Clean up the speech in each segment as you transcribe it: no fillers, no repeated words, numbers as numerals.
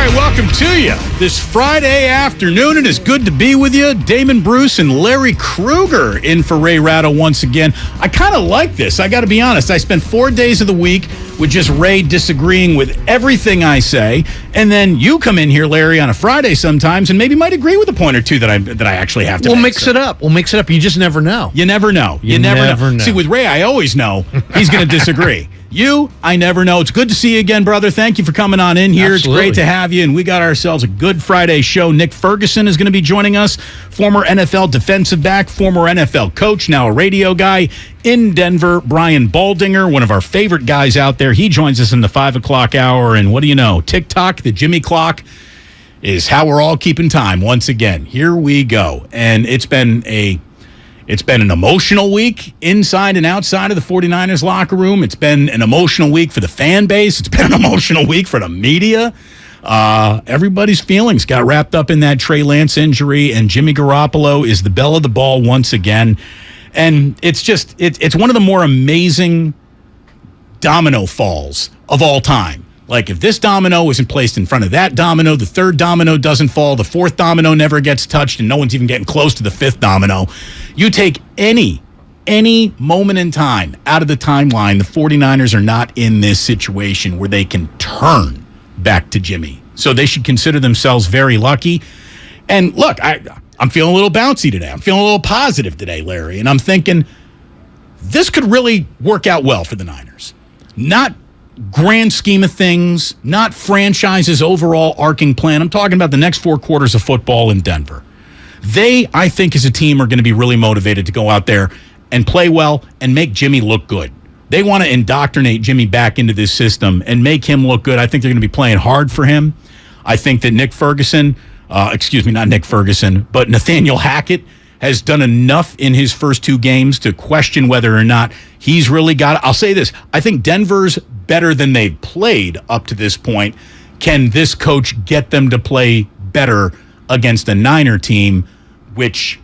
right, welcome to you this Friday afternoon. It is good to be with you. Damon Bruce and Larry Krueger in for Ray Ratto once again. I kind of like this. I got to be honest. I spent 4 days of the week with just Ray disagreeing with everything I say, and then you come in here, Larry, on a Friday sometimes, and maybe might agree with a point or two that I actually have to. We'll mix it up. You just never know. You never know. You never know. See, with Ray, I always know he's going to disagree. You, I never know. It's good to see you again, brother. Thank you for coming on in here. Absolutely. It's great to have you, and we got ourselves a good Friday show. Nick Ferguson is going to be joining us, former NFL defensive back, former NFL coach, now a radio guy in Denver. Brian Baldinger, one of our favorite guys out there. He joins us in the 5 o'clock hour, and what do you know? TikTok, the Jimmy clock, is how we're all keeping time once again. Here we go, and it's been an emotional week inside and outside of the 49ers locker room. It's been an emotional week for the fan base. It's been an emotional week for the media. Everybody's feelings got wrapped up in that Trey Lance injury, and Jimmy Garoppolo is the belle of the ball once again. And it's just, it's one of the more amazing domino falls of all time. Like, if this domino isn't placed in front of that domino, the third domino doesn't fall, the fourth domino never gets touched, and no one's even getting close to the fifth domino. You take any moment in time out of the timeline, the 49ers are not in this situation where they can turn back to Jimmy. So they should consider themselves very lucky. And look, I'm feeling a little bouncy today. I'm feeling a little positive today, Larry. And I'm thinking this could really work out well for the Niners. Not grand scheme of things, not franchise's overall arcing plan. I'm talking about the next 4 quarters of football in Denver. They, I think, as a team, are going to be really motivated to go out there and play well and make Jimmy look good. They want to indoctrinate Jimmy back into this system and make him look good. I think they're going to be playing hard for him. I think that Nathaniel Hackett has done enough in his first 2 games to question whether or not he's really got it. I'll say this. I think Denver's better than they've played up to this point. Can this coach get them to play better against a Niner team, which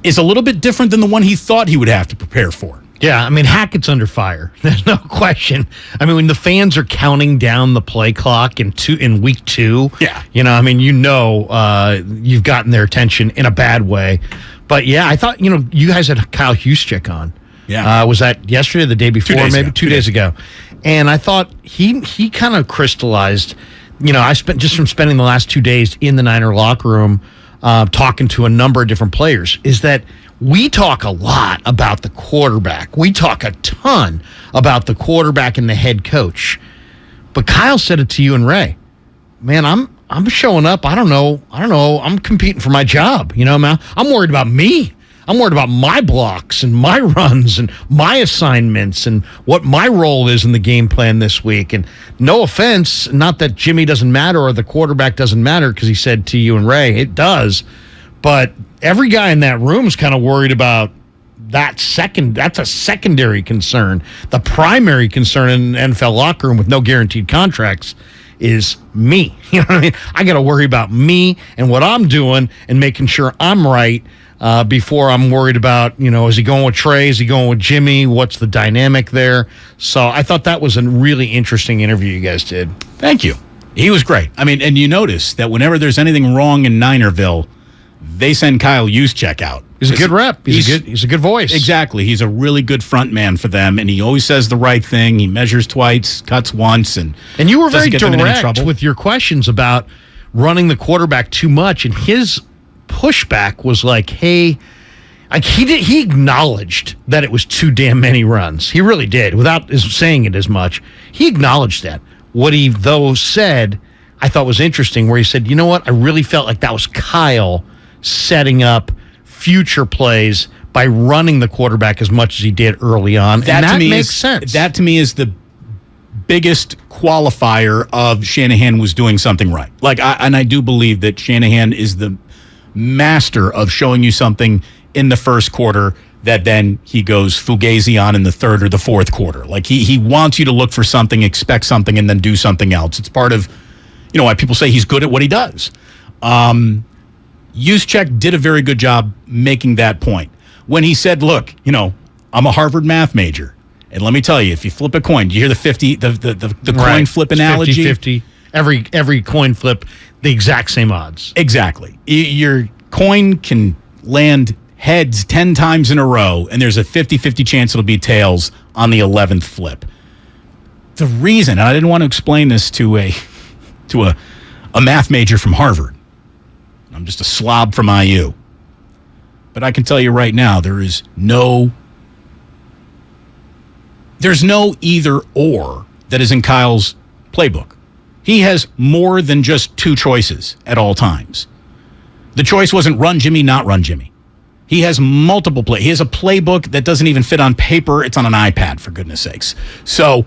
is a little bit different than the one he thought he would have to prepare for? Yeah, I mean, Hackett's under fire. There's no question. I mean, when the fans are counting down the play clock in week 2, yeah, you've gotten their attention in a bad way. But yeah, I thought, you guys had Kyle Juszczyk on. Yeah. Was that yesterday or the day before? 2 days maybe ago. 2 days ago. And I thought he kind of crystallized, I spent just from spending the last 2 days in the Niner locker room talking to a number of different players, is that we talk a lot about the quarterback. We talk a ton about the quarterback and the head coach. But Kyle said it to you and Ray. Man, I'm showing up. I don't know. I'm competing for my job. Man, I'm worried about me. I'm worried about my blocks and my runs and my assignments and what my role is in the game plan this week. And no offense, not that Jimmy doesn't matter or the quarterback doesn't matter, because he said to you and Ray, it does. But every guy in that room is kind of worried about that's a secondary concern. The primary concern in an NFL locker room with no guaranteed contracts is me. You know what I mean? I got to worry about me and what I'm doing and making sure I'm right before I'm worried about, is he going with Trey? Is he going with Jimmy? What's the dynamic there? So I thought that was a really interesting interview you guys did. Thank you. He was great. I mean, and you notice that whenever there's anything wrong in Ninerville, they send Kyle Juszczyk out. He's a good rep. He's a good voice. Exactly. He's a really good front man for them, and he always says the right thing. He measures twice, cuts once, and you were very direct with your questions about running the quarterback too much, and his pushback was like, hey, he acknowledged that it was too damn many runs. He really did, without saying it as much. He acknowledged that. What he, though, said, I thought was interesting, where he said, you know what, I really felt like that was Kyle setting up future plays by running the quarterback as much as he did early on. That makes sense. That to me is the biggest qualifier of Shanahan was doing something right. I do believe that Shanahan is the master of showing you something in the first quarter that then he goes fugazi on in the third or the fourth quarter. Like he wants you to look for something, expect something, and then do something else. It's part of, why people say he's good at what he does. Juszczyk did a very good job making that point. When he said, look, I'm a Harvard math major. And let me tell you, if you flip a coin, do you hear the 50, the coin flip analogy? 50-50. every coin flip the exact same odds. Exactly. Your coin can land heads 10 times in a row, and there's a 50-50 chance it'll be tails on the 11th flip. The reason, and I didn't want to explain this to a math major from Harvard. I'm just a slob from IU. But I can tell you right now, there's no either or that is in Kyle's playbook. He has more than just two choices at all times. The choice wasn't run Jimmy, not run Jimmy. He has multiple plays. He has a playbook that doesn't even fit on paper. It's on an iPad, for goodness sakes. So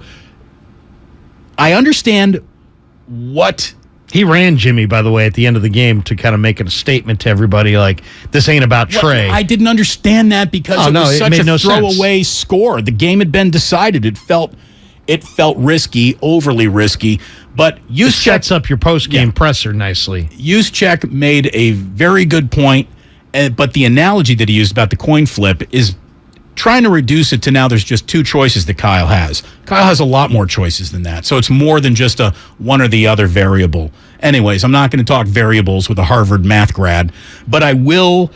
I understand what... He ran Jimmy, by the way, at the end of the game to kind of make a statement to everybody like, this ain't about Trey. I didn't understand that because it was such a throwaway score. The game had been decided. It felt risky, overly risky. But Juszczyk sets up your post-game presser nicely. Juszczyk made a very good point, but the analogy that he used about the coin flip is trying to reduce it to now there's just two choices that Kyle has. Kyle has a lot more choices than that, so it's more than just a one or the other variable. Anyways, I'm not going to talk variables with a Harvard math grad, but I will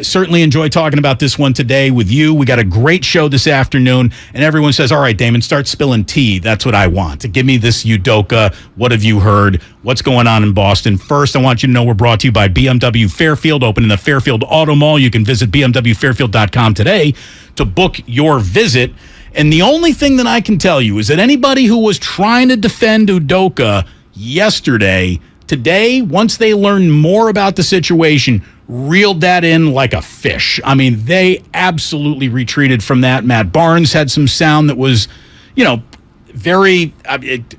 certainly enjoy talking about this one today with you. We got a great show this afternoon, and everyone says, all right, Damon, start spilling tea. That's what I want. Give me this Udoka. What have you heard? What's going on in Boston? First, I want you to know we're brought to you by BMW Fairfield, open in the Fairfield Auto Mall. You can visit bmwfairfield.com today to book your visit. And the only thing that I can tell you is that anybody who was trying to defend Udoka yesterday, today, once they learned more about the situation, reeled that in like a fish. I mean, they absolutely retreated from that. Matt Barnes had some sound that was, very,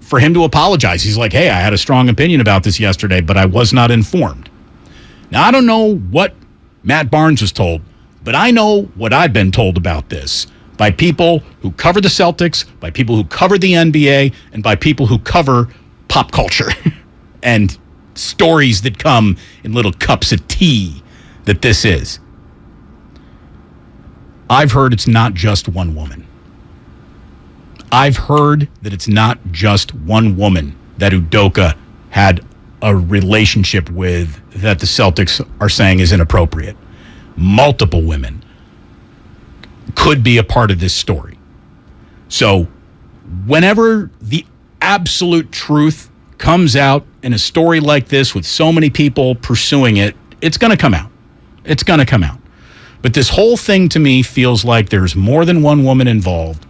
for him to apologize. He's like, hey, I had a strong opinion about this yesterday, but I was not informed. Now, I don't know what Matt Barnes was told, but I know what I've been told about this by people who cover the Celtics, by people who cover the NBA, and by people who cover pop culture and stories that come in little cups of tea that this is. I've heard it's not just one woman. I've heard that it's not just one woman that Udoka had a relationship with that the Celtics are saying is inappropriate. Multiple women could be a part of this story. So whenever the absolute truth comes out in a story like this with so many people pursuing it, it's going to come out. It's going to come out. But this whole thing to me feels like there's more than one woman involved.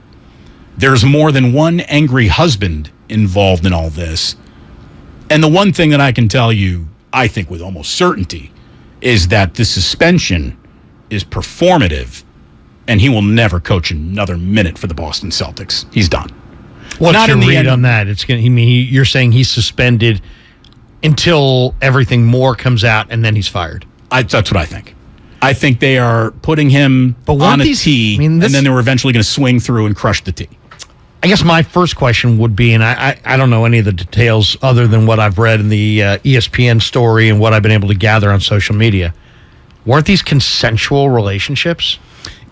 There's more than one angry husband involved in all this. And the one thing that I can tell you, I think with almost certainty, is that the suspension is performative, and he will never coach another minute for the Boston Celtics. He's done. What's your read on that? You're saying he's suspended until everything more comes out, and then he's fired. That's what I think. I think they are putting him on a tee, and then they were eventually going to swing through and crush the tee. I guess my first question would be, and I don't know any of the details other than what I've read in the ESPN story and what I've been able to gather on social media. Weren't these consensual relationships?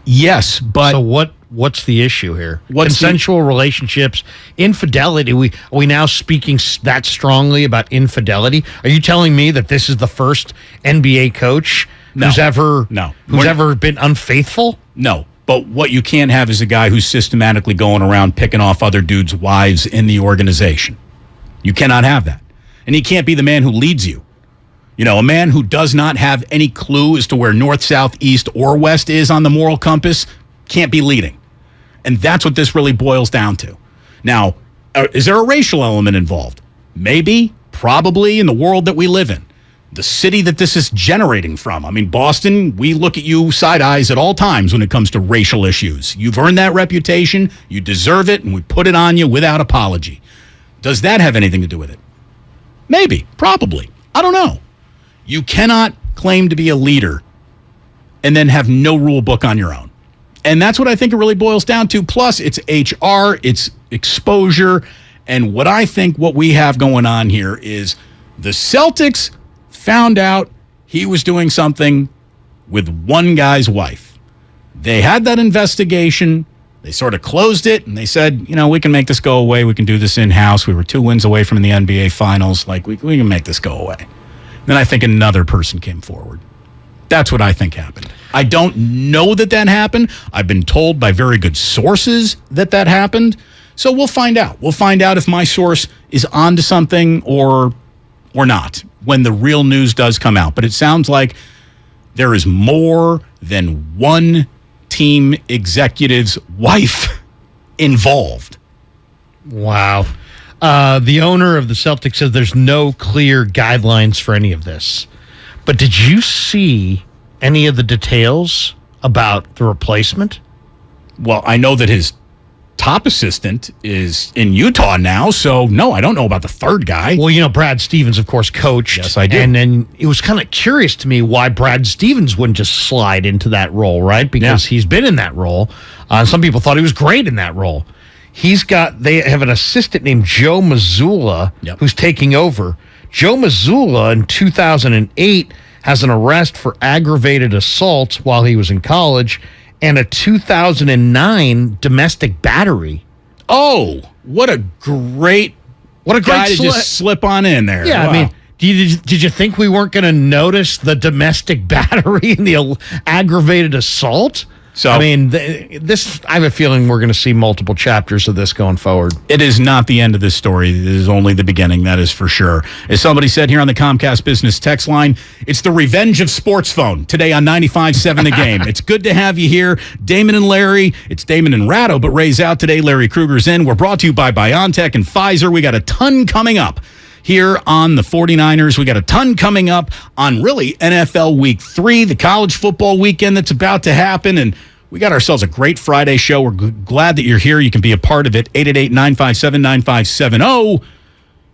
Yes, but... So what's the issue here? Consensual relationships, infidelity. Are we now speaking that strongly about infidelity? Are you telling me that this is the first NBA coach who's ever been unfaithful? No. But what you can't have is a guy who's systematically going around picking off other dudes' wives in the organization. You cannot have that. And he can't be the man who leads you. A man who does not have any clue as to where north, south, east, or west is on the moral compass can't be leading. And that's what this really boils down to. Now, is there a racial element involved? Maybe, probably in the world that we live in. The city that this is generating from. I mean, Boston, we look at you side eyes at all times when it comes to racial issues. You've earned that reputation, you deserve it, and we put it on you without apology. Does that have anything to do with it? Maybe, probably. I don't know. You cannot claim to be a leader and then have no rule book on your own. And that's what I think it really boils down to. Plus, it's HR, it's exposure, and what we have going on here is the Celtics found out he was doing something with one guy's wife. They had that investigation. They sort of closed it, and they said, we can make this go away. We can do this in-house. We were 2 wins away from the NBA Finals. Like, we can make this go away. Then I think another person came forward. That's what I think happened. I don't know that happened. I've been told by very good sources that happened. So we'll find out. We'll find out if my source is onto something or not when the real news does come out. But it sounds like there is more than one team executive's wife involved. Wow. The owner of the Celtics says there's no clear guidelines for any of this. But did you see any of the details about the replacement? Well, I know that his top assistant is in Utah now, so no, I don't know about the third guy. Well, Brad Stevens, of course, coached. Yes, I do. And then it was kind of curious to me why Brad Stevens wouldn't just slide into that role, right? Because he's been in that role. Some people thought he was great in that role. They have an assistant named Joe Mazzulla who's taking over. Joe Mazzulla in 2008 has an arrest for aggravated assault while he was in college and a 2009 domestic battery. Oh, what a great guy to just slip on in there. Yeah, wow. I mean, did you think we weren't going to notice the domestic battery and the aggravated assault? So, I mean, I have a feeling we're going to see multiple chapters of this going forward. It is not the end of this story. It is only the beginning, that is for sure. As somebody said here on the Comcast Business text line, it's the revenge of sports phone today on 95.7 The Game. It's good to have you here. Damon and Larry. It's Damon and Ratto, but Ray's out today. Larry Krueger's in. We're brought to you by BioNTech and Pfizer. We got a ton coming up here on the 49ers. We got a ton coming up on really NFL Week 3, the college football weekend that's about to happen, and we got ourselves a great Friday show. We're glad that you're here. You can be a part of it. 888-957-9570.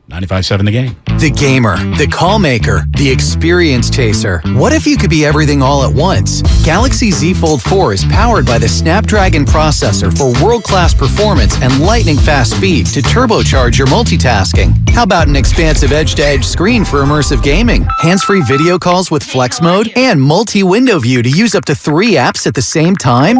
95.7 The Game. The gamer, the call maker, the experience chaser. What if you could be everything all at once? Galaxy Z Fold 4 is powered by the Snapdragon processor for world-class performance and lightning-fast speed to turbocharge your multitasking. How about an expansive edge-to-edge screen for immersive gaming, hands-free video calls with flex mode, and multi-window view to use up to 3 apps at the same time?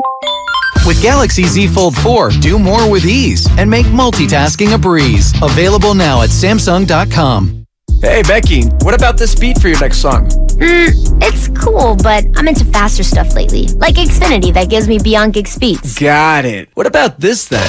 With Galaxy Z Fold 4, do more with ease and make multitasking a breeze. Available now at Samsung.com. Hey, Becky, what about this beat for your next song? It's cool, but I'm into faster stuff lately. Like Xfinity that gives me beyond gig speeds. Got it. What about this then?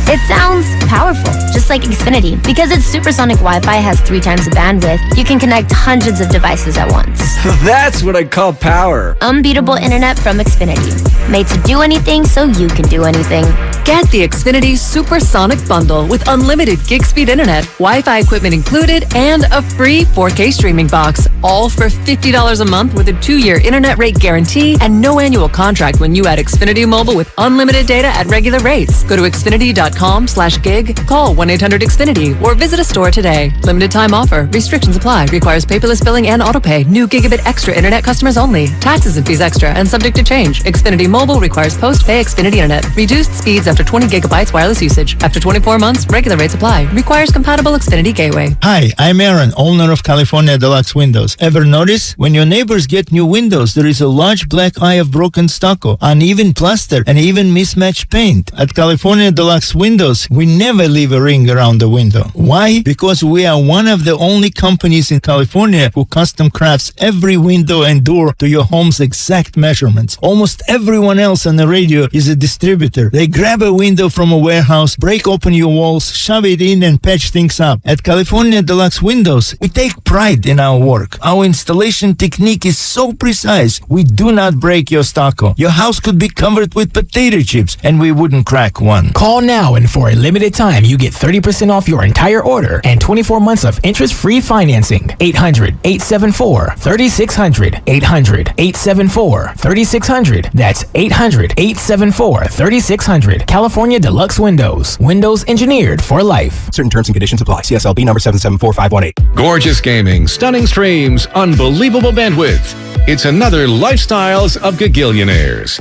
It sounds powerful, just like Xfinity. Because its supersonic Wi-Fi has 3 times the bandwidth, you can connect hundreds of devices at once. That's what I call power. Unbeatable internet from Xfinity. Made to do anything so you can do anything. Get the Xfinity Supersonic Bundle with unlimited gig speed internet, Wi-Fi equipment included, and a free 4K streaming box. All for $50 a month with a 2-year internet rate guarantee and no annual contract when you add Xfinity Mobile with unlimited data at regular rates. Go to Xfinity.com/gig, call 1-800-XFINITY, or visit a store today. Limited time offer. Restrictions apply. Requires paperless billing and autopay. New gigabit extra internet customers only. Taxes and fees extra and subject to change. Xfinity Mobile requires post-pay Xfinity internet. Reduced speeds after 20 gigabytes wireless usage. After 24 months, regular rates apply. Requires compatible Xfinity gateway. Hi, I'm Aaron, owner of California Deluxe Windows. Ever notice? When your neighbors get new windows, there is a large black eye of broken stucco, uneven plaster, and even mismatched paint. At California Deluxe Windows, we never leave a ring around the window. Why? Because we are one of the only companies in California who custom crafts every window and door to your home's exact measurements. Almost everyone else on the radio is a distributor. They grab a window from a warehouse, break open your walls, shove it in, and patch things up. At California Deluxe Windows, we take pride in our work. Our installation technique is so precise, we do not break your stucco. Your house could be covered with potato chips, and we wouldn't crack one. Call now, and for a limited time, you get 30% off your entire order and 24 months of interest-free financing. 800-874-3600. 800-874-3600. That's 800-874-3600. California Deluxe Windows. Windows engineered for life. Certain terms and conditions apply. CSLB number 774518. Gorgeous gaming, stunning streams, unbelievable bandwidth. It's another Lifestyles of Gagillionaires.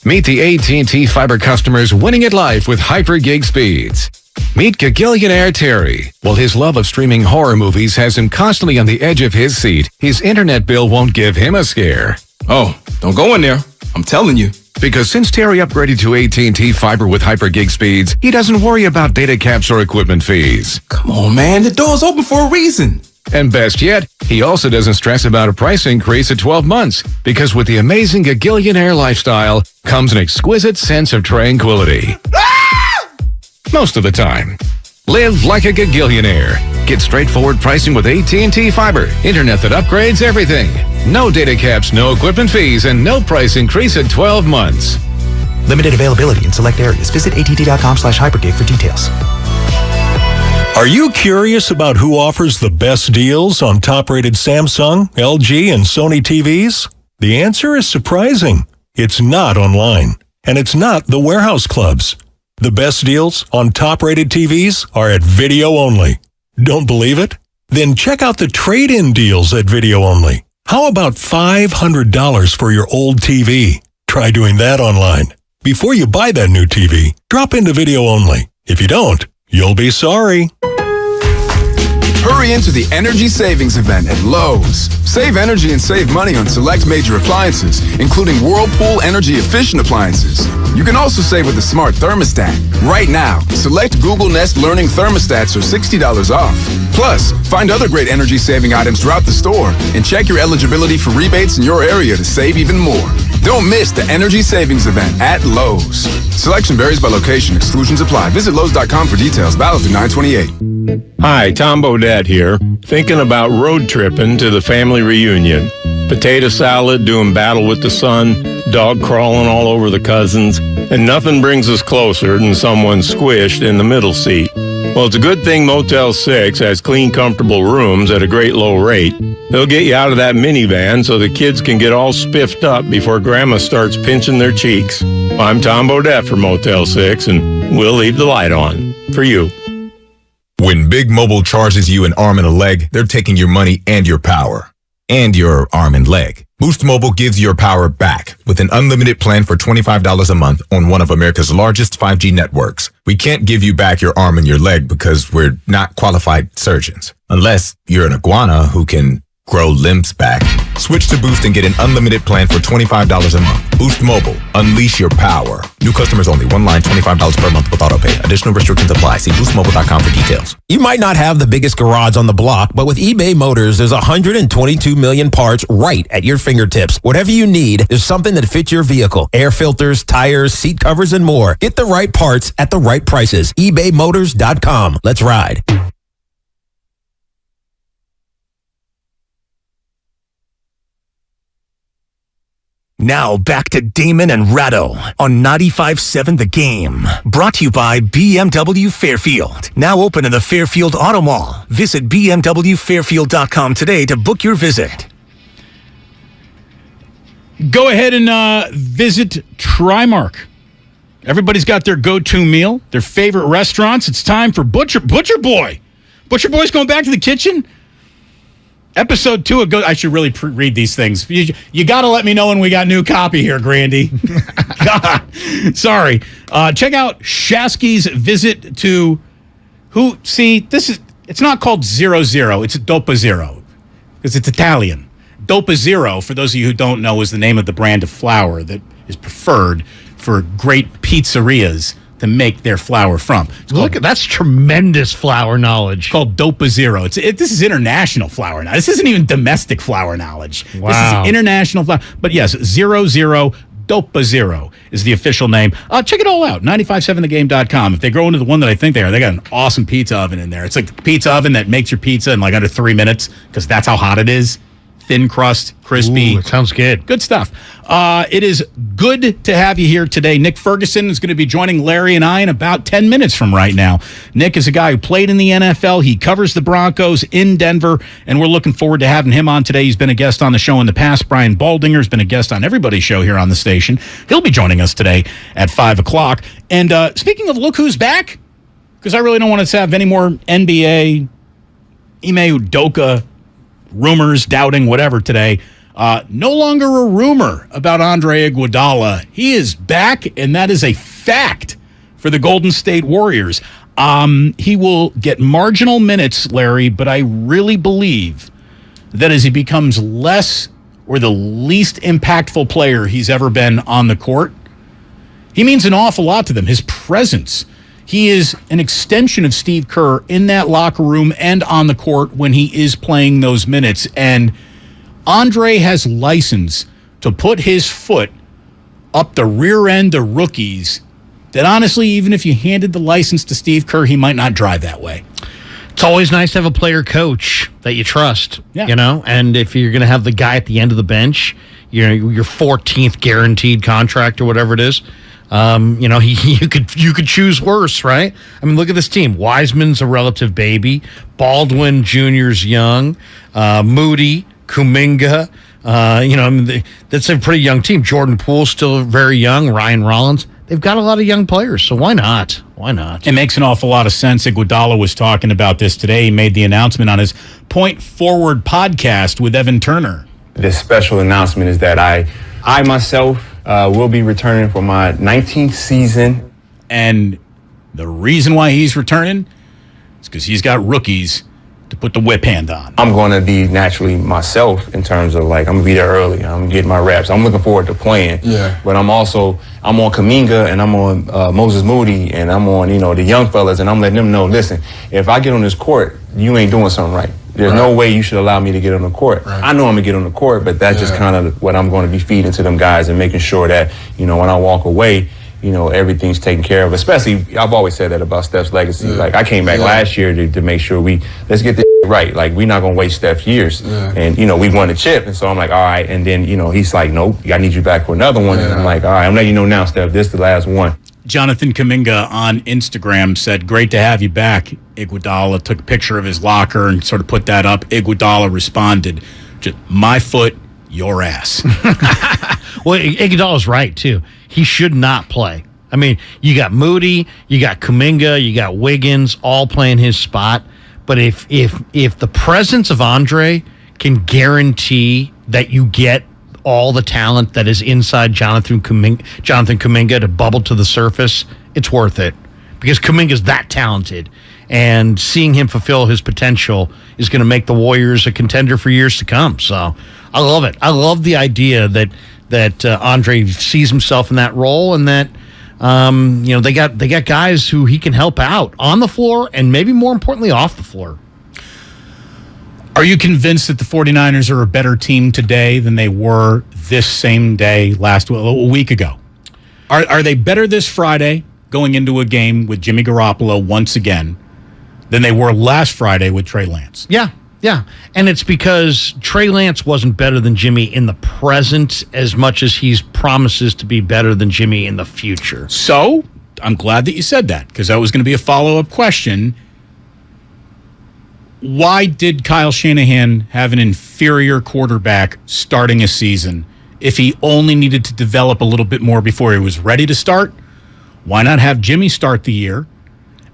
Meet the AT&T Fiber customers winning at life with hyper gig speeds. Meet Gagillionaire Terry. While his love of streaming horror movies has him constantly on the edge of his seat, his internet bill won't give him a scare. Oh, don't go in there. I'm telling you. Because since Terry upgraded to AT&T Fiber with hyper gig speeds, he doesn't worry about data caps or equipment fees. Come on, man. The door's open for a reason. And best yet, he also doesn't stress about a price increase at 12 months, because with the amazing Gagillionaire lifestyle comes an exquisite sense of tranquility. Most of the time. Live like a Gagillionaire. Get straightforward pricing with AT&T Fiber. Internet that upgrades everything. No data caps, no equipment fees, and no price increase at 12 months. Limited availability in select areas. Visit att.com/hypergig for details. Are you curious about who offers the best deals on top-rated Samsung, LG, and Sony TVs? The answer is surprising. It's not online, and it's not the warehouse clubs. The best deals on top-rated TVs are at Video Only. Don't believe it? Then check out the trade-in deals at Video Only. How about $500 for your old TV? Try doing that online. Before you buy that new TV, drop into Video Only. If you don't, you'll be sorry. Hurry into the energy savings event at Lowe's. Save energy and save money on select major appliances, including Whirlpool energy efficient appliances. You can also save with the smart thermostat. Right now, select Google Nest Learning thermostats are $60 off. Plus, find other great energy saving items throughout the store and check your eligibility for rebates in your area to save even more. Don't miss the energy savings event at Lowe's. Selection varies by location. Exclusions apply. Visit Lowe's.com for details. Valid through 9/28. Hi, Tom Bodette here. Thinking about road tripping to the family reunion. Potato salad, doing battle with the sun, dog crawling all over the cousins, and nothing brings us closer than someone squished in the middle seat. Well, it's a good thing Motel 6 has clean, comfortable rooms at a great low rate. They'll get you out of that minivan so the kids can get all spiffed up before Grandma starts pinching their cheeks. I'm Tom Bodette for Motel 6, and we'll leave the light on for you. When Big Mobile charges you an arm and a leg, they're taking your money and your power. And your arm and leg. Boost Mobile gives your power back with an unlimited plan for $25 a month on one of America's largest 5G networks. We can't give you back your arm and your leg because we're not qualified surgeons. Unless you're an iguana who can grow limbs back. Switch to Boost and get an unlimited plan for $25 a month. Boost Mobile. Unleash your power. New customers only. One line, $25 per month with autopay. Additional restrictions apply. See boostmobile.com for details. You might not have the biggest garage on the block, but with eBay Motors, there's 122 million parts right at your fingertips. Whatever you need, there's something that fits your vehicle. Air filters, tires, seat covers, and more. Get the right parts at the right prices. ebaymotors.com. Let's ride. Now back to Damon and Ratto on 95.7 The Game. Brought to you by BMW Fairfield. Now open in the Fairfield Auto Mall. Visit bmwfairfield.com today to book your visit. Go ahead and visit Trimark. Everybody's got their go-to meal, their favorite restaurants. It's time for Butcher Boy. Butcher Boy's going back to the kitchen. Episode 2 ago, I should really read these things. You got to let me know when we got new copy here, Grandy. God, sorry. Check out Shasky's visit to who? See, it's not called 00. It's Dopa Zero because it's Italian. Dopa Zero, for those of you who don't know, is the name of the brand of flour that is preferred for great pizzerias to make their flour from. That's tremendous flour knowledge. It's called Dopa Zero. This is international flour knowledge. This isn't even domestic flour knowledge. Wow. This is international flour. But yes, 00 Dopa Zero is the official name. Check it all out, 957thegame.com. If they go into the one that I think they are, they got an awesome pizza oven in there. It's like the pizza oven that makes your pizza in like under 3 minutes because that's how hot it is. Thin crust, crispy. Ooh, it sounds good. Good stuff. It is good to have you here today. Nick Ferguson is going to be joining Larry and I in about 10 minutes from right now. Nick is a guy who played in the NFL. He covers the Broncos in Denver, and we're looking forward to having him on today. He's been a guest on the show in the past. Brian Baldinger has been a guest on everybody's show here on the station. He'll be joining us today at 5 o'clock. And speaking of look who's back, because I really don't want to have any more NBA, Ime Udoka rumors, doubting, whatever today. No longer a rumor about Andre Iguodala. He is back, and that is a fact for the Golden State Warriors. He will get marginal minutes, Larry, but I really believe that as he becomes less or the least impactful player he's ever been on the court, He means an awful lot to them. His presence. He is an extension of Steve Kerr in that locker room and on the court when he is playing those minutes. And Andre has license to put his foot up the rear end of rookies that honestly, even if you handed the license to Steve Kerr, he might not drive that way. It's always nice to have a player coach that you trust, Yeah. And if you're going to have the guy at the end of the bench, your 14th guaranteed contract or whatever it is, you could choose worse, right? I mean, look at this team. Wiseman's a relative baby. Baldwin Jr.'s young. Moody, Kuminga. That's a pretty young team. Jordan Poole's still very young. Ryan Rollins. They've got a lot of young players, so why not? Why not? It makes an awful lot of sense. Iguodala was talking about this today. He made the announcement on his Point Forward podcast with Evan Turner. This special announcement is that I myself will be returning for my 19th season. And the reason why he's returning is because he's got rookies to put the whip hand on. I'm going to be naturally myself in terms of I'm going to be there early. I'm getting my reps. I'm looking forward to playing. Yeah. But I'm on Kuminga and I'm on Moses Moody and I'm on, the young fellas, and I'm letting them know, listen, if I get on this court, you ain't doing something right. There's no way you should allow me to get on the court. Right. I know I'm going to get on the court, but that's just kind of what I'm going to be feeding to them guys and making sure that, when I walk away, everything's taken care of. Especially, I've always said that about Steph's legacy. Yeah. I came back last year to make sure let's get this right. We're not going to waste Steph's years. Yeah. And, we won the chip. And so I'm like, all right. And then, he's like, nope, I need you back for another one. Yeah. And I'm like, all right, I'm letting you know now, Steph, this is the last one. Jonathan Kuminga on Instagram said, great to have you back. Iguodala took a picture of his locker and sort of put that up. Iguodala responded, just my foot, your ass. Well, Iguodala's right, too. He should not play. I mean, you got Moody, you got Kuminga, you got Wiggins, all playing his spot. But if the presence of Andre can guarantee that you get all the talent that is inside Jonathan Kuminga to bubble to the surface, it's worth it. Because Kuminga's that talented. And seeing him fulfill his potential is going to make the Warriors a contender for years to come. So I love it. I love the idea that Andre sees himself in that role, and that they got guys who he can help out on the floor and maybe more importantly off the floor. Are you convinced that the 49ers are a better team today than they were this same day a week ago? Are they better this Friday going into a game with Jimmy Garoppolo once again than they were last Friday with Trey Lance? Yeah. And it's because Trey Lance wasn't better than Jimmy in the present as much as he promises to be better than Jimmy in the future. So I'm glad that you said that, because that was going to be a follow-up question. Why did Kyle Shanahan have an inferior quarterback starting a season if he only needed to develop a little bit more before he was ready to start? Why not have Jimmy start the year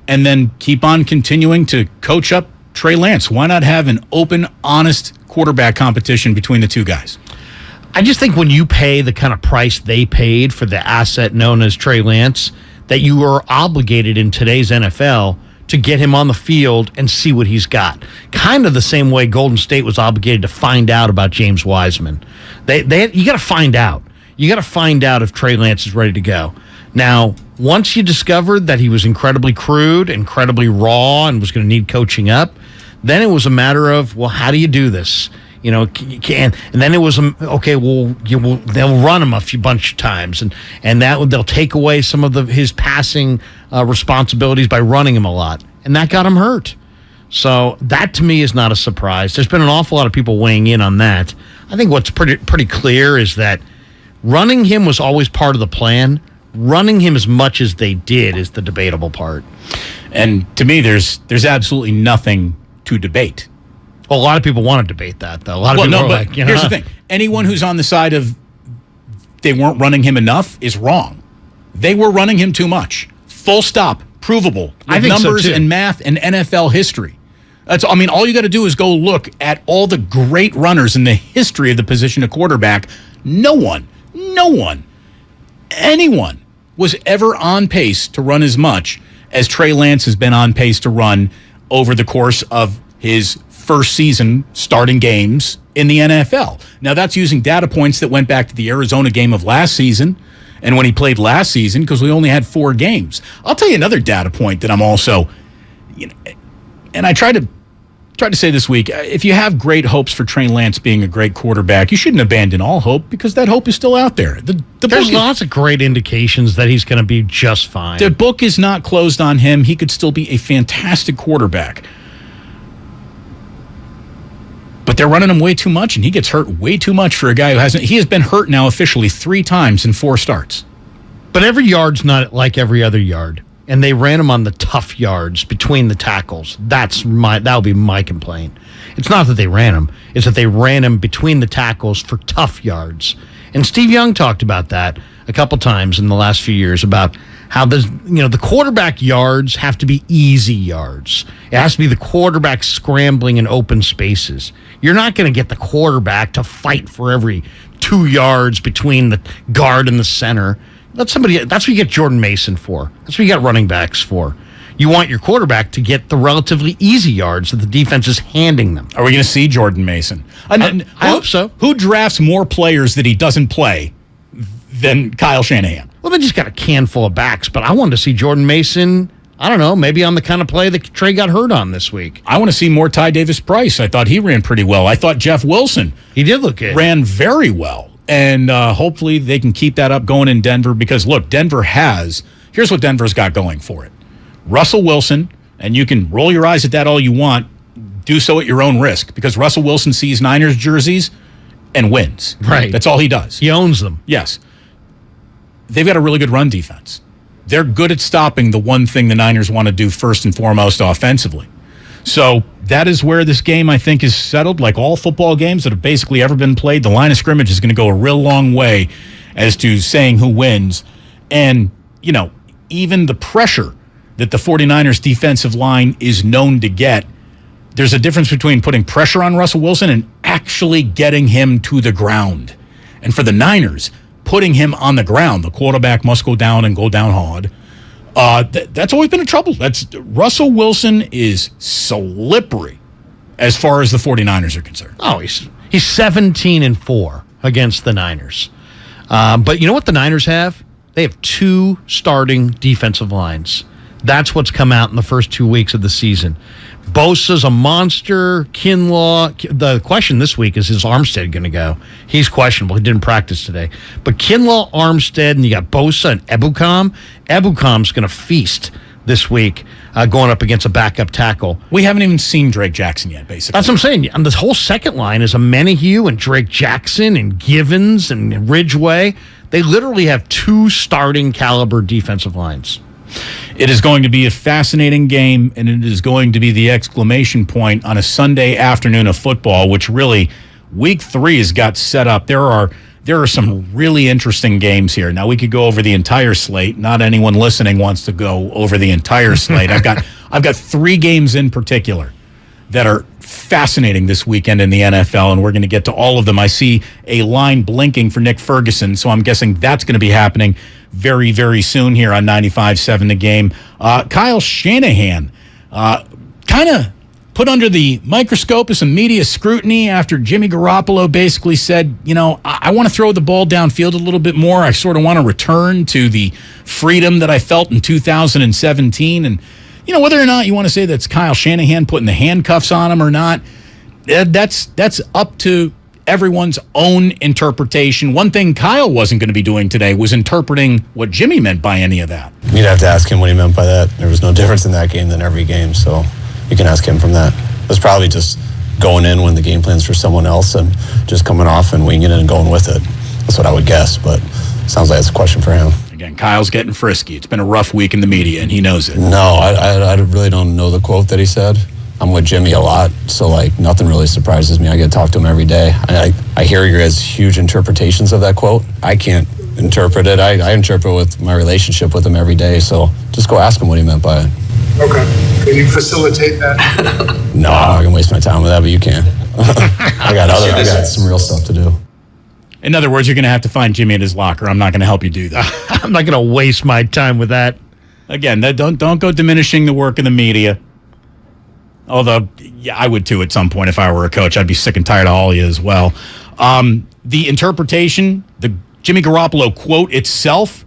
and then keep on continuing to coach up Trey Lance? Why not have an open, honest quarterback competition between the two guys? I just think when you pay the kind of price they paid for the asset known as Trey Lance, that you are obligated in today's NFL to get him on the field and see what he's got. Kind of the same way Golden State was obligated to find out about James Wiseman. You got to find out. You got to find out if Trey Lance is ready to go. Now, once you discovered that he was incredibly crude, incredibly raw, and was going to need coaching up, then it was a matter of, well, how do you do this? And then it was they'll run him a bunch of times, and they'll take away some of his passing responsibilities by running him a lot, and that got him hurt. So that to me is not a surprise. There's been an awful lot of people weighing in on that. I think what's pretty clear is that running him was always part of the plan. Running him as much as they did is the debatable part. And to me, there's absolutely nothing to debate. Well, a lot of people want to debate that, though. A lot of people are like, here's the thing. Anyone who's on the side of they weren't running him enough is wrong. They were running him too much. Full stop. Provable. With numbers and math and NFL history. All you got to do is go look at all the great runners in the history of the position of quarterback. No one, anyone was ever on pace to run as much as Trey Lance has been on pace to run over the course of his first season starting games in the NFL. Now, that's using data points that went back to the Arizona game of last season And when he played last season, because we only had 4 games. I'll tell you another data point that I'm also, and I tried to say this week, if you have great hopes for Trey Lance being a great quarterback, you shouldn't abandon all hope because that hope is still out there. There's lots of great indications that he's going to be just fine. The book is not closed on him. He could still be a fantastic quarterback. But they're running him way too much, and he gets hurt way too much for a guy who hasn't. He has been hurt now officially 3 times in 4 starts. But every yard's not like every other yard. And they ran him on the tough yards between the tackles. That'll be my complaint. It's not that they ran him. It's that they ran him between the tackles for tough yards. And Steve Young talked about that a couple times in the last few years about how the quarterback yards have to be easy yards. It has to be the quarterback scrambling in open spaces. You're not going to get the quarterback to fight for every 2 yards between the guard and the center. That's what you get Jordan Mason for. That's what you got running backs for. You want your quarterback to get the relatively easy yards that the defense is handing them. Are we going to see Jordan Mason? I hope so. Who drafts more players that he doesn't play than Kyle Shanahan? Well, they just got a can full of backs, but I wanted to see Jordan Mason, I don't know, maybe on the kind of play that Trey got hurt on this week. I want to see more Ty Davis-Price. I thought he ran pretty well. I thought Jeff Wilson he did look good. Ran very well. And hopefully they can keep that up going in Denver because, look, here's what Denver's got going for it. Russell Wilson, and you can roll your eyes at that all you want, do so at your own risk because Russell Wilson sees Niners jerseys and wins. Right. That's all he does. He owns them. Yes. They've got a really good run defense. They're good at stopping the one thing the Niners want to do first and foremost offensively. So that is where this game, I think, is settled. Like all football games that have basically ever been played, the line of scrimmage is going to go a real long way as to saying who wins. And, even the pressure that the 49ers defensive line is known to get, there's a difference between putting pressure on Russell Wilson and actually getting him to the ground. And for the Niners, putting him on the ground, the quarterback must go down and go down hard. That's always been a trouble. Russell Wilson is slippery as far as the 49ers are concerned. Oh, he's 17-4 against the Niners. But you know what the Niners have? They have 2 starting defensive lines. That's what's come out in the first 2 weeks of the season. Bosa's a monster. Kinlaw. The question this week is Armstead going to go? He's questionable. He didn't practice today. But Kinlaw, Armstead, and you got Bosa and Ebukam. Ebukam's going to feast this week going up against a backup tackle. We haven't even seen Drake Jackson yet, basically. That's what I'm saying. And the whole second line is a Menahue and Drake Jackson and Givens and Ridgeway. They literally have 2 starting caliber defensive lines. It is going to be a fascinating game, and it is going to be the exclamation point on a Sunday afternoon of football, which really, week 3 has got set up. There are some really interesting games here. Now, we could go over the entire slate. Not anyone listening wants to go over the entire slate. I've got 3 games in particular that are fascinating this weekend in the NFL, and we're going to get to all of them. I see a line blinking for Nick Ferguson, so I'm guessing that's going to be happening very, very soon here on 95.7 The Game. Kyle Shanahan kind of put under the microscope of some media scrutiny after Jimmy Garoppolo basically said, I want to throw the ball downfield a little bit more. I sort of want to return to the freedom that I felt in 2017. And, whether or not you want to say that's Kyle Shanahan putting the handcuffs on him or not, that's up to everyone's own interpretation. One thing Kyle wasn't going to be doing today was interpreting what Jimmy meant by any of that. You'd have to ask him what he meant by that. There was no difference in that game than every game, so you can ask him from that. It was probably just going in when the game plan's for someone else and just coming off and winging it and going with it. That's what I would guess, but sounds like it's a question for him. Again, Kyle's getting frisky. It's been a rough week in the media, and he knows it. No, I really don't know the quote that he said. I'm with Jimmy a lot, so nothing really surprises me. I get to talk to him every day. I hear your guys' huge interpretations of that quote. I can't interpret it. I interpret with my relationship with him every day, so just go ask him what he meant by it. Okay. Can you facilitate that? No, I'm not going to waste my time with that, but you can. I got some real stuff to do. In other words, you're going to have to find Jimmy in his locker. I'm not going to help you do that. I'm not going to waste my time with that. Again, don't go diminishing the work of the media. Although, yeah, I would too at some point if I were a coach. I'd be sick and tired of all of you as well. The interpretation, the Jimmy Garoppolo quote itself,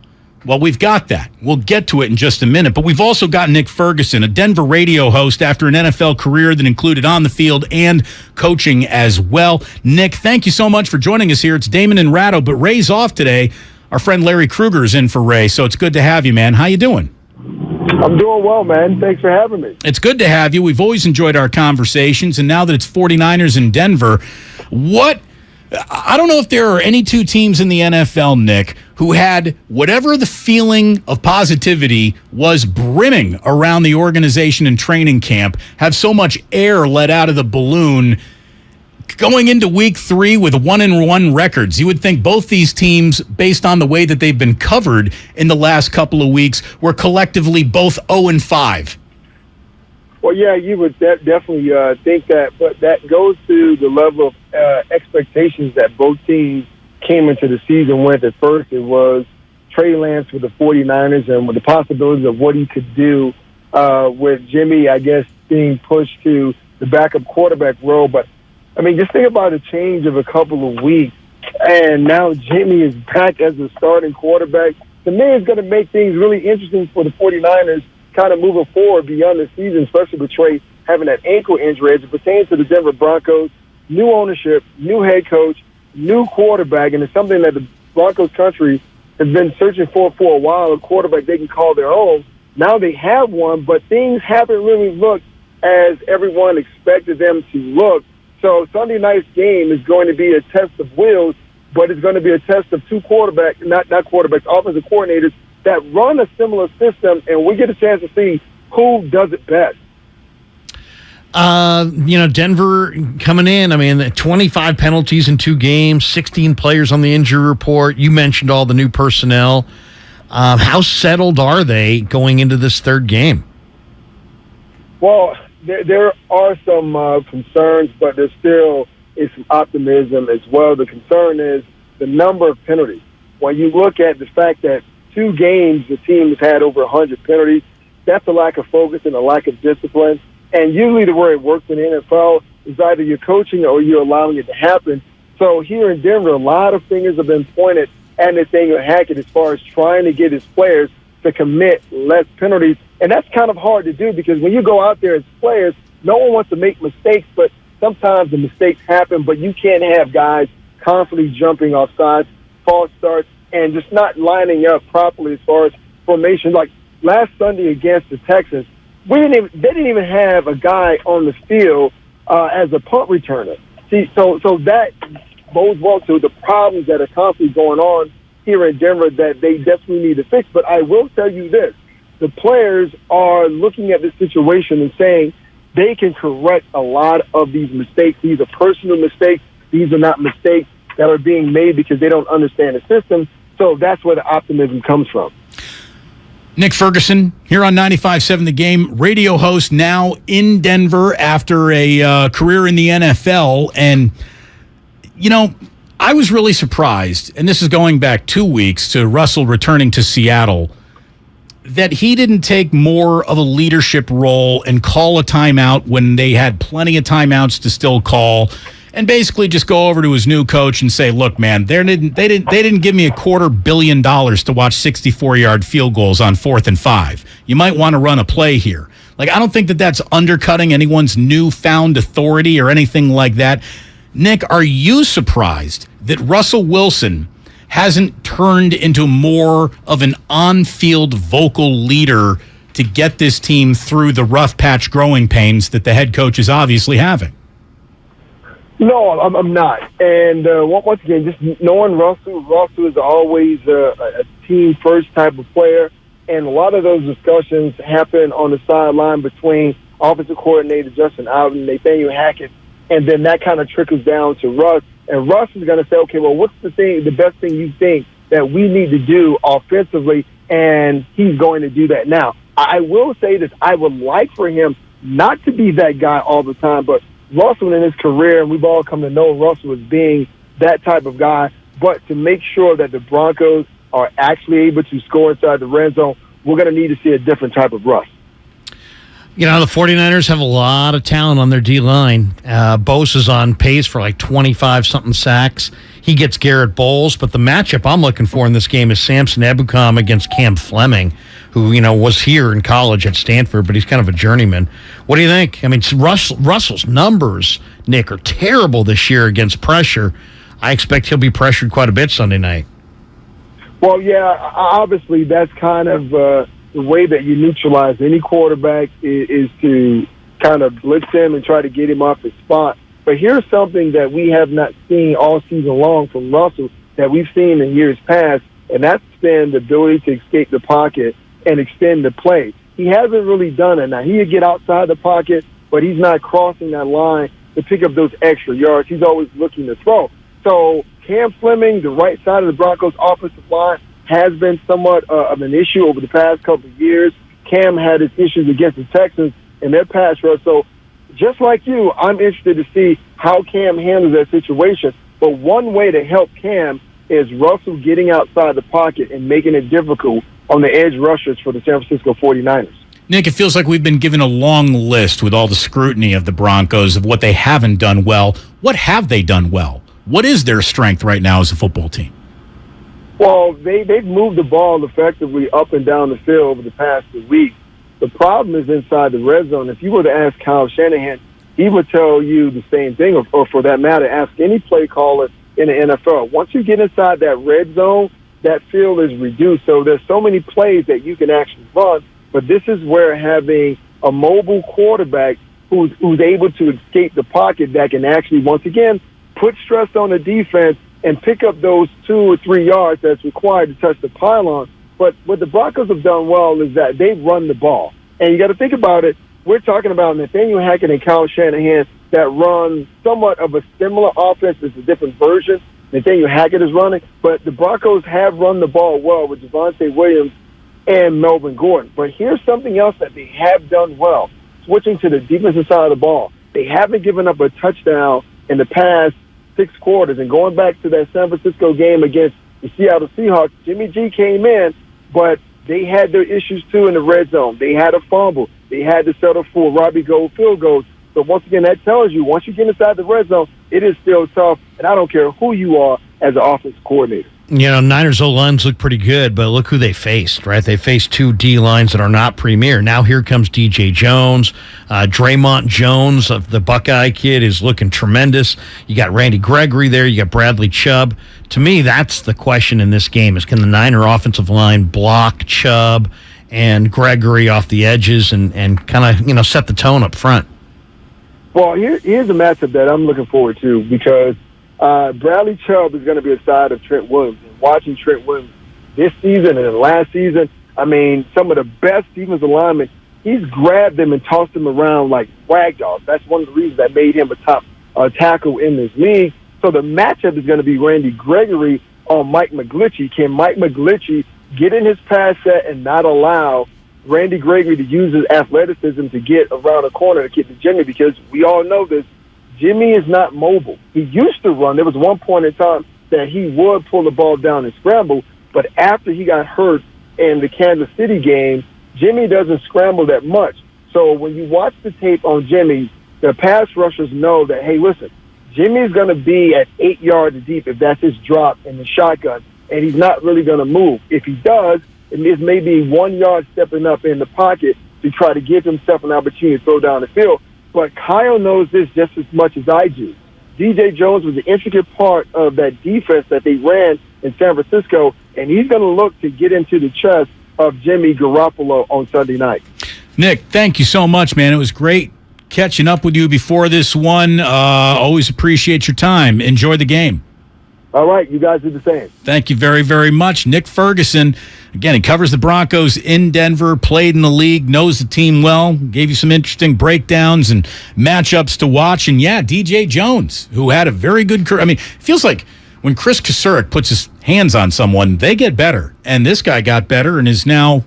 well, we've got that. We'll get to it in just a minute. But we've also got Nick Ferguson, a Denver radio host after an NFL career that included on the field and coaching as well. Nick, thank you so much for joining us here. It's Damon and Ratto, but Ray's off today. Our friend Larry Krueger is in for Ray, so it's good to have you, man. How you doing? I'm doing well, man. Thanks for having me. It's good to have you. We've always enjoyed our conversations, and now that it's 49ers in Denver, I don't know if there are any two teams in the NFL, Nick, who had whatever the feeling of positivity was brimming around the organization and training camp, have so much air let out of the balloon going into week 3 with 1-1 records. You would think both these teams, based on the way that they've been covered in the last couple of weeks, were collectively both 0-5. Well, yeah, you would definitely think that, but that goes to the level of expectations that both teams came into the season with. At first, it was Trey Lance with the 49ers and with the possibilities of what he could do with Jimmy, I guess, being pushed to the backup quarterback role. But, I mean, just think about a change of a couple of weeks, and now Jimmy is back as the starting quarterback. To me, it's going to make things really interesting for the 49ers kind of moving forward beyond the season, especially with Trey having that ankle injury as it pertains to the Denver Broncos. New ownership, new head coach, new quarterback, and it's something that the Broncos country has been searching for a while, a quarterback they can call their own. Now they have one, but things haven't really looked as everyone expected them to look. So Sunday night's game is going to be a test of wills, but it's going to be a test of two quarterbacks, not quarterbacks, offensive coordinators that run a similar system, and we get a chance to see who does it best. Denver coming in, I mean, 25 penalties in 2 games, 16 players on the injury report. You mentioned all the new personnel. How settled are they going into this third game? Well, there are some concerns, but there still is some optimism as well. The concern is the number of penalties. When you look at the fact that 2 games the team has had over 100 penalties, that's a lack of focus and a lack of discipline. And usually the way it works in the NFL is either you're coaching or you're allowing it to happen. So here in Denver, a lot of fingers have been pointed at Nathaniel Hackett as far as trying to get his players to commit less penalties. And that's kind of hard to do because when you go out there as players, no one wants to make mistakes, but sometimes the mistakes happen, but you can't have guys constantly jumping off sides, false starts, and just not lining up properly as far as formation. Like last Sunday against the Texans, they didn't even have a guy on the field as a punt returner. See, so that bodes well to the problems that are constantly going on here in Denver that they definitely need to fix. But I will tell you this. The players are looking at this situation and saying they can correct a lot of these mistakes. These are personal mistakes. These are not mistakes that are being made because they don't understand the system. So that's where the optimism comes from. Nick Ferguson here on 95.7 The Game, radio host now in Denver after a career in the NFL. And, I was really surprised, and this is going back 2 weeks to Russell returning to Seattle, that he didn't take more of a leadership role and call a timeout when they had plenty of timeouts to still call, and basically just go over to his new coach and say, look, man, they didn't give me $250 million to watch 64-yard field goals on 4th and 5. You might want to run a play here. Like, I don't think that that's undercutting anyone's newfound authority or anything like that. Nick, are you surprised that Russell Wilson hasn't turned into more of an on-field vocal leader to get this team through the rough patch growing pains that the head coach is obviously having? No, I'm not. And once again, just knowing Russell is always a team-first type of player, and a lot of those discussions happen on the sideline between offensive coordinator Justin Allen and Nathaniel Hackett, and then that kind of trickles down to Russ. And Russ is going to say, okay, well, what's the best thing you think that we need to do offensively? And he's going to do that. Now, I will say this. I would like for him not to be that guy all the time, but Russell in his career, and we've all come to know Russell as being that type of guy, but to make sure that the Broncos are actually able to score inside the red zone, we're going to need to see a different type of Russ. You know, the 49ers have a lot of talent on their D-line. Bose is on pace for like 25-something sacks. He gets Garrett Bowles, but the matchup I'm looking for in this game is Samson Ebukam against Cam Fleming, who, you know, was here in college at Stanford, but he's kind of a journeyman. What do you think? I mean, Russell's numbers, Nick, are terrible this year against pressure. I expect he'll be pressured quite a bit Sunday night. Well, yeah, obviously that's kind of the way that you neutralize any quarterback is to kind of blitz him and try to get him off his spot. But here's something that we have not seen all season long from Russell that we've seen in years past, and that's been the ability to escape the pocket and extend the play. He hasn't really done it. Now, he would get outside the pocket, but he's not crossing that line to pick up those extra yards. He's always looking to throw. So Cam Fleming, the right side of the Broncos' offensive line, has been somewhat of an issue over the past couple of years. Cam had his issues against the Texans in their pass rush. So just like you, I'm interested to see how Cam handles that situation. But one way to help Cam is Russell getting outside the pocket and making it difficult on the edge rushers for the San Francisco 49ers. Nick, it feels like we've been given a long list with all the scrutiny of the Broncos of what they haven't done well. What have they done well? What is their strength right now as a football team? Well, they've moved the ball effectively up and down the field over the past 2 weeks. The problem is inside the red zone. If you were to ask Kyle Shanahan, he would tell you the same thing, or for that matter, ask any play caller in the NFL. Once you get inside that red zone, that field is reduced. So there's so many plays that you can actually run, but this is where having a mobile quarterback who's able to escape the pocket that can actually, once again, put stress on the defense and pick up those 2 or 3 yards that's required to touch the pylon. But what the Broncos have done well is that they've run the ball. And you got to think about it. We're talking about Nathaniel Hackett and Kyle Shanahan that run somewhat of a similar offense. It's a different version Nathaniel Hackett is running. But the Broncos have run the ball well with Javonte Williams and Melvin Gordon. But here's something else that they have done well. Switching to the defensive side of the ball, they haven't given up a touchdown in the past 6 quarters. And going back to that San Francisco game against the Seattle Seahawks, Jimmy G came in, but they had their issues too in the red zone. They had a fumble. They had to settle for Robbie Gould field goals. So once again, that tells you once you get inside the red zone, it is still tough. And I don't care who you are as an offensive coordinator. You know, Niners O-lines look pretty good, but look who they faced, right? They faced 2 D-lines that are not premier. Now here comes DJ Jones. Draymond Jones, of the Buckeye kid, is looking tremendous. You got Randy Gregory there. You got Bradley Chubb. To me, that's the question in this game is can the Niner offensive line block Chubb and Gregory off the edges and kind of, you know, set the tone up front? Well, here's a matchup that I'm looking forward to because Bradley Chubb is going to be a side of Trent Williams. And watching Trent Williams this season and last season, I mean, some of the best defensive linemen, he's grabbed them and tossed them around like rag dolls. That's one of the reasons that made him a top tackle in this league. So the matchup is going to be Randy Gregory on Mike Mcglitchie. Can Mike Mcglitchie get in his pass set and not allow Randy Gregory to use his athleticism to get around a corner to get to Jimmy? Because we all know this, Jimmy is not mobile. He used to run. There was one point in time that he would pull the ball down and scramble, but after he got hurt in the Kansas City game, Jimmy doesn't scramble that much. So when you watch the tape on Jimmy, the pass rushers know that, hey, listen, Jimmy's going to be at 8 yards deep if that's his drop in the shotgun, and he's not really going to move. If he does, it is maybe 1 yard stepping up in the pocket to try to give himself an opportunity to throw down the field. But Kyle knows this just as much as I do. DJ Jones was an intricate part of that defense that they ran in San Francisco, and he's going to look to get into the chest of Jimmy Garoppolo on Sunday night. Nick, thank you so much, man. It was great catching up with you before this one. Always appreciate your time. Enjoy the game. All right, you guys do the same. Thank you very, very much. Nick Ferguson, again, he covers the Broncos in Denver, played in the league, knows the team well, gave you some interesting breakdowns and matchups to watch. And, yeah, DJ Jones, who had a very good career. I mean, it feels like when Chris Kasurek puts his hands on someone, they get better. And this guy got better and is now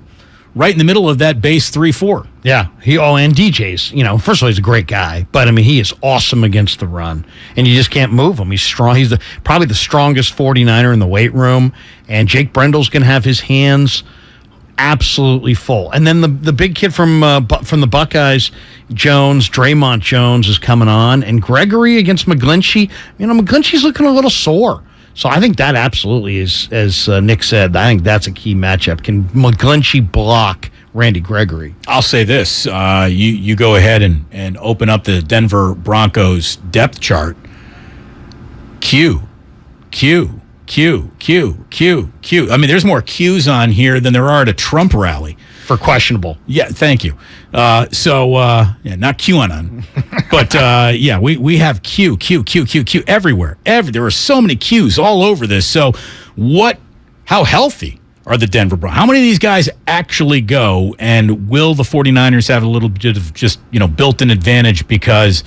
right in the middle of that base 3-4. Yeah, and DJ's, you know, first of all, he's a great guy, but I mean, he is awesome against the run, and you just can't move him. He's strong. He's probably the strongest 49er in the weight room, and Jake Brendel's going to have his hands absolutely full. And then the big kid from the Buckeyes, Jones, Draymond Jones, is coming on, and Gregory against Mcglitchie. Mcglitchie's looking a little sore. So I think that absolutely is, as Nick said, I think that's a key matchup. Can Mcglitchie block Randy Gregory? I'll say this. You go ahead and open up the Denver Broncos depth chart. Q. I mean, there's more Qs on here than there are at a Trump rally. For questionable. Yeah, thank you. Not QAnon. But, we have Q everywhere. There are so many Qs all over this. So how healthy are the Denver Broncos? How many of these guys actually go, and will the 49ers have a little bit of just, built-in advantage because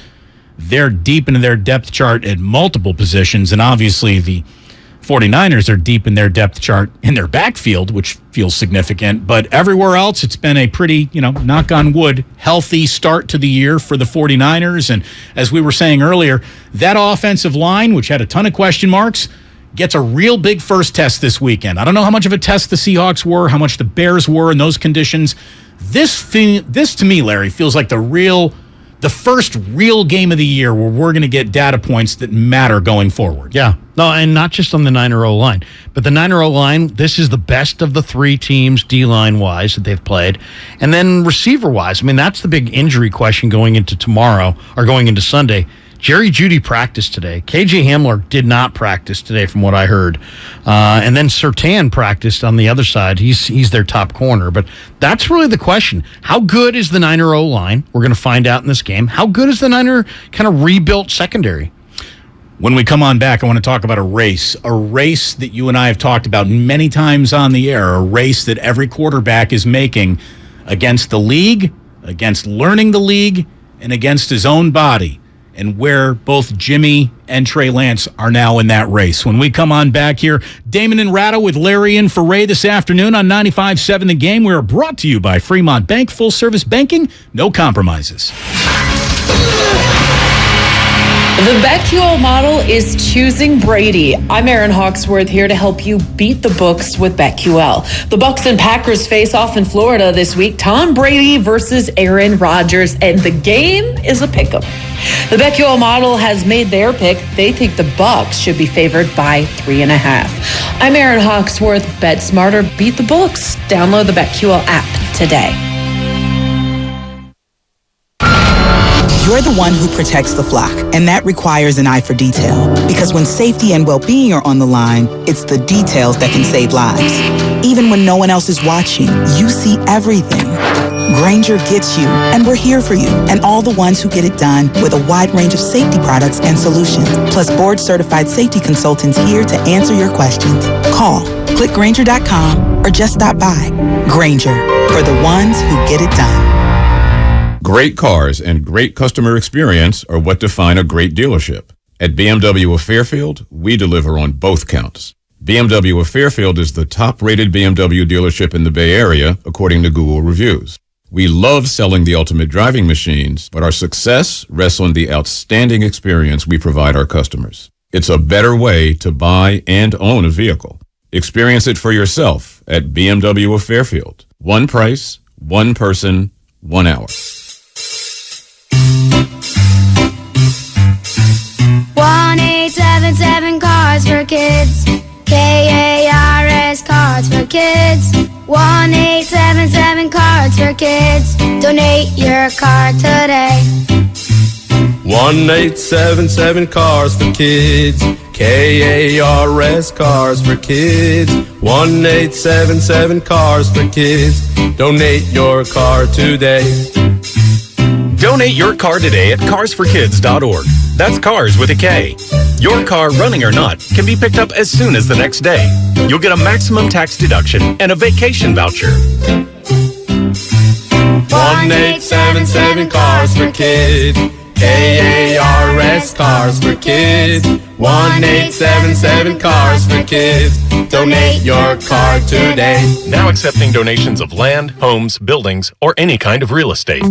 they're deep into their depth chart at multiple positions, and obviously the 49ers are deep in their depth chart in their backfield, which feels significant. But everywhere else, it's been a pretty, knock on wood, healthy start to the year for the 49ers. And as we were saying earlier, that offensive line, which had a ton of question marks, gets a real big first test this weekend. I don't know how much of a test the Seahawks were, how much the Bears were in those conditions. This to me, Larry, feels like the first real game of the year where we're going to get data points that matter going forward. Yeah. No, and not just on the Niner O-line, but the Niner O-line, this is the best of the three teams D-line-wise that they've played. And then receiver-wise, that's the big injury question going into tomorrow, or going into Sunday. Jerry Jeudy practiced today. KJ Hamler did not practice today from what I heard. And then Surtain practiced on the other side. He's their top corner. But that's really the question. How good is the Niner O-line? We're going to find out in this game. How good is the Niner kind of rebuilt secondary? When we come on back, I want to talk about a race that you and I have talked about many times on the air, a race that every quarterback is making against the league, against learning the league, and against his own body, and where both Jimmy and Trey Lance are now in that race. When we come on back here, Damon and Ratto with Larry and for Ray this afternoon on 95.7 The Game. We are brought to you by Fremont Bank, full-service banking, no compromises. The BetQL model is choosing Brady. I'm Erin Hawksworth here to help you beat the books with BetQL. The Bucs and Packers face off in Florida this week. Tom Brady versus Aaron Rodgers, and the game is a pick'em. The BetQL model has made their pick. They think the Bucs should be favored by 3.5. I'm Erin Hawksworth. Bet smarter, beat the books. Download the BetQL app today. You're the one who protects the flock, and that requires an eye for detail. Because when safety and well-being are on the line, it's the details that can save lives. Even when no one else is watching, you see everything. Grainger gets you, and we're here for you, and all the ones who get it done with a wide range of safety products and solutions, plus board-certified safety consultants here to answer your questions. Call, click Grainger.com, or just stop by. Grainger, for the ones who get it done. Great cars and great customer experience are what define a great dealership. At BMW of Fairfield, we deliver on both counts. BMW of Fairfield is the top-rated BMW dealership in the Bay Area, according to Google reviews. We love selling the ultimate driving machines, but our success rests on the outstanding experience we provide our customers. It's a better way to buy and own a vehicle. Experience it for yourself at BMW of Fairfield. One price, one person, 1 hour. 1877 Cars for Kids. KARS Cards for Kids. 1877 Cards for Kids. Donate your card today. 1877 Cars for Kids. KARS Cars for Kids. 1877 Cars for Kids. Donate your car today. Donate your car today at carsforkids.org. That's cars with a K. Your car, running or not, can be picked up as soon as the next day. You'll get a maximum tax deduction and a vacation voucher. 1877 Cars for Kids. KARS Cars for Kids. 1877 Cars for Kids. Donate your car today. Now accepting donations of land, homes, buildings, or any kind of real estate.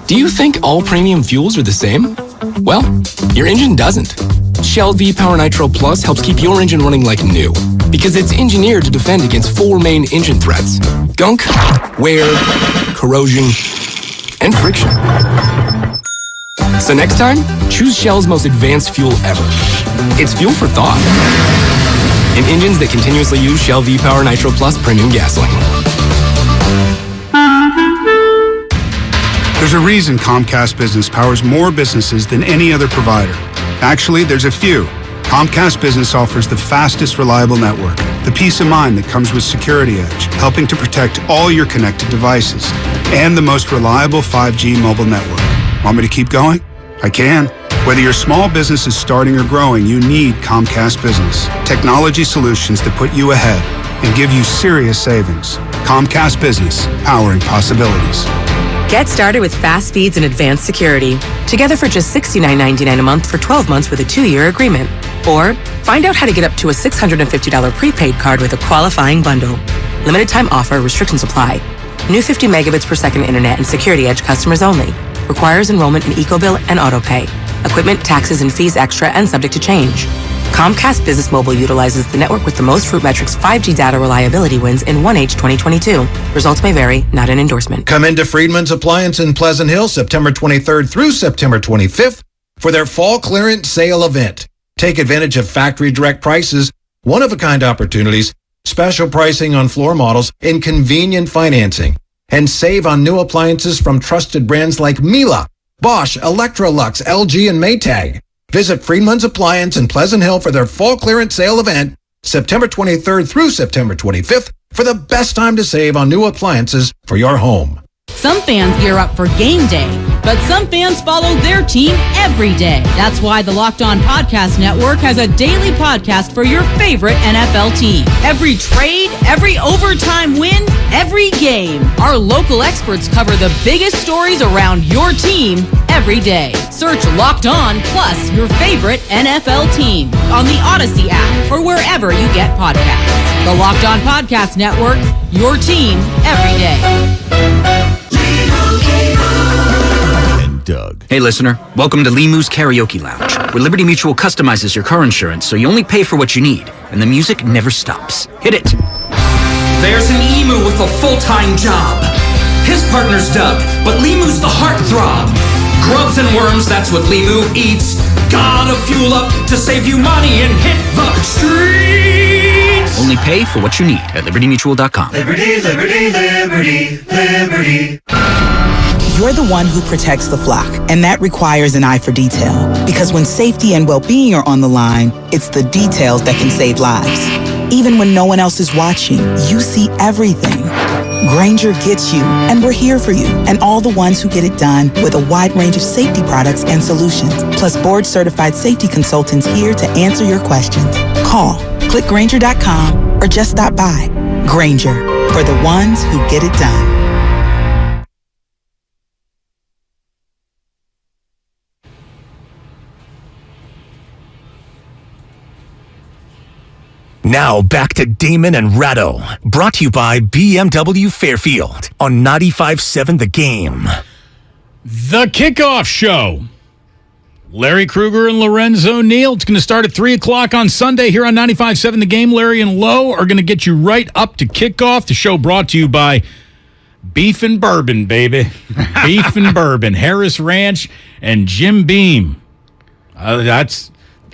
Do you think all premium fuels are the same? Well, your engine doesn't. Shell V-Power Nitro Plus helps keep your engine running like new, because it's engineered to defend against 4 main engine threats: gunk, wear, corrosion, and friction. So next time, choose Shell's most advanced fuel ever. It's fuel for thought. In engines that continuously use Shell V-Power Nitro Plus premium gasoline. There's a reason Comcast Business powers more businesses than any other provider. Actually, there's a few. Comcast Business offers the fastest, reliable network, the peace of mind that comes with Security Edge, helping to protect all your connected devices, and the most reliable 5G mobile network. Want me to keep going? I can. Whether your small business is starting or growing, you need Comcast Business. Technology solutions that put you ahead and give you serious savings. Comcast Business, powering possibilities. Get started with fast speeds and advanced security. Together for just $69.99 a month for 12 months with a 2-year agreement. Or find out how to get up to a $650 prepaid card with a qualifying bundle. Limited time offer, restrictions apply. New 50 megabits per second internet and Security Edge customers only. Requires enrollment in EcoBill and AutoPay. Equipment, taxes, and fees extra and subject to change. Comcast Business Mobile utilizes the network with the most RootMetrics 5G data reliability wins in 1H 2022. Results may vary, not an endorsement. Come into Friedman's Appliance in Pleasant Hill September 23rd through September 25th for their fall clearance sale event. Take advantage of factory direct prices, one-of-a-kind opportunities, special pricing on floor models, and convenient financing. And save on new appliances from trusted brands like Miele, Bosch, Electrolux, LG, and Maytag. Visit Friedman's Appliance in Pleasant Hill for their fall clearance sale event, September 23rd through September 25th, for the best time to save on new appliances for your home. Some fans gear up for game day, but some fans follow their team every day. That's why the Locked On Podcast Network has a daily podcast for your favorite NFL team. Every trade, every overtime win, every game. Our local experts cover the biggest stories around your team every day. Search Locked On plus your favorite NFL team on the Odyssey app or wherever you get podcasts. The Locked On Podcast Network, your team every day. Doug. Hey, listener. Welcome to Limu's Karaoke Lounge, where Liberty Mutual customizes your car insurance so you only pay for what you need, and the music never stops. Hit it. There's an emu with a full-time job. His partner's Doug, but Limu's the heartthrob. Grubs and worms, that's what Limu eats. Gotta fuel up to save you money and hit the streets. Only pay for what you need at libertymutual.com. Liberty, liberty, liberty, liberty. You're the one who protects the flock, and that requires an eye for detail. Because when safety and well-being are on the line, it's the details that can save lives. Even when no one else is watching, you see everything. Grainger gets you, and we're here for you, and all the ones who get it done with a wide range of safety products and solutions, plus board-certified safety consultants here to answer your questions. Call, click Grainger.com, or just stop by. Grainger, for the ones who get it done. Now back to Damon and Ratto, brought to you by BMW Fairfield on 95.7 The Game. The Kickoff Show. Larry Krueger and Lorenzo Neal. It's going to start at 3 o'clock on Sunday here on 95.7 The Game. Larry and Lowe are going to get you right up to kickoff. The show brought to you by Beef and Bourbon, baby. Beef and Bourbon. Harris Ranch and Jim Beam.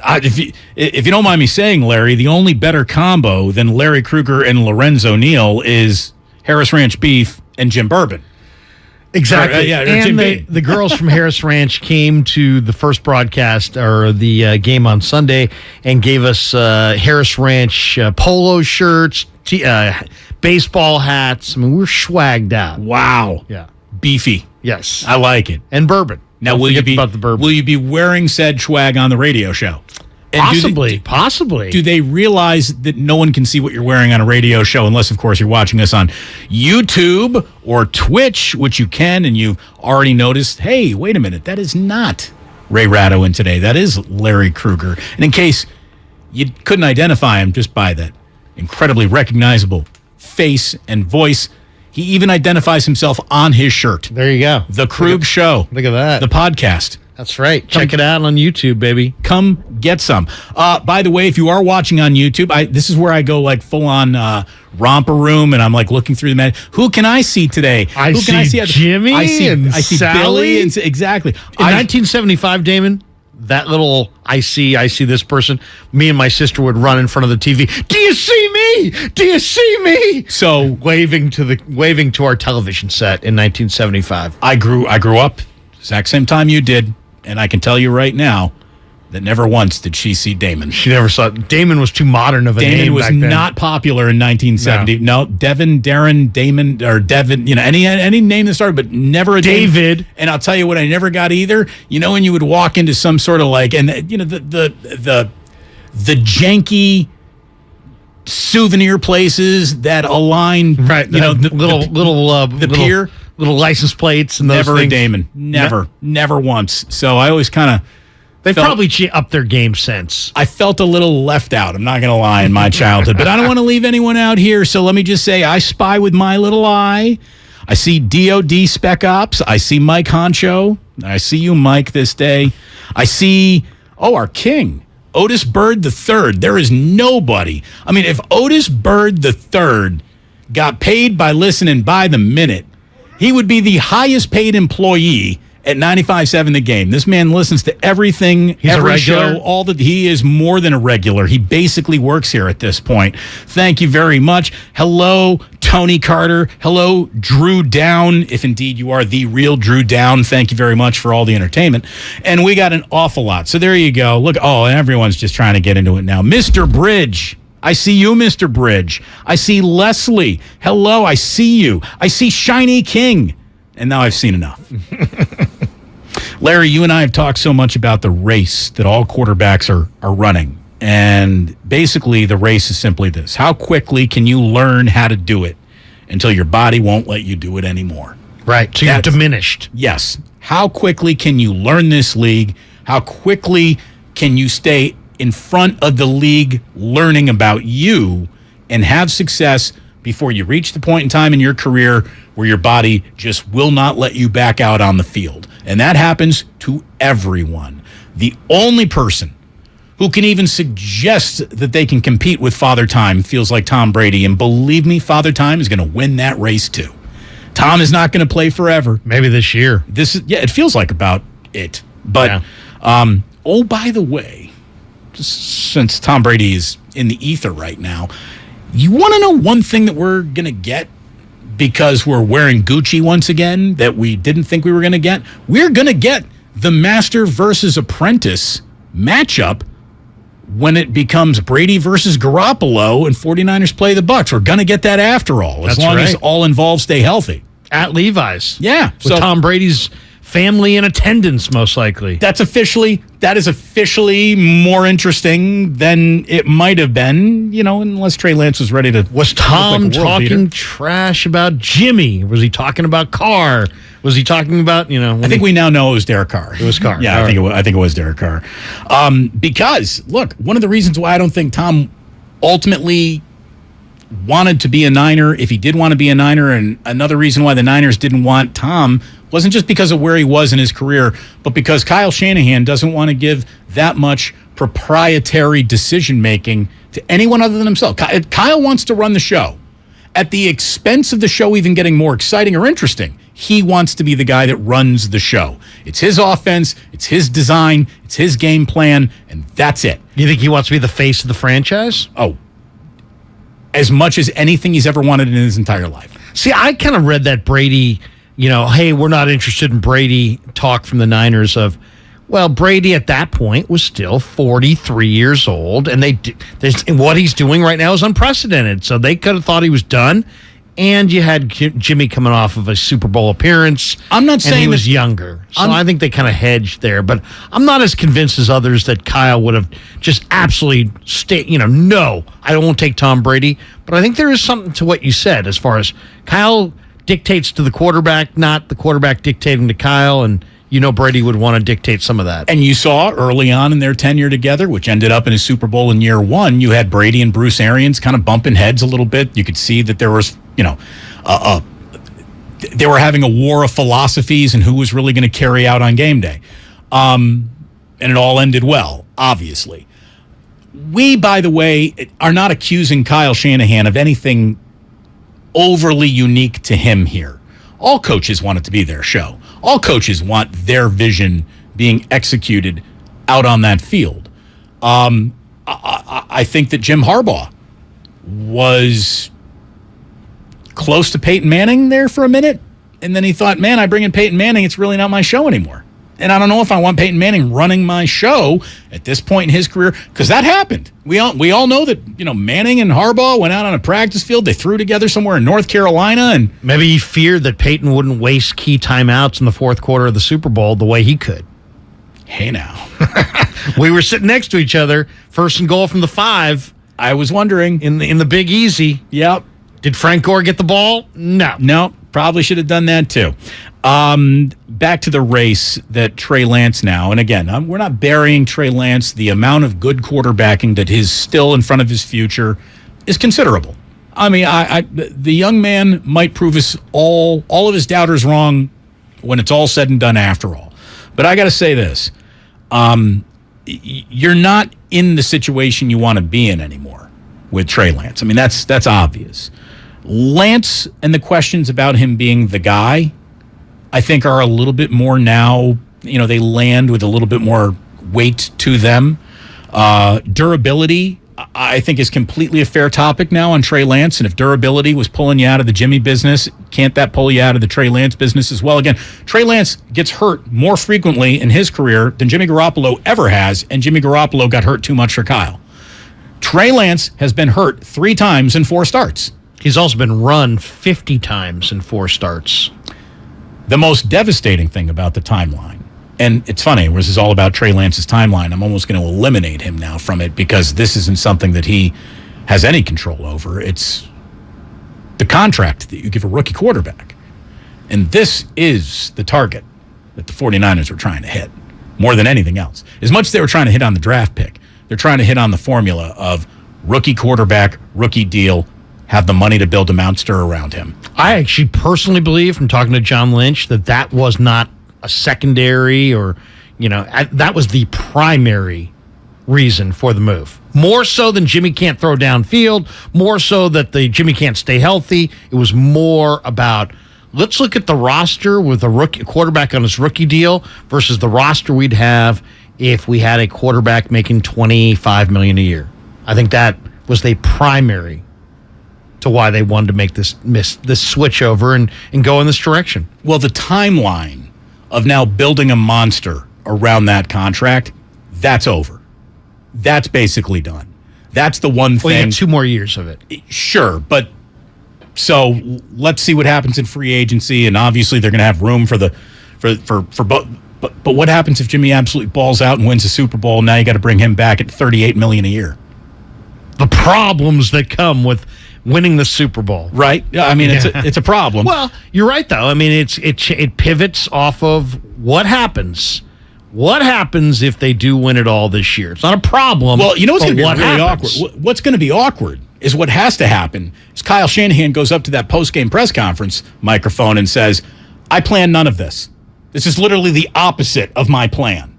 If you don't mind me saying, Larry, the only better combo than Larry Krueger and Lorenzo Neal is Harris Ranch Beef and Jim Bourbon. Exactly. And the girls from Harris Ranch came to the first broadcast or the game on Sunday and gave us Harris Ranch polo shirts, baseball hats. I mean, we're swagged out. Wow. Yeah. Beefy. Yes. I like it. And bourbon. Now, will you be wearing said swag on the radio show? And possibly. Do they realize that no one can see what you're wearing on a radio show unless, of course, you're watching us on YouTube or Twitch, which you can, and you've already noticed, hey, wait a minute, that is not Ray Ratto in today. That is Larry Krueger. And in case you couldn't identify him just by that incredibly recognizable face and voice, He even identifies himself on his shirt. There you go. The Krug Show. Look at that. The podcast. That's right. Check it out on YouTube, baby. Come get some. By the way, if you are watching on YouTube, this is where I go like full on romper room, and I'm like looking through the man. Who can I see today? Who can I see? Jimmy. I see Sally. Billy. And exactly. In 1975, Damon, that little I see this person. Me and my sister would run in front of the TV. Do you see me? Do you see me? So waving to our television set in 1975. I grew up exact same time you did. And I can tell you right now that never once did she see Damon. She never saw it. Damon was too modern of a name. Damon was back then. not popular in 1970. No, Devin, Darren, Damon, or Devin, any name that started, but never a David. Damon. And I'll tell you what I never got either. When you would walk into some sort of like, and the janky souvenir places that align, right? The pier. Little license plates and those never things. A Damon. Never once. So I always kind of they probably upped their game sense. I felt a little left out. I'm not going to lie in my childhood, but I don't want to leave anyone out here. So let me just say I spy with my little eye. I see DOD Spec Ops. I see Mike Honcho. I see you, Mike, this day. I see, our king, Otis Bird III. There is nobody. I mean, if Otis Bird III got paid by listening by the minute, he would be the highest paid employee at 95.7 The Game. This man listens to everything, every show, he is more than a regular. He basically works here at this point. Thank you very much. Hello, Tony Carter. Hello, Drew Down, if indeed you are the real Drew Down. Thank you very much for all the entertainment. And we got an awful lot. So there you go. Look, everyone's just trying to get into it now. Mr. Bridge. I see you, Mr. Bridge. I see Leslie. Hello, I see you. I see Shiny King. And now I've seen enough. Larry, you and I have talked so much about the race that all quarterbacks are running. And basically the race is simply this. How quickly can you learn how to do it until your body won't let you do it anymore? Right, so you're diminished. Yes. How quickly can you learn this league? How quickly can you stay in front of the league learning about you and have success before you reach the point in time in your career where your body just will not let you back out on the field? And that happens to everyone. The only person who can even suggest that they can compete with Father Time feels like Tom Brady. And believe me, Father Time is going to win that race too. Tom is not going to play forever. Maybe this year. It feels like about it. But, by the way, since Tom Brady is in the ether right now, you want to know one thing that we're going to get because we're wearing Gucci once again that we didn't think we were going to get? We're going to get the Master versus Apprentice matchup when it becomes Brady versus Garoppolo and 49ers play the Bucs. We're going to get that after all, as long as all involved stay healthy. At Levi's. Yeah. With Tom Brady's family in attendance, most likely. That is officially more interesting than it might have been, unless Trey Lance was ready to. Was Tom talking trash about Jimmy? Was he talking about Carr? Was he talking about, I think we now know it was Derek Carr. It was Carr. Yeah, I think it was Derek Carr. Because, look, one of the reasons why I don't think Tom ultimately wanted to be a Niner, if he did want to be a Niner, and another reason why the Niners didn't want Tom wasn't just because of where he was in his career, but because Kyle Shanahan doesn't want to give that much proprietary decision-making to anyone other than himself. Kyle wants to run the show. At the expense of the show even getting more exciting or interesting, he wants to be the guy that runs the show. It's his offense, it's his design, it's his game plan, and that's it. You think he wants to be the face of the franchise? Oh, as much as anything he's ever wanted in his entire life. See, I kind of read that Brady, hey, we're not interested in Brady talk from the Niners of, well, Brady at that point was still 43 years old, and what he's doing right now is unprecedented. So they could have thought he was done, and you had Jimmy coming off of a Super Bowl appearance. I'm not saying he was younger, so I think they kind of hedged there. But I'm not as convinced as others that Kyle would have just absolutely no, I won't take Tom Brady. But I think there is something to what you said as far as Kyle dictates to the quarterback, not the quarterback dictating to Kyle, and Brady would want to dictate some of that. And you saw early on in their tenure together, which ended up in a Super Bowl in year one, you had Brady and Bruce Arians kind of bumping heads a little bit. You could see that there was, they were having a war of philosophies and who was really going to carry out on game day. And it all ended well, obviously. We, by the way, are not accusing Kyle Shanahan of anything overly unique to him here. All coaches want it to be their show. All coaches want their vision being executed out on that field. I think that Jim Harbaugh was close to Peyton Manning there for a minute, and then he thought, man, I bring in Peyton Manning, it's really not my show anymore. And I don't know if I want Peyton Manning running my show at this point in his career, because that happened. We all know that, Manning and Harbaugh went out on a practice field. They threw together somewhere in North Carolina. And maybe he feared that Peyton wouldn't waste key timeouts in the fourth quarter of the Super Bowl the way he could. Hey, now. We were sitting next to each other, first and goal from the 5. I was wondering. In the Big Easy. Yep. Did Frank Gore get the ball? No. Probably should have done that too. Back to the race that Trey Lance now, and again, we're not burying Trey Lance. The amount of good quarterbacking that is still in front of his future is considerable. I mean, the young man might prove all of his doubters wrong when it's all said and done after all. But I got to say this. You're not in the situation you want to be in anymore with Trey Lance. I mean, that's obvious. Lance and the questions about him being the guy, I think, are a little bit more now, they land with a little bit more weight to them. Durability, I think, is completely a fair topic now on Trey Lance. And if durability was pulling you out of the Jimmy business, can't that pull you out of the Trey Lance business as well? Again, Trey Lance gets hurt more frequently in his career than Jimmy Garoppolo ever has, and Jimmy Garoppolo got hurt too much for Kyle. Trey Lance has been hurt 3 times in 4 starts. He's also been run 50 times in 4 starts. The most devastating thing about the timeline, and it's funny, this is all about Trey Lance's timeline. I'm almost going to eliminate him now from it because this isn't something that he has any control over. It's the contract that you give a rookie quarterback. And this is the target that the 49ers were trying to hit more than anything else. As much as they were trying to hit on the draft pick, they're trying to hit on the formula of rookie quarterback, rookie deal, have the money to build a monster around him. I actually personally believe, from talking to John Lynch, that was not a secondary or, that was the primary reason for the move. More so than Jimmy can't throw downfield, more so that Jimmy can't stay healthy. It was more about, let's look at the roster with a rookie quarterback on his rookie deal versus the roster we'd have if we had a quarterback making $25 million a year. I think that was the primary to why they wanted to make this switch over and go in this direction. Well, the timeline of now building a monster around that contract, that's over. That's basically done. That's the one thing. Well, you have 2 more years of it. Sure, but so let's see what happens in free agency, and obviously they're going to have room for both. But what happens if Jimmy absolutely balls out and wins a Super Bowl? Now you got to bring him back at $38 million a year. The problems that come with winning the Super Bowl, right? Yeah, I mean, it's a problem. Well, you're right though. I mean, it pivots off of what happens. What happens if they do win it all this year? It's not a problem. Well, what's going to be really awkward? What's going to be awkward is what has to happen is Kyle Shanahan goes up to that post-game press conference microphone and says, "I plan none of this. This is literally the opposite of my plan.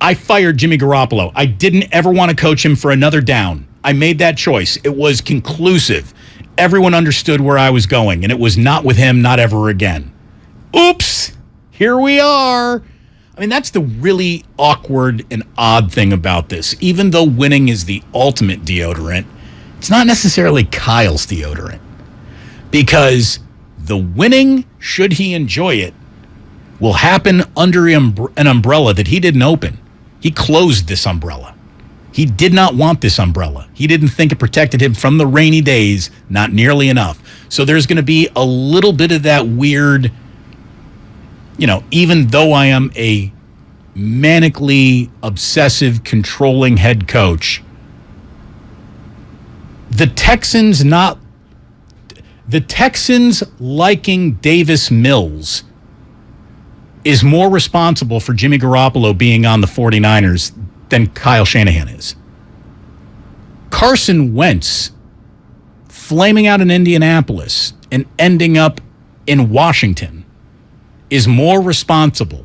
I fired Jimmy Garoppolo. I didn't ever want to coach him for another down. I made that choice. It was conclusive. Everyone understood where I was going, and it was not with him, not ever again." Oops, here we are. I mean, that's the really awkward and odd thing about this. Even though winning is the ultimate deodorant, it's not necessarily Kyle's deodorant. Because the winning, should he enjoy it, will happen under an umbrella that he didn't open. He closed this umbrella. He did not want this umbrella. He didn't think it protected him from the rainy days, not nearly enough. So there's going to be a little bit of that weird, even though I am a manically obsessive, controlling head coach, the Texans liking Davis Mills is more responsible for Jimmy Garoppolo being on the 49ers than Kyle Shanahan is. Carson Wentz flaming out in Indianapolis and ending up in Washington is more responsible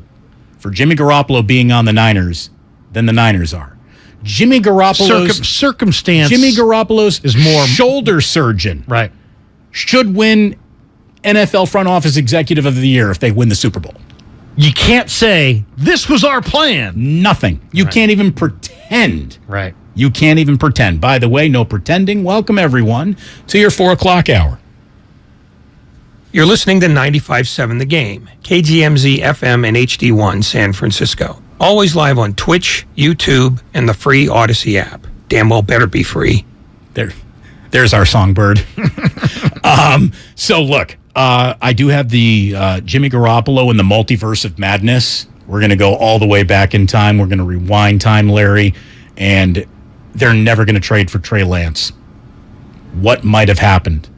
for Jimmy Garoppolo being on the Niners than the Niners are. Jimmy Garoppolo's circumstance. Jimmy Garoppolo's is more shoulder surgeon. Right. Should win NFL front office executive of the year if they win the Super Bowl. You can't say this was our plan. Nothing. You can't even pretend. Right. You can't even pretend. By the way, no pretending. Welcome everyone to your 4 o'clock hour. You're listening to 95.7 The Game, KGMZ FM and HD1 San Francisco. Always live on Twitch, YouTube, and the free Odyssey app. Damn well better be free. There's our songbird. So look, I do have the Jimmy Garoppolo and the multiverse of madness. We're going to go all the way back in time. We're going to rewind time, Larry, and they're never going to trade for Trey Lance. What might have happened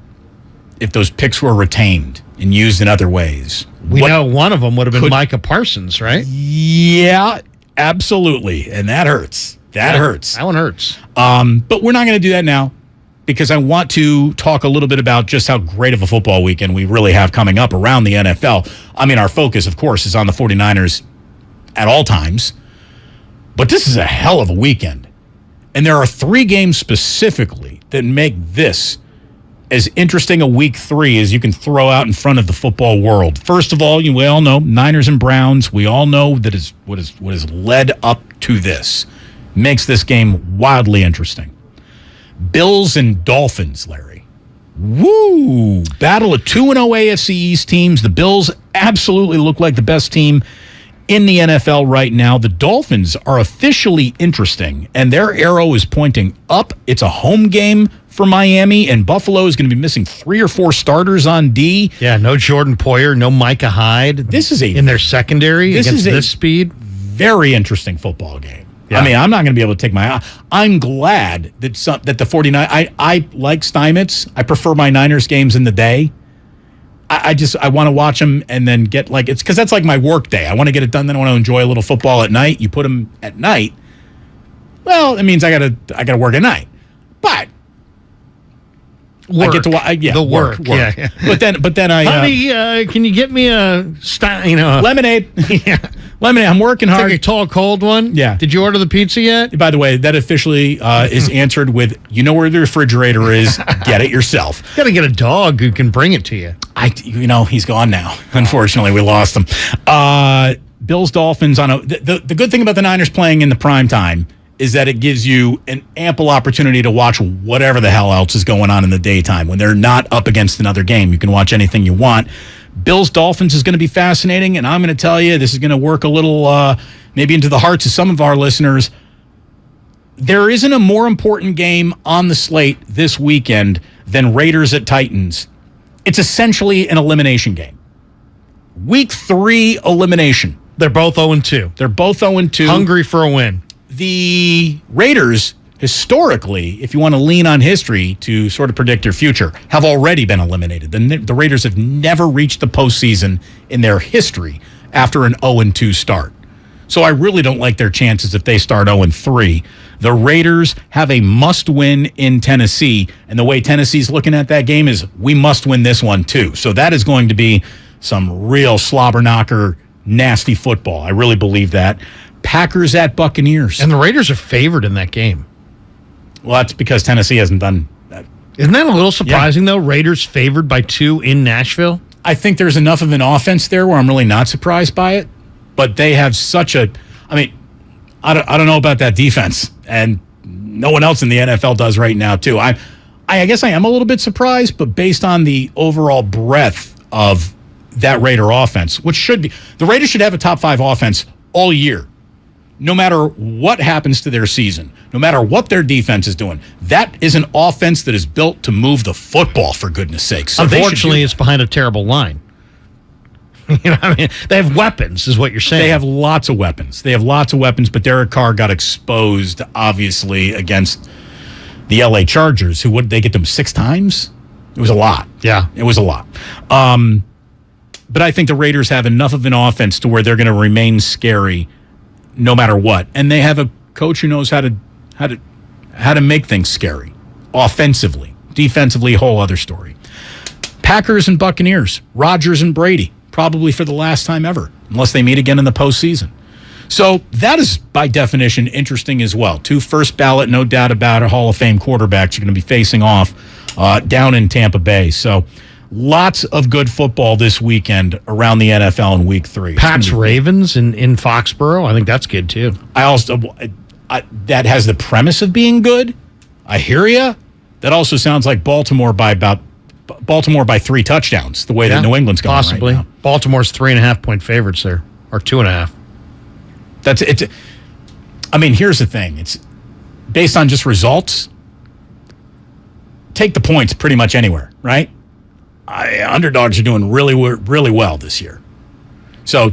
if those picks were retained and used in other ways? We know one of them would have been Micah Parsons, right? Yeah, absolutely. And that hurts. That hurts. That one hurts. But we're not going to do that now because I want to talk a little bit about just how great of a football weekend we really have coming up around the NFL. I mean, our focus, of course, is on the 49ers at all times. But this is a hell of a weekend. And there are 3 games specifically that make this as interesting a week 3 as you can throw out in front of the football world. First of all, we all know Niners and Browns. We all know that is what has led up to this. Makes this game wildly interesting. Bills and Dolphins, Larry. Woo! Battle of 2-0 AFC East teams. The Bills absolutely look like the best team in the NFL right now. The Dolphins are officially interesting, and their arrow is pointing up. It's a home game for Miami, and Buffalo is going to be missing 3 or 4 starters on D. Yeah, no Jordan Poyer, no Micah Hyde. This is in their secondary against this speed. Very interesting football game. Yeah. I mean, I'm not going to be able to take my eye. I'm glad that the 49. I like Steinmetz. I prefer my Niners games in the day. I want to watch them and then get it's because that's like my work day. I want to get it done. Then I want to enjoy a little football at night. You put them at night. Well, it means I gotta work at night. But work. I get to watch. Yeah, the work. Yeah. But then I. Honey, can you get me a lemonade? Yeah. Lemonade. I'm working hard. Take a tall, cold one. Yeah. Did you order the pizza yet? By the way, that officially is answered with, you know where the refrigerator is. Get it yourself. Got to get a dog who can bring it to you. He's gone now. Unfortunately, we lost him. Bills Dolphins on the good thing about the Niners playing in the prime time is that it gives you an ample opportunity to watch whatever the hell else is going on in the daytime. When they're not up against another game, you can watch anything you want. Bills Dolphins is going to be fascinating, and I'm going to tell you, this is going to work a little maybe into the hearts of some of our listeners. There isn't a more important game on the slate this weekend than Raiders at Titans. It's essentially an elimination game. Week 3 elimination. They're both 0-2. They're both 0-2. Hungry for a win. The Raiders, historically, if you want to lean on history to sort of predict their future, have already been eliminated. The Raiders have never reached the postseason in their history after an 0-2 start. So I really don't like their chances if they start 0-3. The Raiders have a must-win in Tennessee, and the way Tennessee's looking at that game is we must win this one too. So that is going to be some real slobber knocker, nasty football. I really believe that. Packers at Buccaneers. And the Raiders are favored in that game. Well, that's because Tennessee hasn't done that. Isn't that a little surprising, though? Raiders favored by 2 in Nashville? I think there's enough of an offense there where I'm really not surprised by it. But they have such a... I mean, I don't know about that defense. And no one else in the NFL does right now, too. I guess I am a little bit surprised, but based on the overall breadth of that Raider offense, which should be... The Raiders should have a top 5 offense all year. No matter what happens to their season, no matter what their defense is doing, that is an offense that is built to move the football, for goodness sakes. So unfortunately, it's behind a terrible line. They have weapons, is what you're saying. They have lots of weapons. But Derek Carr got exposed, obviously, against the LA Chargers, who, would they get them 6 times? It was a lot. Yeah. It was a lot. But I think the Raiders have enough of an offense to where they're going to remain scary no matter what. And they have a coach who knows how to make things scary offensively. Defensively, whole other story. Packers and Buccaneers, Rodgers and Brady, probably for the last time ever, unless they meet again in the postseason. So that is, by definition, interesting as well. 2 first ballot, no doubt about it, Hall of Fame quarterbacks you're going to be facing off down in Tampa Bay. So lots of good football this weekend around the NFL in Week 3. Pats Ravens in Foxborough, I think that's good too. That has the premise of being good. I hear you. That also sounds like Baltimore by 3 touchdowns, the way that New England's going possibly. Right now. Baltimore's 3.5-point favorites there, or 2.5. Here's the thing. It's based on just results. Take the points pretty much anywhere, right? Underdogs are doing really, really well this year. So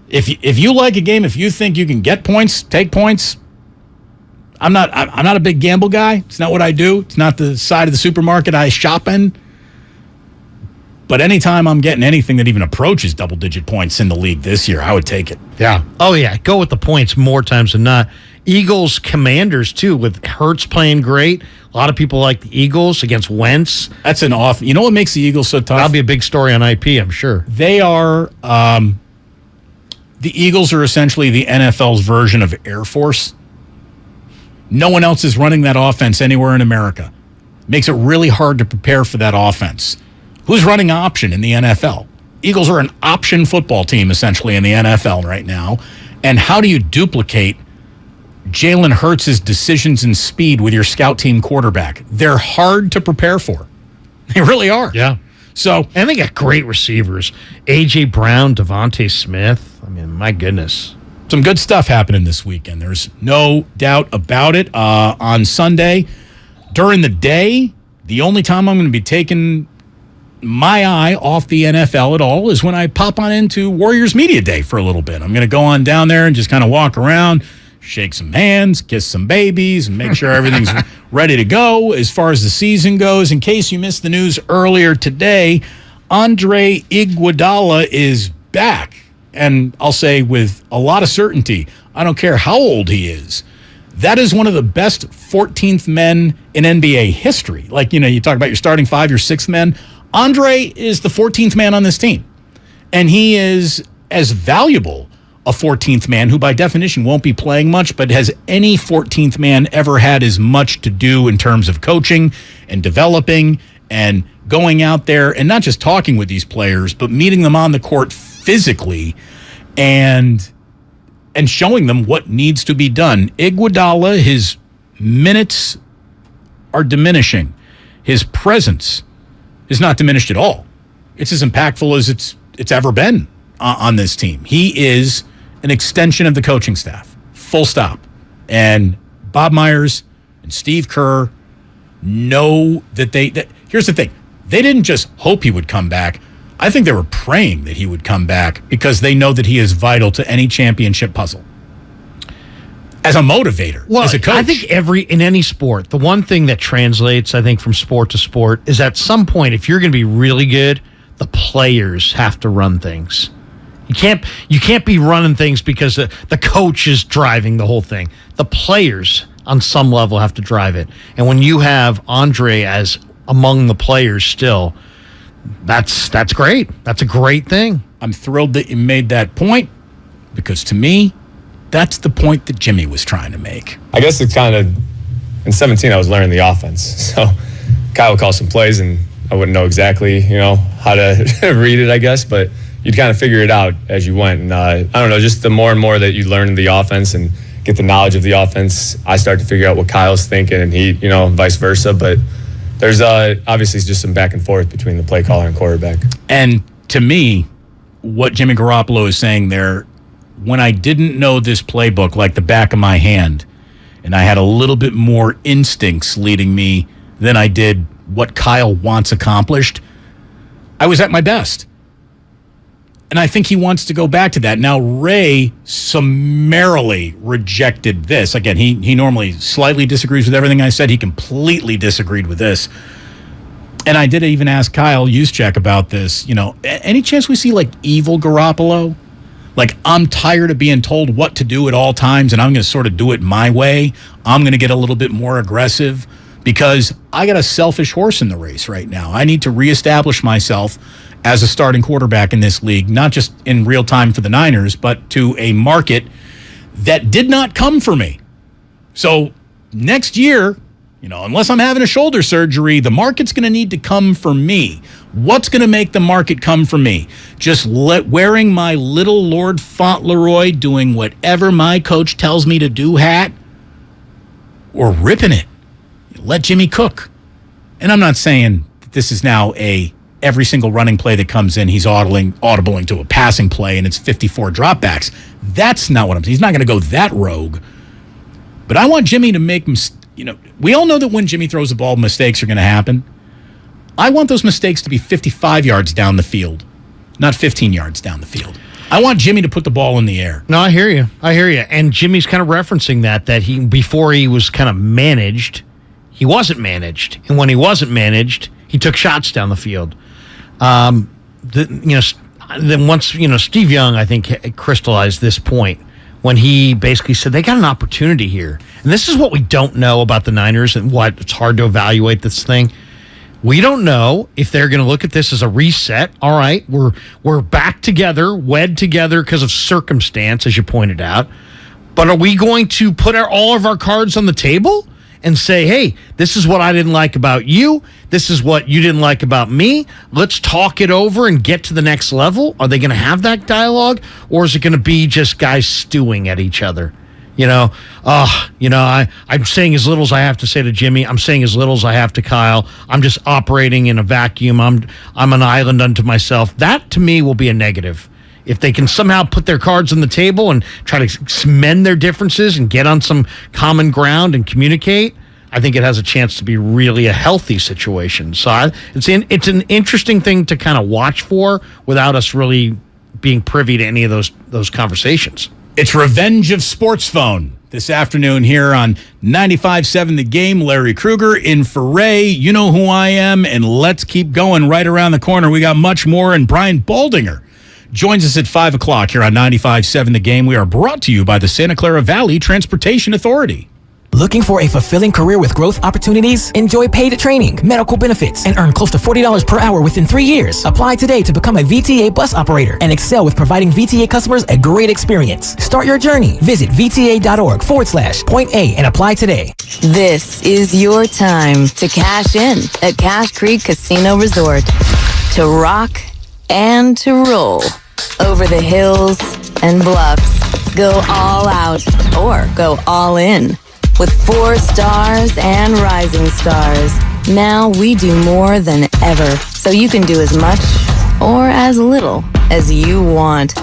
if you like a game, if you think you can get points, take points. I'm not a big gamble guy. It's not what I do. It's not the side of the supermarket I shop in. But anytime I'm getting anything that even approaches double-digit points in the league this year, I would take it. Yeah. Oh, yeah. Go with the points more times than not. Eagles, Commanders, too, with Hurts playing great. A lot of people like the Eagles against Wentz. That's an off. You know what makes the Eagles so tough? That'll be a big story on IP, I'm sure. They are, the Eagles are essentially the NFL's version of Air Force. No one else is running that offense anywhere in America. Makes it really hard to prepare for that offense. Who's running option in the NFL? Eagles are an option football team, essentially, in the NFL right now. And how do you duplicate Jalen Hurts' decisions and speed with your scout team quarterback? They're hard to prepare for. They really are. Yeah. And they got great receivers. A.J. Brown, Devontae Smith. I mean, my goodness. Some good stuff happening this weekend. There's no doubt about it. On Sunday, during the day, the only time I'm going to be taking my eye off the NFL at all is when I pop on into Warriors Media Day for a little bit. I'm going to go on down there and just kind of walk around, shake some hands, kiss some babies, and make sure everything's ready to go as far as the season goes. In case you missed the news earlier today, Andre Iguodala is back. And I'll say with a lot of certainty, I don't care how old he is, that is one of the best 14th men in NBA history. Like, you talk about your starting 5, your 6th men. Andre is the 14th man on this team. And he is as valuable a 14th man, who by definition won't be playing much, but has any 14th man ever had as much to do in terms of coaching and developing and going out there and not just talking with these players, but meeting them on the court physically and showing them what needs to be done. Iguodala, his minutes are diminishing. His presence is not diminished at all. It's as impactful as it's ever been on this team. He is an extension of the coaching staff, full stop. And Bob Myers and Steve Kerr know that here's the thing. They didn't just hope he would come back. I think they were praying that he would come back because they know that he is vital to any championship puzzle. As a motivator, as a coach. I think in any sport, the one thing that translates, I think, from sport to sport is at some point, if you're going to be really good, the players have to run things. You can't be running things because the coach is driving the whole thing. The players, on some level, have to drive it. And when you have Andre as among the players still, that's great. That's a great thing. I'm thrilled that you made that point because to me, that's the point that Jimmy was trying to make. I guess it's kind of, in 17, I was learning the offense. So Kyle would call some plays and I wouldn't know exactly, how to read it, I guess, but you'd kind of figure it out as you went. And I don't know, just the more and more that you learn the offense and get the knowledge of the offense, I start to figure out what Kyle's thinking and he, vice versa. But there's obviously just some back and forth between the play caller and quarterback. And to me, what Jimmy Garoppolo is saying there, when I didn't know this playbook like the back of my hand, and I had a little bit more instincts leading me than I did what Kyle wants accomplished, I was at my best. And I think he wants to go back to that. Now, Ray summarily rejected this. Again, he normally slightly disagrees with everything I said. He completely disagreed with this. And I did even ask Kyle Juszczyk about this. Any chance we see, evil Garoppolo? I'm tired of being told what to do at all times, and I'm going to sort of do it my way. I'm going to get a little bit more aggressive because I got a selfish horse in the race right now. I need to reestablish myself as a starting quarterback in this league, not just in real time for the Niners, but to a market that did not come for me. So next year, unless I'm having a shoulder surgery, the market's going to need to come for me. What's going to make the market come for me? Just wearing my little Lord Fauntleroy, doing whatever my coach tells me to do hat, or ripping it. Let Jimmy cook. And I'm not saying that this is now every single running play that comes in, he's audibling to a passing play and it's 54 dropbacks. That's not what I'm saying. He's not going to go that rogue. But I want Jimmy to make, we all know that when Jimmy throws the ball, mistakes are going to happen. I want those mistakes to be 55 yards down the field, not 15 yards down the field. I want Jimmy to put the ball in the air. No, I hear you. And Jimmy's kind of referencing that he, before he was kind of managed, he wasn't managed. And when he wasn't managed, he took shots down the field. Then once, Steve Young, I think, crystallized this point when he basically said they got an opportunity here. And this is what we don't know about the Niners and what it's hard to evaluate this thing. We don't know if they're going to look at this as a reset. All right, we're back together, wed together because of circumstance, as you pointed out. But are we going to put all of our cards on the table and say, hey, this is what I didn't like about you. This is what you didn't like about me. Let's talk it over and get to the next level. Are they going to have that dialogue? Or is it going to be just guys stewing at each other? I'm saying as little as I have to say to Jimmy. I'm saying as little as I have to Kyle. I'm just operating in a vacuum. I'm an island unto myself. That, to me, will be a negative. If they can somehow put their cards on the table and try to mend their differences and get on some common ground and communicate, I think it has a chance to be really a healthy situation. So it's an interesting thing to kind of watch for without us really being privy to any of those conversations. It's Revenge of Sports Phone this afternoon here on 95.7 The Game. Larry Krueger in for Ray. You know who I am, and let's keep going right around the corner. We got much more, and Brian Baldinger joins us at 5 o'clock here on 95.7 The Game. We are brought to you by the Santa Clara Valley Transportation Authority. Looking for a fulfilling career with growth opportunities? Enjoy paid training, medical benefits, and earn close to $40 per hour within 3 years. Apply today to become a VTA bus operator and excel with providing VTA customers a great experience. Start your journey. Visit VTA.org/Point A and apply today. This is your time to cash in at Cache Creek Casino Resort. To rock and to roll. Over the hills and bluffs. Go all out or go all in. With 4 stars and rising stars, now we do more than ever, so you can do as much or as little as you want.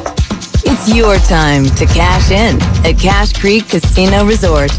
It's your time to cash in at Cache Creek Casino Resort.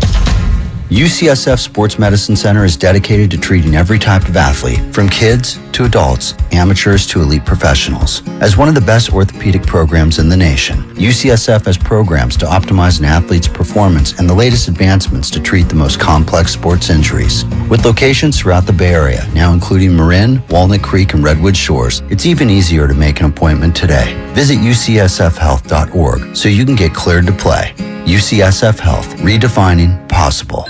UCSF Sports Medicine Center is dedicated to treating every type of athlete, from kids to adults, amateurs to elite professionals. As one of the best orthopedic programs in the nation, UCSF has programs to optimize an athlete's performance and the latest advancements to treat the most complex sports injuries. With locations throughout the Bay Area, now including Marin, Walnut Creek, and Redwood Shores, it's even easier to make an appointment today. Visit ucsfhealth.org so you can get cleared to play. UCSF Health, redefining possible.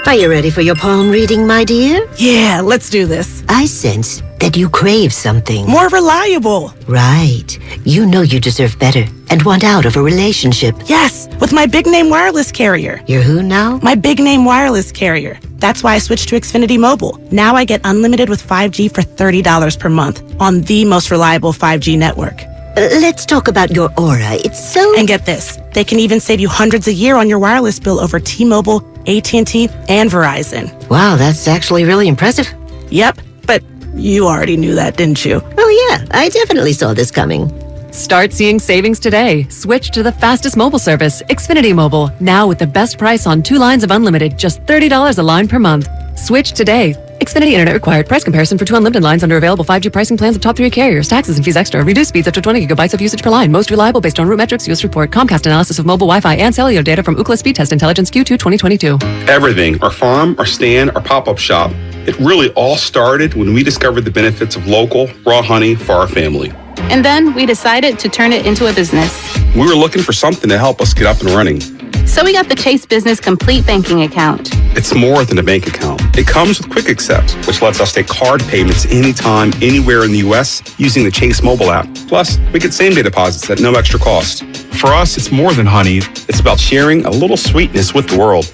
Are you ready for your palm reading, my dear? Yeah, let's do this. I sense that you crave something. More reliable. Right. You know you deserve better and want out of a relationship. Yes, with my big name wireless carrier. You're who now? My big name wireless carrier. That's why I switched to Xfinity Mobile. Now I get unlimited with 5G for $30 per month on the most reliable 5G network. Let's talk about your aura. It's so... And get this. They can even save you hundreds a year on your wireless bill over T-Mobile, AT&T, and Verizon. Wow, that's actually really impressive. Yep, but you already knew that, didn't you? Oh yeah, I definitely saw this coming. Start seeing savings today. Switch to the fastest mobile service, Xfinity Mobile. Now with the best price on 2 lines of unlimited, just $30 a line per month. Switch today. Xfinity Internet required. Price comparison for 2 unlimited lines under available 5G pricing plans of top 3 carriers. Taxes and fees extra. Reduced speeds up to 20 gigabytes of usage per line. Most reliable based on root metrics. US report. Comcast analysis of mobile Wi-Fi and cellular data from Ookla Speed Test Intelligence Q2 2022. Everything. Our farm, our stand, our pop-up shop. It really all started when we discovered the benefits of local, raw honey for our family. And then we decided to turn it into a business. We were looking for something to help us get up and running. So we got the Chase Business Complete Banking Account. It's more than a bank account. It comes with Quick Accept, which lets us take card payments anytime, anywhere in the U.S. using the Chase mobile app. Plus, we get same-day deposits at no extra cost. For us, it's more than honey. It's about sharing a little sweetness with the world.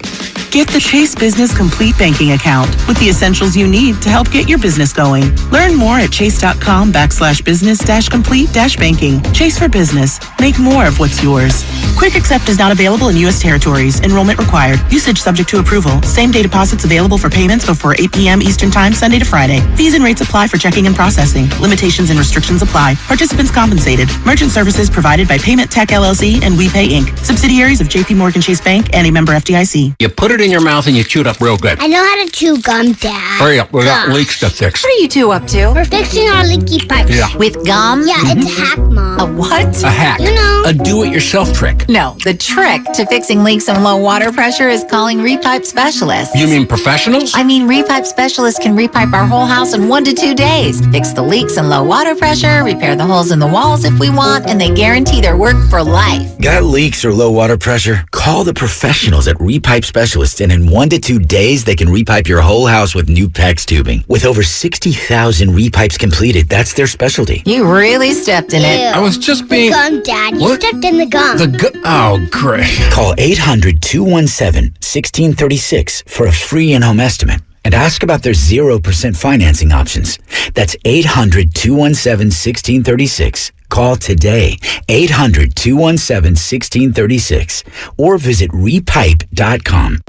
Get the Chase Business Complete Banking Account with the essentials you need to help get your business going. Learn more at chase.com/business-complete-banking. Chase for business. Make more of what's yours. Quick Accept is not available in U.S. territories. Enrollment required. Usage subject to approval. Same-day deposits available for payments before 8 p.m. Eastern Time, Sunday to Friday. Fees and rates apply for checking and processing. Limitations and restrictions apply. Participants compensated. Merchant services provided by Payment Tech LLC and WePay Inc. Subsidiaries of J.P. Morgan Chase Bank and a member FDIC. You put it in your mouth and you chew it up real good. I know how to chew gum, Dad. Hurry up, we got leaks to fix. What are you two up to? We're fixing our leaky pipes. Yeah. With gum? Yeah, it's a hack, Mom. A what? A hack. You know. A do-it-yourself trick. No, the trick to fixing leaks and low water pressure is calling repipe specialists. You mean professionals? I mean, repipe specialists can repipe our whole house in 1 to 2 days. Fix the leaks and low water pressure, repair the holes in the walls if we want, and they guarantee their work for life. Got leaks or low water pressure? Call the professionals at Repipe Specialists, and in 1 to 2 days, they can repipe your whole house with new PEX tubing. With over 60,000 repipes completed, that's their specialty. You really stepped in it. I was just being... The gum, Dad. You What? stepped in the gum. Oh, great. Call 800-217-1636 for a free in-home estimate and ask about their 0% financing options. That's 800-217-1636. Call today, 800-217-1636, or visit repipe.com.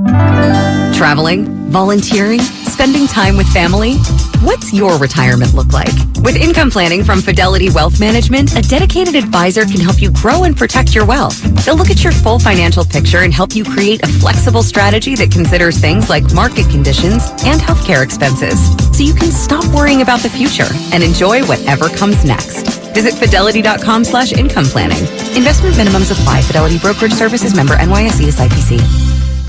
Traveling, volunteering, spending time with family. What's your retirement look like? With income planning from Fidelity Wealth Management, a dedicated advisor can help you grow and protect your wealth. They'll look at your full financial picture and help you create a flexible strategy that considers things like market conditions and healthcare expenses, so you can stop worrying about the future and enjoy whatever comes next. Visit fidelity.com/income planning. Investment minimums apply. Fidelity Brokerage Services, member NYSE SIPC.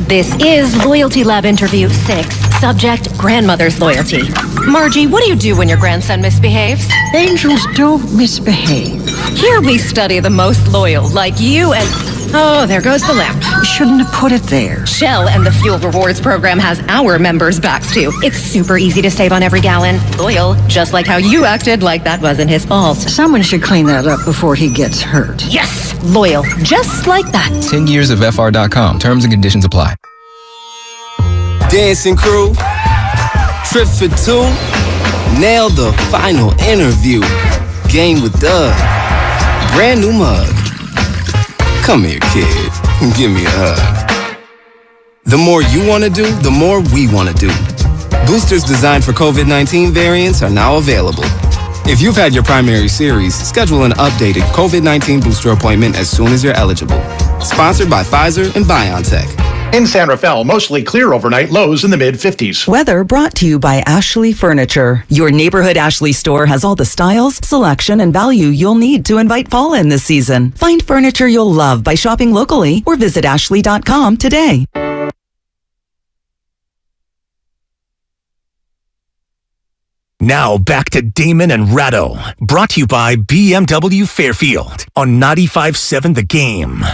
This is Loyalty Lab Interview 6. Subject, grandmother's loyalty. Margie, what do you do when your grandson misbehaves? Angels don't misbehave. Here we study the most loyal, like you and... Oh, there goes the lamp. You shouldn't have put it there. Shell and the Fuel Rewards program has our members' backs too. It's super easy to save on every gallon. Loyal, just like how you acted like that wasn't his fault. Someone should clean that up before he gets hurt. Yes, loyal, just like that. 10 years of FR.com. Terms and conditions apply. Dancing crew, trip for two, nailed the final interview. Game with Doug, brand new mug. Come here, kid, give me a hug. The more you want to do, the more we want to do. Boosters designed for COVID-19 variants are now available. If you've had your primary series, schedule an updated COVID-19 booster appointment as soon as you're eligible. Sponsored by Pfizer and BioNTech. In San Rafael, mostly clear overnight, lows in the mid-50s. Weather brought to you by Ashley Furniture. Your neighborhood Ashley store has all the styles, selection, and value you'll need to invite fall in this season. Find furniture you'll love by shopping locally or visit ashley.com today. Now back to Damon and Ratto, brought to you by BMW Fairfield on 95.7 The Game.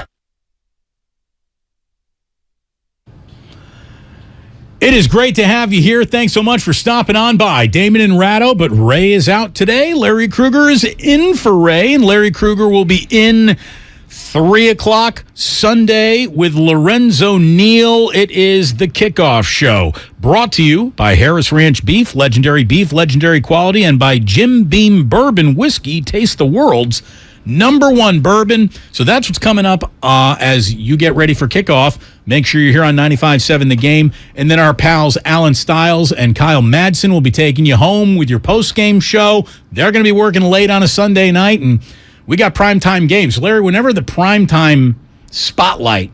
It is great to have you here. Thanks so much for stopping on by. Damon and Ratto, but Ray is out today. Larry Krueger is in for Ray, and Larry Krueger will be in 3 o'clock Sunday with Lorenzo Neal. It is the kickoff show, brought to you by Harris Ranch Beef, legendary quality, and by Jim Beam Bourbon Whiskey. Taste the world's #1 bourbon. So that's what's coming up as you get ready for kickoff. Make sure you're here on 95.7 The Game. And then our pals Alan Stiles and Kyle Madsen will be taking you home with your post-game show. They're going to be working late on a Sunday night, and we got primetime games. Larry, whenever the primetime spotlight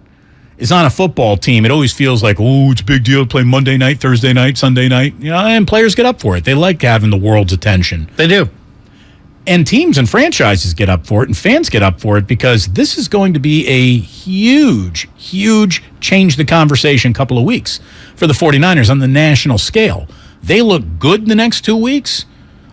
is on a football team, it always feels like, oh, it's a big deal to play Monday night, Thursday night, Sunday night. You know, and players get up for it. They like having the world's attention. They do. And teams and franchises get up for it, and fans get up for it, because this is going to be a huge, huge change the conversation couple of weeks for the 49ers on the national scale. They look good in the next 2 weeks.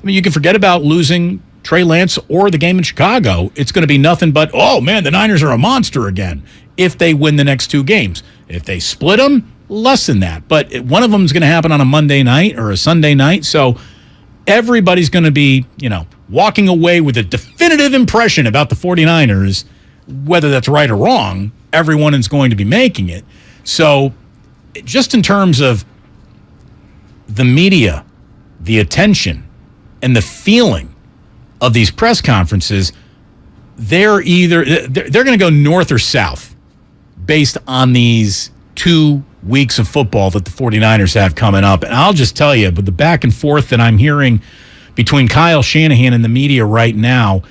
I mean, you can forget about losing Trey Lance or the game in Chicago. It's going to be nothing but, oh, man, the Niners are a monster again. if they win the next 2 games. If they split them, less than that. But one of them is going to happen on a Monday night or a Sunday night. So everybody's going to be, walking away with a definitive impression about the 49ers, whether that's right or wrong. Everyone is going to be making it. So just in terms of the media, the attention, and the feeling of these press conferences, they're going to go north or south based on these 2 weeks of football that the 49ers have coming up. And I'll just tell you, with the back and forth that I'm hearing between Kyle Shanahan and the media right now,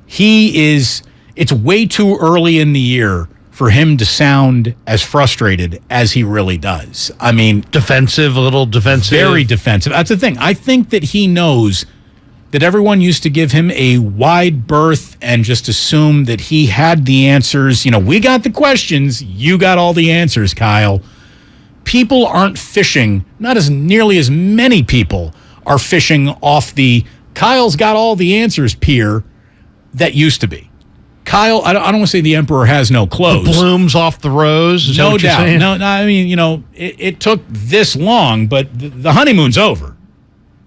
it's way too early in the year for him to sound as frustrated as he really does. I mean, defensive, a little defensive. Very defensive. That's the thing. I think that he knows that everyone used to give him a wide berth and just assume that he had the answers. We got the questions, you got all the answers, Kyle. People aren't fishing, not as nearly as many people are fishing off the Kyle's got all the answers pier that used to be. Kyle, I don't want to say the emperor has no clothes. The blooms off the rose, is no that what doubt. You're saying? No, I mean, it took this long, but the honeymoon's over.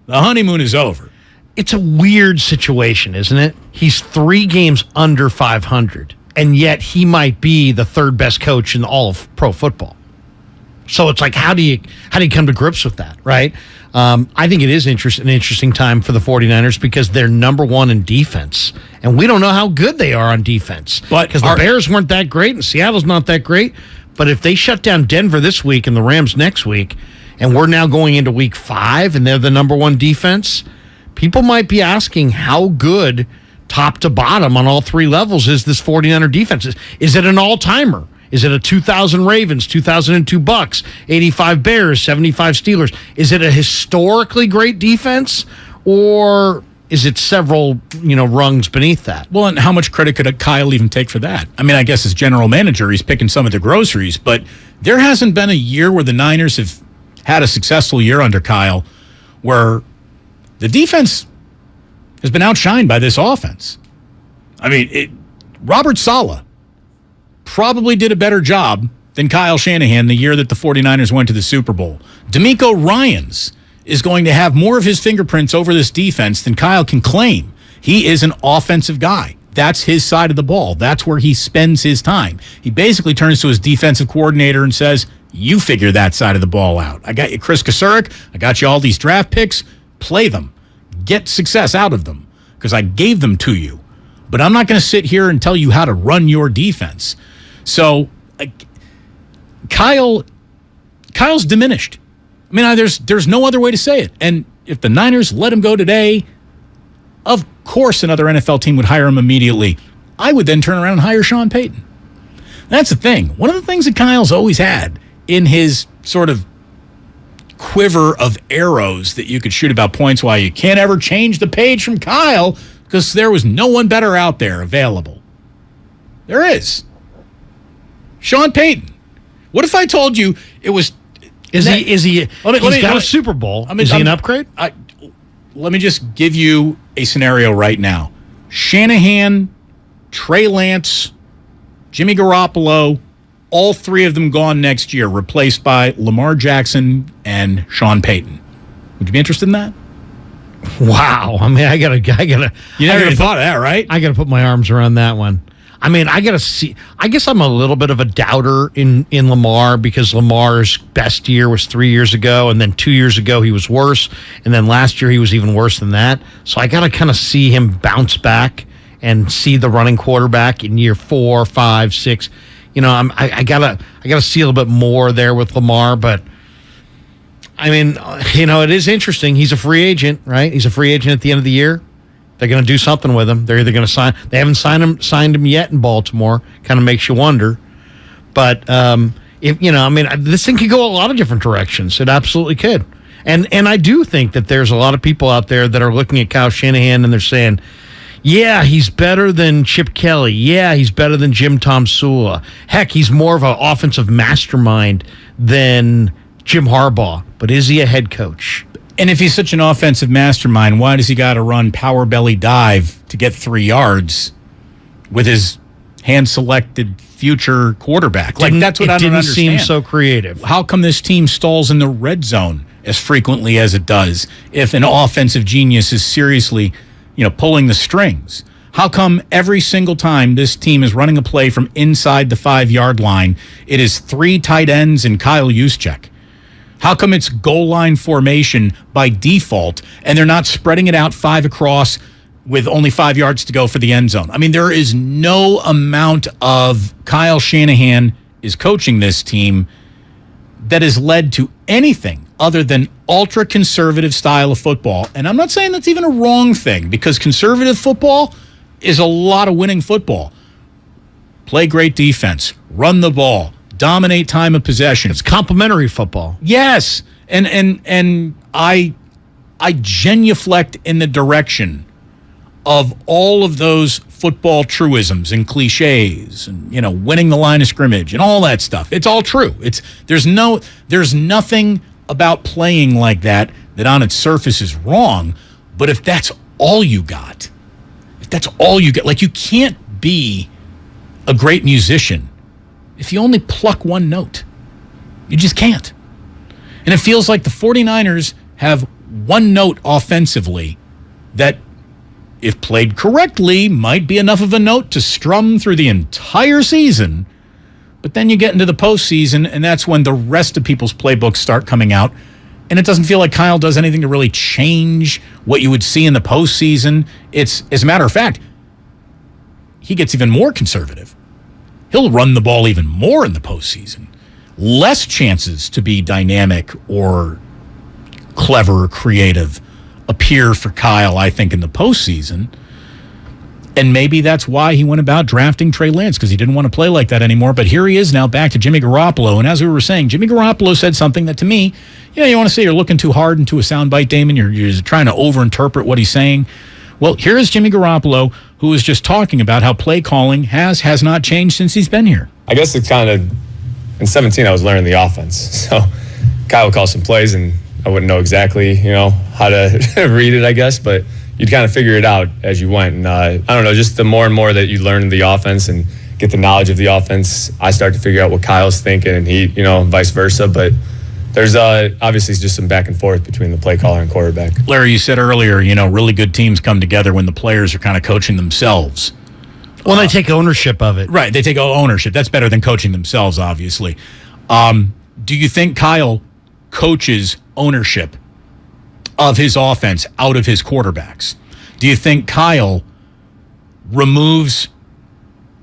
The honeymoon is over. It's a weird situation, isn't it? He's 3 games under 500, and yet he might be the 3rd best coach in all of pro football. So it's like, how do you come to grips with that, right? I think it is an interesting time for the 49ers because they're number 1 in defense, and we don't know how good they are on defense. Because the Bears weren't that great, and Seattle's not that great. But if they shut down Denver this week and the Rams next week, and we're now going into week 5, and they're the number 1 defense, people might be asking how good, top to bottom on all 3 levels, is this 49er defense. Is it an all-timer? Is it a 2000 Ravens, 2002 Bucks, 85 Bears, 75 Steelers? Is it a historically great defense, or is it several, rungs beneath that? Well, and how much credit could Kyle even take for that? I mean, I guess as general manager, he's picking some of the groceries, but there hasn't been a year where the Niners have had a successful year under Kyle where the defense has been outshined by this offense. I mean, Robert Saleh probably did a better job than Kyle Shanahan the year that the 49ers went to the Super Bowl. DeMeco Ryans is going to have more of his fingerprints over this defense than Kyle can claim. He is an offensive guy. That's his side of the ball. That's where he spends his time. He basically turns to his defensive coordinator and says, you figure that side of the ball out. I got you Chris Kasurek. I got you all these draft picks. Play them. Get success out of them because I gave them to you. But I'm not going to sit here and tell you how to run your defense. So Kyle's diminished. I mean, there's no other way to say it. And if the Niners let him go today, of course another NFL team would hire him immediately. I would then turn around and hire Sean Payton. That's the thing. One of the things that Kyle's always had in his sort of quiver of arrows that you could shoot about points, why you can't ever change the page from Kyle because there was no one better out there available. There is. Sean Payton. What if I told you it was... He's got a Super Bowl. Is he an upgrade? Let me just give you a scenario right now. Shanahan, Trey Lance, Jimmy Garoppolo, all 3 of them gone next year, replaced by Lamar Jackson and Sean Payton. Would you be interested in that? Wow. I mean, I gotta. You never even thought of that, right? I gotta put my arms around that one. I mean, I gotta see. I guess I'm a little bit of a doubter in Lamar because Lamar's best year was 3 years ago, and then 2 years ago he was worse, and then last year he was even worse than that. So I gotta kind of see him bounce back and see the running quarterback in year 4, 5, 6. I gotta see a little bit more there with Lamar, but I mean, it is interesting. He's a free agent, right? He's a free agent at the end of the year. They're going to do something with him. They're either going to sign. They haven't signed him yet in Baltimore. Kind of makes you wonder. But this thing could go a lot of different directions. It absolutely could. And I do think that there's a lot of people out there that are looking at Kyle Shanahan and they're saying, yeah, he's better than Chip Kelly. Yeah, he's better than Jim Tom Sula. Heck, he's more of an offensive mastermind than Jim Harbaugh. But is he a head coach? And if he's such an offensive mastermind, why does he got to run power belly dive to get 3 yards with his hand-selected future quarterback. Like, that's what I don't understand. It didn't seem so creative. How come this team stalls in the red zone as frequently as it does if an offensive genius is seriously, pulling the strings? How come every single time this team is running a play from inside the 5-yard line, it is 3 tight ends and Kyle Juszczyk? How come it's goal line formation by default and they're not spreading it out 5 across with only 5 yards to go for the end zone? I mean, there is no amount of Kyle Shanahan is coaching this team that has led to anything other than ultra-conservative style of football. And I'm not saying that's even a wrong thing, because conservative football is a lot of winning football. Play great defense, run the ball, dominate time of possession. It's complementary football. Yes. And I genuflect in the direction of all of those football truisms and cliches and, winning the line of scrimmage and all that stuff. It's all true. There's nothing about playing like that on its surface is wrong. But if that's all you got, like, you can't be a great musician if you only pluck one note. You just can't. And it feels like the 49ers have one note offensively that, if played correctly, might be enough of a note to strum through the entire season. But then you get into the postseason, and that's when the rest of people's playbooks start coming out. And it doesn't feel like Kyle does anything to really change what you would see in the postseason. As a matter of fact, he gets even more conservative. He'll run the ball even more in the postseason. Less chances to be dynamic or clever or creative appear for Kyle, I think, in the postseason. And maybe that's why he went about drafting Trey Lance, because he didn't want to play like that anymore. But here he is now, back to Jimmy Garoppolo. And as we were saying, Jimmy Garoppolo said something that, to me, you want to say you're looking too hard into a soundbite, Damon. You're trying to overinterpret what he's saying. Well, here is Jimmy Garoppolo, who was just talking about how play calling has not changed since he's been here. I guess it's kind of, in 17, I was learning the offense. So Kyle would call some plays, and I wouldn't know exactly, how to read it, I guess. But you'd kind of figure it out as you went. And I don't know, just the more and more that you learn the offense and get the knowledge of the offense, I start to figure out what Kyle's thinking, and he, vice versa. But there's obviously just some back and forth between the play caller and quarterback. Larry, you said earlier, really good teams come together when the players are kind of coaching themselves. Well, they take ownership of it. Right, they take ownership. That's better than coaching themselves, obviously. Do you think Kyle coaches ownership of his offense out of his quarterbacks? Do you think Kyle removes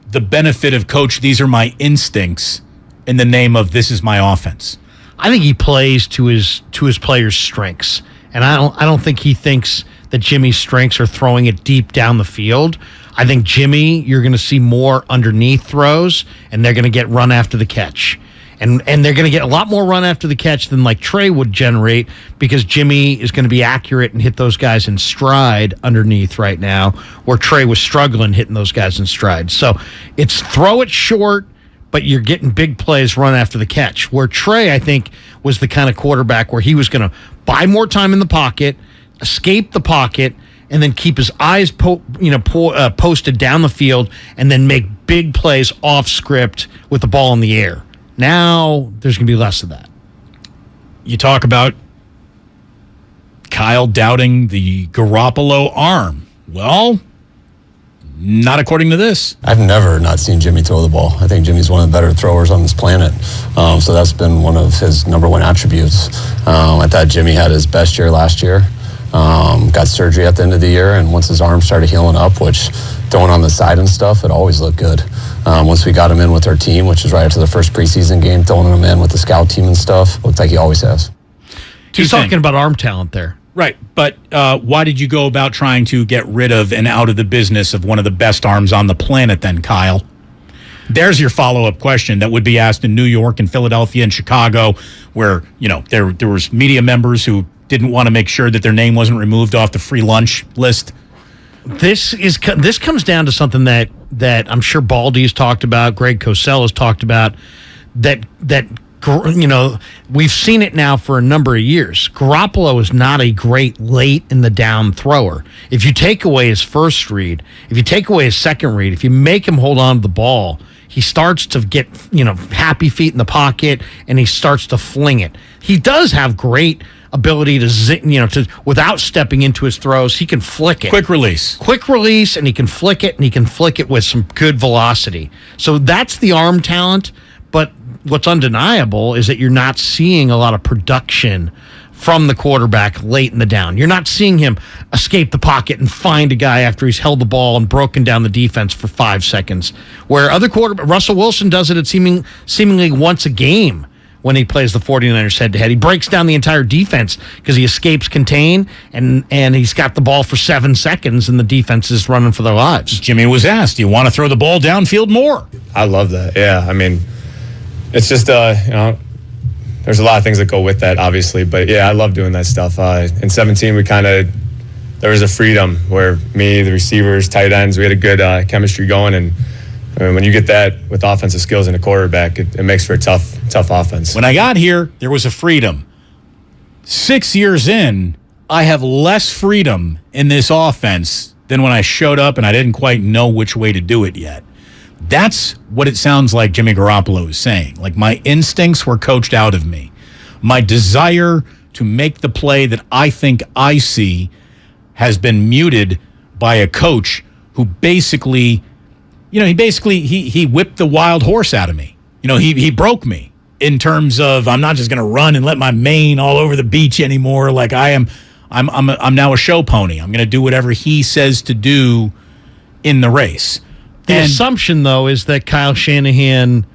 the benefit of, coach, these are my instincts, in the name of, this is my offense? I think he plays to his players' strengths, and I don't think he thinks that Jimmy's strengths are throwing it deep down the field. I think Jimmy, you're going to see more underneath throws, and they're going to get run after the catch. And they're going to get a lot more run after the catch than like Trey would generate, because Jimmy is going to be accurate and hit those guys in stride underneath right now, where Trey was struggling hitting those guys in stride. So it's throw it short, but you're getting big plays run after the catch, where Trey, I think, was the kind of quarterback where he was going to buy more time in the pocket, escape the pocket, and then keep his eyes posted down the field, and then make big plays off script with the ball in the air. Now there's going to be less of that. You talk about Kyle doubting the Garoppolo arm. Well, not according to this. I've never not seen Jimmy throw the ball. I think Jimmy's one of the better throwers on this planet. So that's been one of his number one attributes. I thought Jimmy had his best year last year. Got surgery at the end of the year, and once his arm started healing up, which throwing on the side and stuff, it always looked good. Once we got him in with our team, which is right after the first preseason game, throwing him in with the scout team and stuff, looked like he always has. He's talking about arm talent there. Right, but why did you go about trying to get rid of and out of the business of one of the best arms on the planet then, Kyle? There's your follow-up question that would be asked in New York and Philadelphia and Chicago, where, there was media members who didn't want to make sure that their name wasn't removed off the free lunch list. This comes down to something that I'm sure Baldy has talked about, Greg Cosell has talked about, that we've seen it now for a number of years. Garoppolo is not a great late in the down thrower. If you take away his first read, if you take away his second read, if you make him hold on to the ball, he starts to get, happy feet in the pocket, and he starts to fling it. He does have great ability to without stepping into his throws, he can flick it. Quick release, and he can flick it, and he can flick it with some good velocity. So that's the arm talent. But what's undeniable is that you're not seeing a lot of production from the quarterback late in the down. You're not seeing him escape the pocket and find a guy after he's held the ball and broken down the defense for 5 seconds. Where other Russell Wilson does it at seemingly once a game when he plays the 49ers head-to-head. He breaks down the entire defense because he escapes contain, and he's got the ball for 7 seconds, and the defense is running for their lives. Jimmy was asked, do you want to throw the ball downfield more? I love that. Yeah, I mean, it's just, there's a lot of things that go with that, obviously. But, yeah, I love doing that stuff. In 17, there was a freedom where me, the receivers, tight ends, we had a good chemistry going. And I mean, when you get that with offensive skills in a quarterback, it makes for a tough offense. When I got here, there was a freedom. 6 years in, I have less freedom in this offense than when I showed up and I didn't quite know which way to do it yet. That's what it sounds like Jimmy Garoppolo is saying. Like, my instincts were coached out of me. My desire to make the play that I think I see has been muted by a coach who basically, he whipped the wild horse out of me. He broke me in terms of I'm not just going to run and let my mane all over the beach anymore. Like I'm now a show pony. I'm going to do whatever he says to do in the race. The assumption, though, is that Kyle Shanahan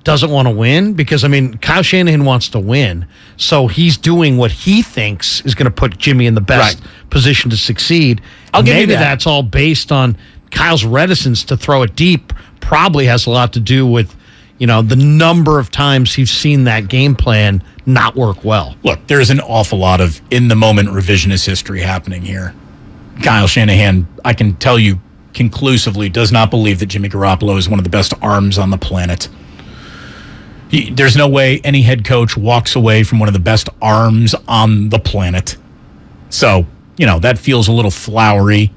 doesn't want to win because, Kyle Shanahan wants to win. So he's doing what he thinks is going to put Jimmy in the best position to succeed. Maybe that's all based on Kyle's reticence to throw it deep. Probably has a lot to do with, the number of times he's seen that game plan not work well. Look, there's an awful lot of in-the-moment revisionist history happening here. Kyle Shanahan, I can tell you, conclusively does not believe that Jimmy Garoppolo is one of the best arms on the planet. There's no way any head coach walks away from one of the best arms on the planet. So, that feels a little flowery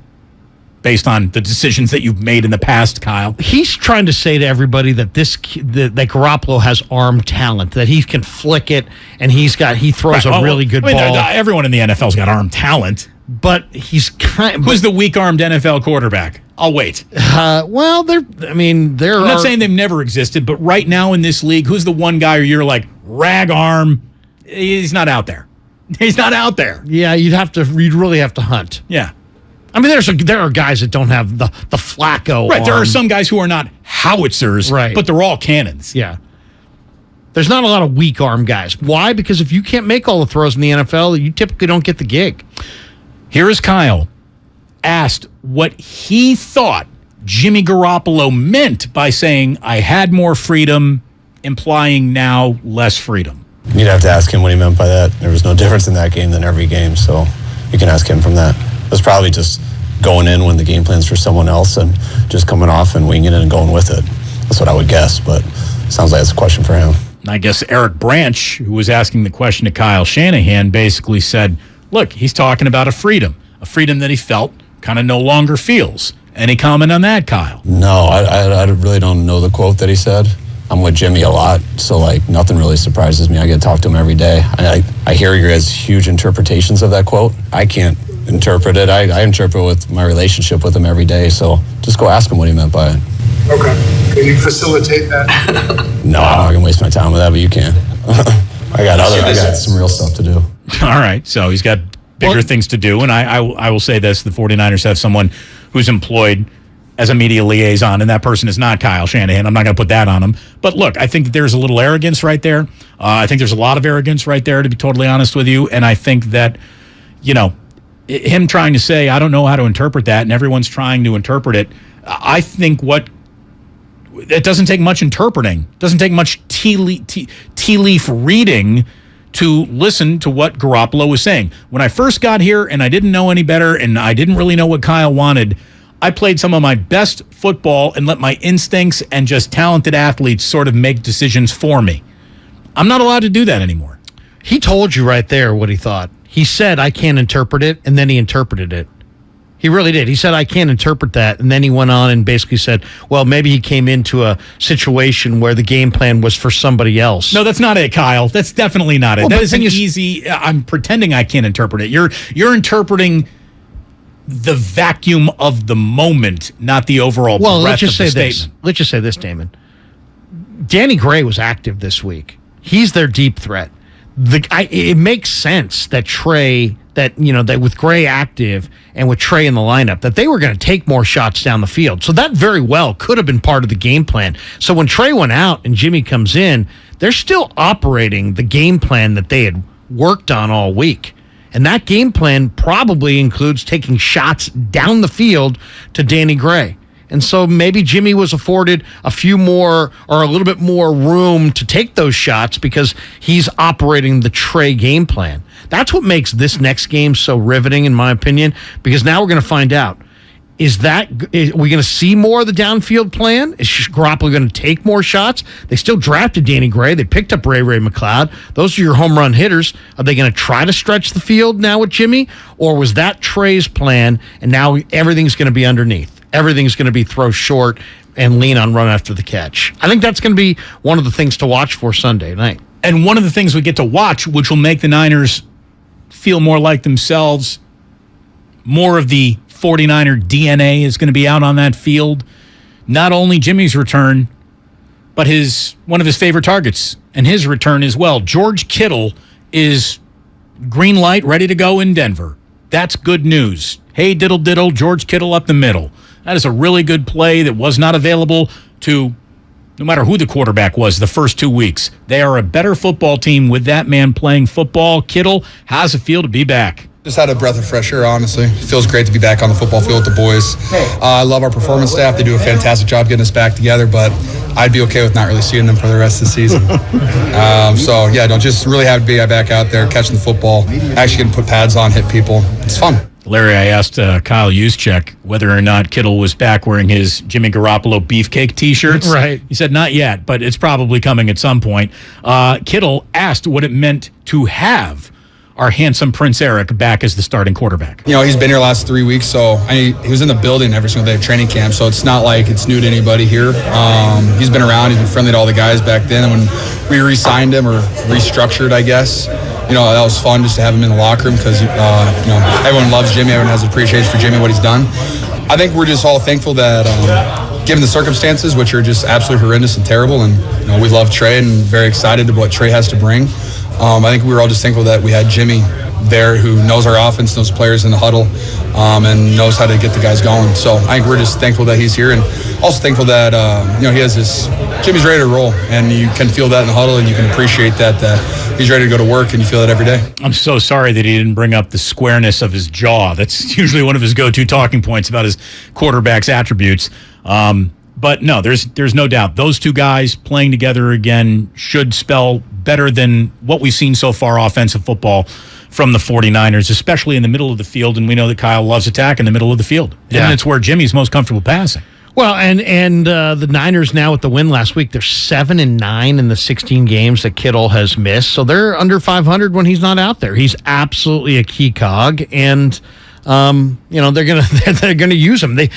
based on the decisions that you've made in the past, Kyle. He's trying to say to everybody that that Garoppolo has arm talent, that he can flick it, and he throws a really good ball. Everyone in the NFL's got arm talent. But he's who's the weak-armed NFL quarterback? I'll wait. There. I'm not saying they've never existed, but right now in this league, who's the one guy where you're like rag arm? He's not out there. He's not out there. Yeah, you'd really have to hunt. Yeah, there are guys that don't have the Flacco. Right, arm. there are some guys who are not howitzers, right, but they're all cannons. Yeah. There's not a lot of weak arm guys. Why? Because if you can't make all the throws in the NFL, you typically don't get the gig. Here is Kyle asked what he thought Jimmy Garoppolo meant by saying, I had more freedom, implying now less freedom. You'd have to ask him what he meant by that. There was no difference in that game than every game, so you can ask him from that. It was probably just going in when the game plan's for someone else and just coming off and winging it and going with it. That's what I would guess, but sounds like it's a question for him. I guess Eric Branch, who was asking the question to Kyle Shanahan, basically said, look, he's talking about a freedom that he felt kind of no longer feels. Any comment on that, Kyle? No, I really don't know the quote that he said. I'm with Jimmy a lot, so nothing really surprises me. I get to talk to him every day. I hear your guys' huge interpretations of that quote. I can't interpret it. I interpret with my relationship with him every day, so just go ask him what he meant by it. Okay. Can you facilitate that? No, I'm not going to waste my time with that, but you can. I got some real stuff to do. All right, so he's got bigger things to do, and I will say this, the 49ers have someone who's employed as a media liaison, and that person is not Kyle Shanahan. I'm not going to put that on him. But look, I think there's a little arrogance right there. I think there's a lot of arrogance right there, to be totally honest with you, and I think that, him trying to say, I don't know how to interpret that, and everyone's trying to interpret it, I think it doesn't take much interpreting, doesn't take much tea leaf reading to listen to what Garoppolo was saying. When I first got here and I didn't know any better and I didn't really know what Kyle wanted, I played some of my best football and let my instincts and just talented athletes sort of make decisions for me. I'm not allowed to do that anymore. He told you right there what he thought. He said, I can't interpret it, and then he interpreted it. He really did. He said, I can't interpret that. And then he went on and basically said, well, maybe he came into a situation where the game plan was for somebody else. No, that's not it, Kyle. That's definitely not it. Well, That but is an easy, I'm pretending I can't interpret it. You're interpreting the vacuum of the moment, not the overall breadth of the statement. Let's just say this, Damon. Danny Gray was active this week. He's their deep threat. It makes sense that that with Gray active and with Trey in the lineup, that they were going to take more shots down the field. So that very well could have been part of the game plan. So when Trey went out and Jimmy comes in, they're still operating the game plan that they had worked on all week. And that game plan probably includes taking shots down the field to Danny Gray. And so maybe Jimmy was afforded a few more or a little bit more room to take those shots because he's operating the Trey game plan. That's what makes this next game so riveting, in my opinion, because now we're going to find out. Are we going to see more of the downfield plan? Is Garoppolo going to take more shots? They still drafted Danny Gray. They picked up Ray McLeod. Those are your home run hitters. Are they going to try to stretch the field now with Jimmy? Or was that Trey's plan, and now everything's going to be underneath? Everything's going to be throw short and lean on run after the catch. I think that's going to be one of the things to watch for Sunday night. And one of the things we get to watch, which will make the Niners feel more like themselves, more of the 49er DNA is going to be out on that field. Not only Jimmy's return, but one of his favorite targets and his return as well. George Kittle is green light, ready to go in Denver. That's good news. Hey, diddle diddle, George Kittle up the middle. That is a really good play that was not available to no matter who the quarterback was the first 2 weeks. They are a better football team with that man playing football. Kittle, how's it feel to be back? Just had a breath of fresh air, honestly. It feels great to be back on the football field with the boys. I love our performance staff. They do a fantastic job getting us back together, but I'd be okay with not really seeing them for the rest of the season. Just really happy to be back out there, catching the football, actually getting to put pads on, hit people. It's fun. Larry, I asked Kyle Juszczyk whether or not Kittle was back wearing his Jimmy Garoppolo beefcake T-shirts. Right. He said not yet, but it's probably coming at some point. Kittle asked what it meant to have our handsome Prince Eric back as the starting quarterback. You know, he's been here the last 3 weeks, so he was in the building every single day of training camp, so it's not like it's new to anybody here. He's been around. He's been friendly to all the guys back then. And when we re-signed him or restructured, I guess, that was fun just to have him in the locker room because, everyone loves Jimmy. Everyone has appreciation for Jimmy, what he's done. I think we're just all thankful that, given the circumstances, which are just absolutely horrendous and terrible, and we love Trey and very excited to what Trey has to bring. I think we were all just thankful that we had Jimmy there who knows our offense, knows players in the huddle, and knows how to get the guys going. So I think we're just thankful that he's here, and also thankful that he has Jimmy's ready to roll, and you can feel that in the huddle, and you can appreciate that he's ready to go to work, and you feel that every day. I'm so sorry that he didn't bring up the squareness of his jaw. That's usually one of his go-to talking points about his quarterback's attributes. But no, there's no doubt those two guys playing together again should spell better than what we've seen so far offensive football from the 49ers, especially in the middle of the field. And we know that Kyle loves attack in the middle of the field. Yeah. And it's where Jimmy's most comfortable passing. Well, and the Niners now with the win last week, they're 7-9 in the 16 games that Kittle has missed. So they're under 500 when he's not out there. He's absolutely a key cog, and they're gonna use him. The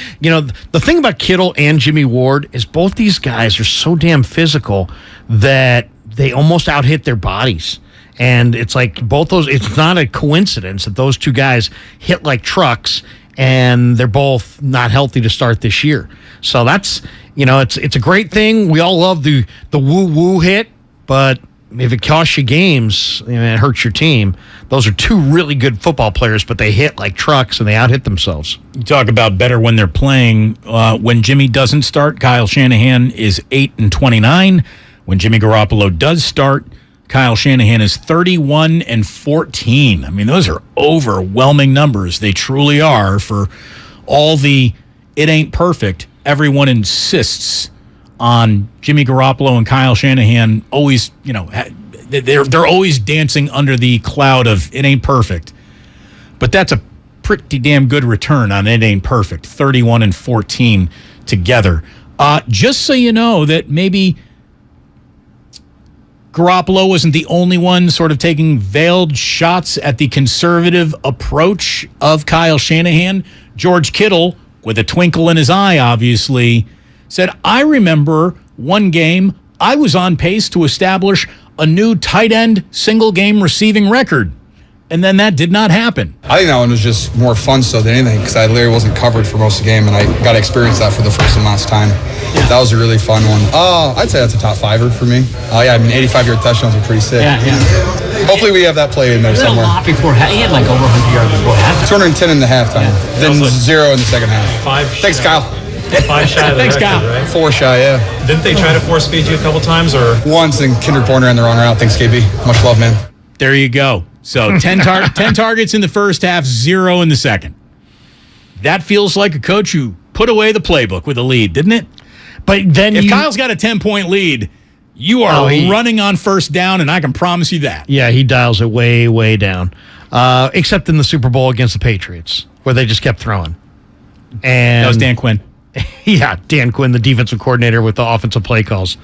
thing about Kittle and Jimmy Ward is both these guys are so damn physical that they almost out-hit their bodies. And it's like it's not a coincidence that those two guys hit like trucks, and they're both not healthy to start this year. So that's, it's a great thing. We all love the woo-woo hit, but if it costs you games and it hurts your team, those are two really good football players, but they hit like trucks and they out-hit themselves. You talk about better when they're playing. When Jimmy doesn't start, Kyle Shanahan is 8-29. When Jimmy Garoppolo does start, Kyle Shanahan is 31-14. I mean, those are overwhelming numbers. They truly are. For all the it ain't perfect, everyone insists on Jimmy Garoppolo and Kyle Shanahan always, they're always dancing under the cloud of it ain't perfect. But that's a pretty damn good return on it ain't perfect. 31-14 together. Just so you know that maybe Garoppolo wasn't the only one sort of taking veiled shots at the conservative approach of Kyle Shanahan. George Kittle, with a twinkle in his eye, obviously, said, I remember one game I was on pace to establish a new tight end single game receiving record. And then that did not happen. I think that one was just more fun so than anything because I literally wasn't covered for most of the game, and I got to experience that for the first and last time. Yeah. That was a really fun one. I'd say that's a top fiver for me. 85-yard touchdowns are pretty sick. Yeah. Hopefully we have that play in there somewhere. He had like over 100 yards before halftime. 210 in the halftime, then 0 in the second half. Thanks, Kyle. 5 shy of the Thanks, record, Kyle. right? 4 shy, yeah. Didn't they try to force feed you a couple times, or? Once, and Kendrick Bourne ran the wrong route. Thanks, KB. Much love, man. There you go. So 10 targets in the first half, 0 in the second. That feels like a coach who put away the playbook with a lead, didn't it? But then if Kyle's got a 10-point lead, you are running on first down, and I can promise you that. Yeah, he dials it way, way down. Except in the Super Bowl against the Patriots, where they just kept throwing. And that was Dan Quinn. Yeah, Dan Quinn, the defensive coordinator with the offensive play calls.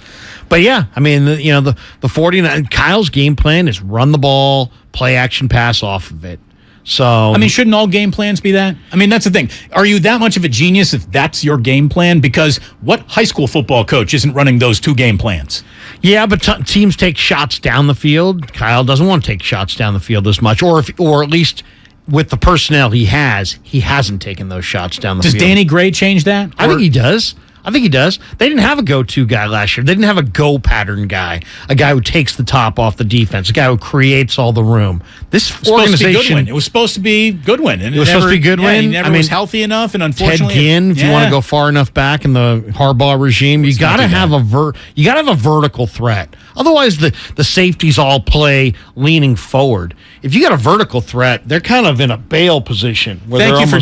But yeah, I mean, the 49, Kyle's game plan is run the ball, play action pass off of it. So I mean, shouldn't all game plans be that? I mean, that's the thing. Are you that much of a genius if that's your game plan? Because what high school football coach isn't running those 2 game plans? Yeah, but teams take shots down the field. Kyle doesn't want to take shots down the field as much, or at least with the personnel he hasn't taken those shots down the field. Does Danny Gray change that? I think he does. They didn't have a go-to guy last year. They didn't have a go pattern guy, a guy who takes the top off the defense, a guy who creates all the room. This organization, it was supposed to be Goodwin. And it was supposed to be Goodwin. He never was healthy enough, and unfortunately, Ted Ginn. If you want to go far enough back in the Harbaugh regime, you got to have a vertical threat. Otherwise, the safeties all play leaning forward. If you got a vertical threat, they're kind of in a bail position. Thank you for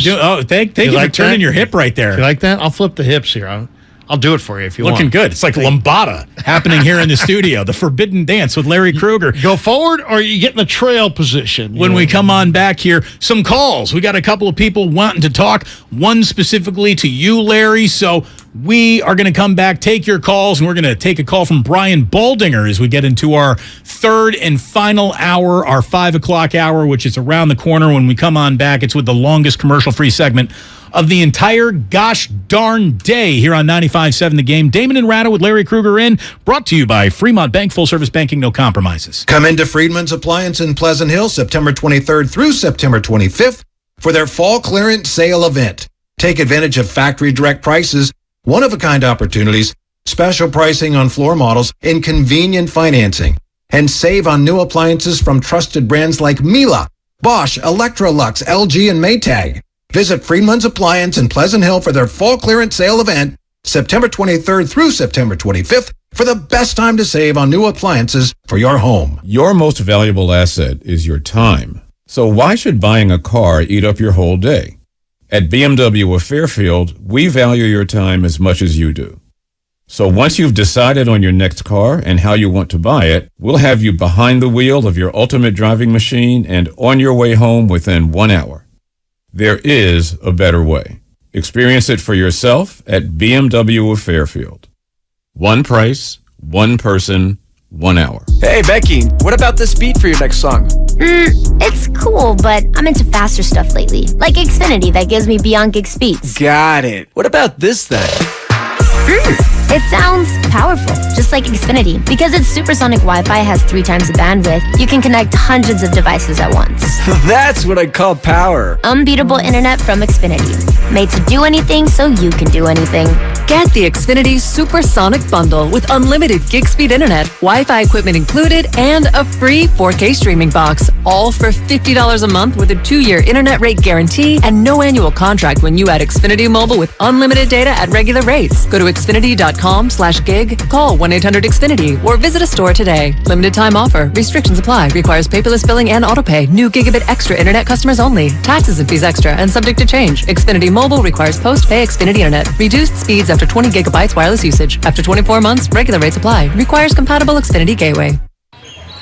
turning your hip right there. You like that? I'll flip the hips here. I'll do it for you if you want. Looking good. It's like lambada happening here in the studio. The forbidden dance with Larry Krueger. Go forward, or you get in the trail position. When we come on back here, some calls. We got a couple of people wanting to talk. One specifically to you, Larry. So we are going to come back, take your calls, and we're going to take a call from Brian Baldinger as we get into our third and final hour, our 5 o'clock hour, which is around the corner. When we come on back, it's with the longest commercial-free segment of the entire gosh darn day here on 95.7 The Game. Damon and Ratto with Larry Krueger in, brought to you by Fremont Bank, full-service banking, no compromises. Come into Friedman's Appliance in Pleasant Hill September 23rd through September 25th for their fall clearance sale event. Take advantage of factory direct prices, one-of-a-kind opportunities, special pricing on floor models, and convenient financing. And save on new appliances from trusted brands like Miele, Bosch, Electrolux, LG, and Maytag. Visit Friedman's Appliance in Pleasant Hill for their fall clearance sale event, September 23rd through September 25th, for the best time to save on new appliances for your home. Your most valuable asset is your time. So why should buying a car eat up your whole day? At BMW of Fairfield, we value your time as much as you do. So once you've decided on your next car and how you want to buy it, we'll have you behind the wheel of your ultimate driving machine and on your way home within 1 hour. There is a better way. Experience it for yourself at BMW of Fairfield. One price, one person, 1 hour. Hey, Becky, what about this beat for your next song? It's cool, but I'm into faster stuff lately. Like Xfinity that gives me beyond gig speeds. Got it. What about this then? It sounds powerful, just like Xfinity. Because its supersonic Wi-Fi has 3 times the bandwidth, you can connect hundreds of devices at once. That's what I call power. Unbeatable internet from Xfinity. Made to do anything so you can do anything. Get the Xfinity Supersonic Bundle with unlimited gig speed internet, Wi-Fi equipment included, and a free 4K streaming box. All for $50 a month with a 2-year internet rate guarantee and no annual contract when you add Xfinity Mobile with unlimited data at regular rates. Go to Xfinity.com/gig, call 1-800-XFINITY, or visit a store today. Limited time offer. Restrictions apply. Requires paperless billing and autopay. New gigabit extra internet customers only. Taxes and fees extra and subject to change. Xfinity Mobile requires post-pay Xfinity internet. Reduced speeds after 20 gigabytes wireless usage. After 24 months, regular rates apply. Requires compatible Xfinity gateway.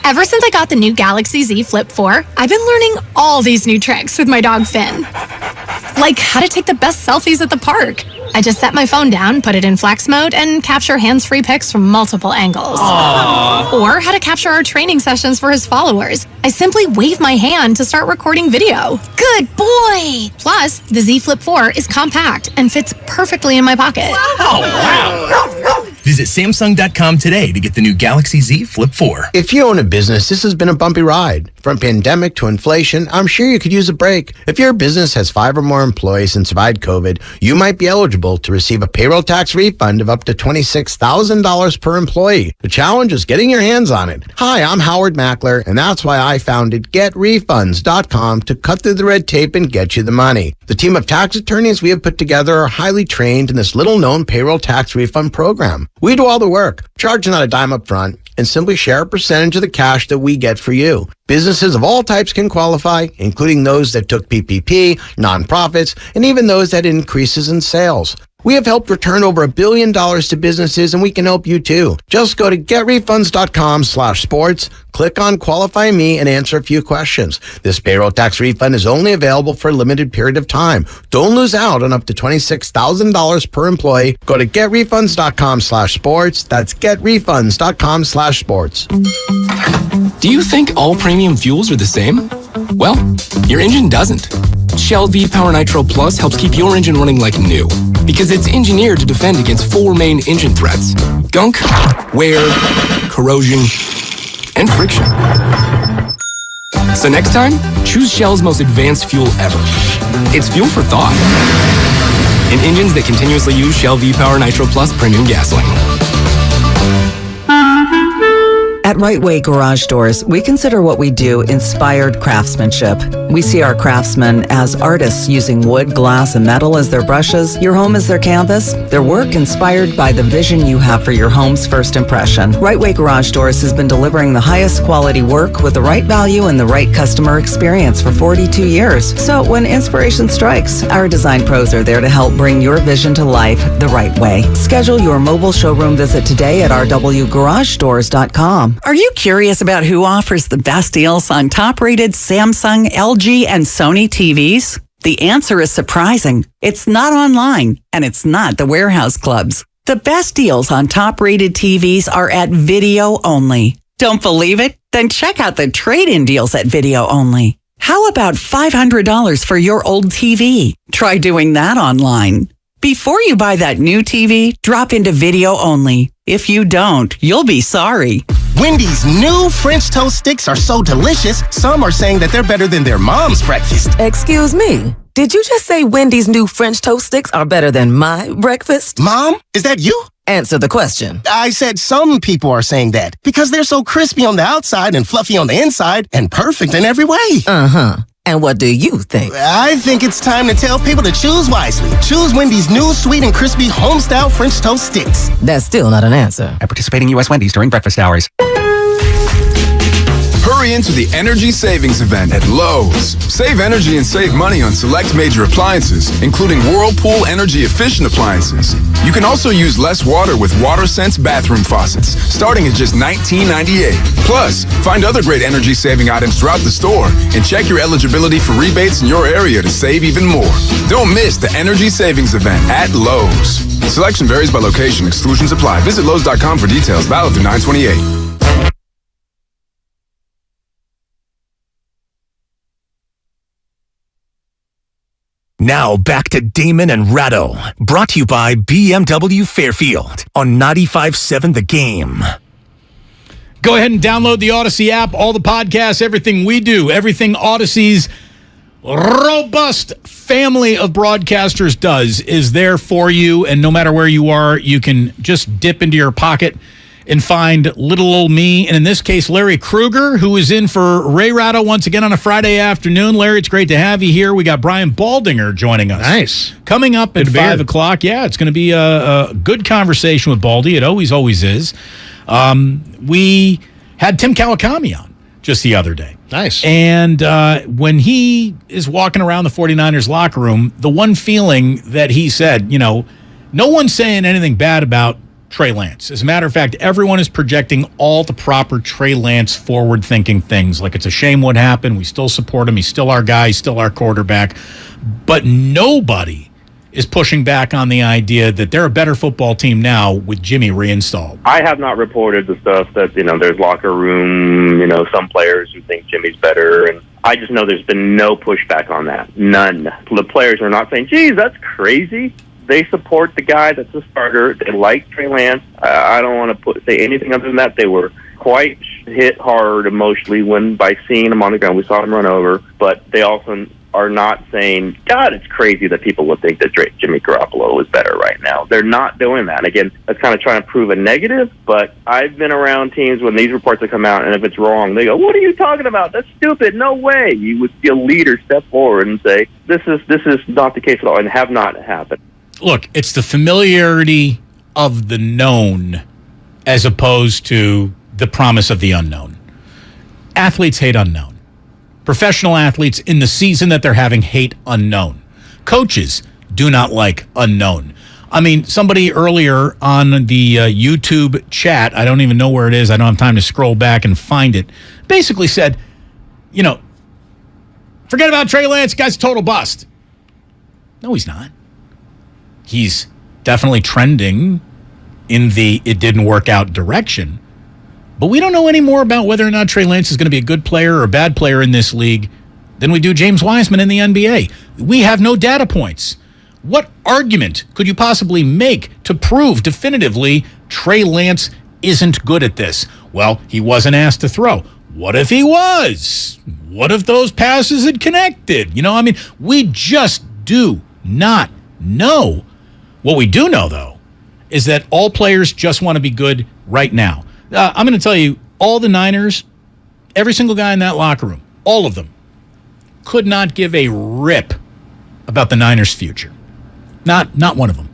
Ever since I got the new Galaxy Z Flip 4, I've been learning all these new tricks with my dog Finn. Like how to take the best selfies at the park. I just set my phone down, put it in flex mode, and capture hands-free pics from multiple angles. Aww. Or how to capture our training sessions for his followers. I simply wave my hand to start recording video. Good boy! Plus, the Z Flip 4 is compact and fits perfectly in my pocket. Oh, wow. Visit Samsung.com today to get the new Galaxy Z Flip 4. If you own a business, this has been a bumpy ride. From pandemic to inflation, I'm sure you could use a break. If your business has 5 or more employees and survived COVID, you might be eligible to receive a payroll tax refund of up to $26,000 per employee. The challenge is getting your hands on it. Hi, I'm Howard Mackler, and that's why I founded GetRefunds.com to cut through the red tape and get you the money. The team of tax attorneys we have put together are highly trained in this little-known payroll tax refund program. We do all the work, charge not a dime up front, and simply share a percentage of the cash that we get for you. Businesses of all types can qualify, including those that took PPP, nonprofits, and even those that had increases in sales. We have helped return over $1 billion to businesses, and we can help you too. Just go to getrefunds.com/sports, click on Qualify Me, and answer a few questions. This payroll tax refund is only available for a limited period of time. Don't lose out on up to $26,000 per employee. Go to getrefunds.com/sports. That's getrefunds.com/sports. Do you think all premium fuels are the same? Well, your engine doesn't. Shell V-Power Nitro Plus helps keep your engine running like new because it's engineered to defend against 4 main engine threats: gunk, wear, corrosion, and friction. So next time, choose Shell's most advanced fuel ever. It's fuel for thought. In engines that continuously use Shell V-Power Nitro Plus premium gasoline. At Right Way Garage Doors, we consider what we do inspired craftsmanship. We see our craftsmen as artists using wood, glass, and metal as their brushes. Your home is their canvas. Their work inspired by the vision you have for your home's first impression. Right Way Garage Doors has been delivering the highest quality work with the right value and the right customer experience for 42 years. So when inspiration strikes, our design pros are there to help bring your vision to life the right way. Schedule your mobile showroom visit today at rwgaragestores.com. Are you curious about who offers the best deals on top-rated Samsung, LG, and Sony TVs? The answer is surprising. It's not online, and it's not the warehouse clubs. The best deals on top-rated TVs are at Video Only. Don't believe it? Then check out the trade-in deals at Video Only. How about $500 for your old TV? Try doing that online. Before you buy that new TV, drop into Video Only. If you don't, you'll be sorry. Wendy's new French toast sticks are so delicious, some are saying that they're better than their mom's breakfast. Excuse me, did you just say Wendy's new French toast sticks are better than my breakfast? Mom, is that you? Answer the question. I said some people are saying that because they're so crispy on the outside and fluffy on the inside and perfect in every way. Uh-huh. And what do you think? I think it's time to tell people to choose wisely. Choose Wendy's new sweet and crispy home-style French toast sticks. That's still not an answer. At participating U.S. Wendy's during breakfast hours. Hurry into the Energy Savings Event at Lowe's. Save energy and save money on select major appliances, including Whirlpool energy-efficient appliances. You can also use less water with WaterSense bathroom faucets, starting at just $19.98. Plus, find other great energy-saving items throughout the store and check your eligibility for rebates in your area to save even more. Don't miss the Energy Savings Event at Lowe's. Selection varies by location. Exclusions apply. Visit Lowe's.com for details. Valid through 9/28. Now back to Damon and Ratto, brought to you by BMW Fairfield on 95.7 The Game. Go ahead and download the Odyssey app, all the podcasts, everything we do, everything Odyssey's robust family of broadcasters does is there for you, and no matter where you are, you can just dip into your pocket and find little old me, and in this case, Larry Krueger, who is in for Ray Ratto once again on a Friday afternoon. Larry, it's great to have you here. We got Brian Baldinger joining us. Nice. Coming up at 5 o'clock. Yeah, it's going to be a good conversation with Baldy. It always is. We had Tim Kawakami on just the other day. Nice. And when he is walking around the 49ers locker room, the one feeling that he said, no one's saying anything bad about Trey Lance. As a matter of fact, everyone is projecting all the proper Trey Lance forward-thinking things. Like, it's a shame what happened. We still support him. He's still our guy. He's still our quarterback. But nobody is pushing back on the idea that they're a better football team now with Jimmy reinstalled. I have not reported the stuff that, there's locker room, some players who think Jimmy's better, and I just know there's been no pushback on that. None. The players are not saying, geez, that's crazy. They support the guy that's a starter. They like Trey Lance. I don't want to say anything other than that. They were quite hit hard emotionally by seeing him on the ground. We saw him run over, but they also are not saying, God, it's crazy that people would think that Jimmy Garoppolo is better right now. They're not doing that. Again, that's kind of trying to prove a negative, but I've been around teams when these reports have come out, and if it's wrong, they go, what are you talking about? That's stupid. No way. You would see a leader step forward and say, this is not the case at all, and have not happened. Look, it's the familiarity of the known as opposed to the promise of the unknown. Athletes hate unknown. Professional athletes in the season that they're having hate unknown. Coaches do not like unknown. I mean, somebody earlier on the YouTube chat, I don't even know where it is, I don't have time to scroll back and find it, basically said, forget about Trey Lance, guy's a total bust. No, he's not. He's definitely trending in the it didn't work out direction. But we don't know any more about whether or not Trey Lance is going to be a good player or a bad player in this league than we do James Wiseman in the NBA. We have no data points. What argument could you possibly make to prove definitively Trey Lance isn't good at this? Well, he wasn't asked to throw. What if he was? What if those passes had connected? We just do not know. What we do know, though, is that all players just want to be good right now. I'm going to tell you, all the Niners, every single guy in that locker room, all of them, could not give a rip about the Niners' future. Not one of them.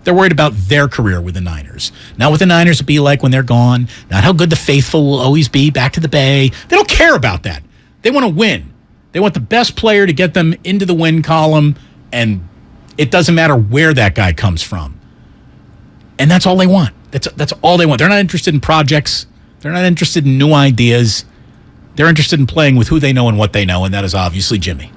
They're worried about their career with the Niners. Not what the Niners will be like when they're gone. Not how good the faithful will always be back to the Bay. They don't care about that. They want to win. They want the best player to get them into the win column, and it doesn't matter where that guy comes from. And that's all they want. That's all they want. They're not interested in projects. They're not interested in new ideas. They're interested in playing with who they know and what they know, and that is obviously Jimmy.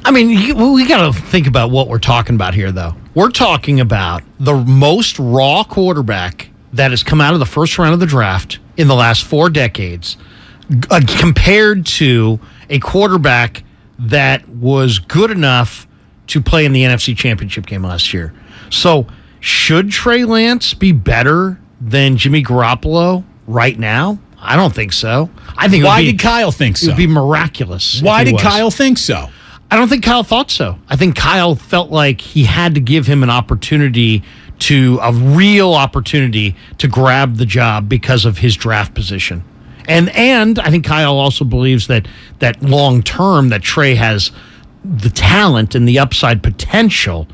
I mean, we got to think about what we're talking about here, though. We're talking about the most raw quarterback that has come out of the first round of the draft in the last 4 decades compared to a quarterback that was good enough to play in the NFC Championship game last year. So should Trey Lance be better than Jimmy Garoppolo right now? I don't think so. I think. Why did Kyle think so? It would be miraculous. Why did Kyle think so? I don't think Kyle thought so. I think Kyle felt like he had to give him a real opportunity to grab the job because of his draft position. And I think Kyle also believes that long term that Trey has the talent and the upside potential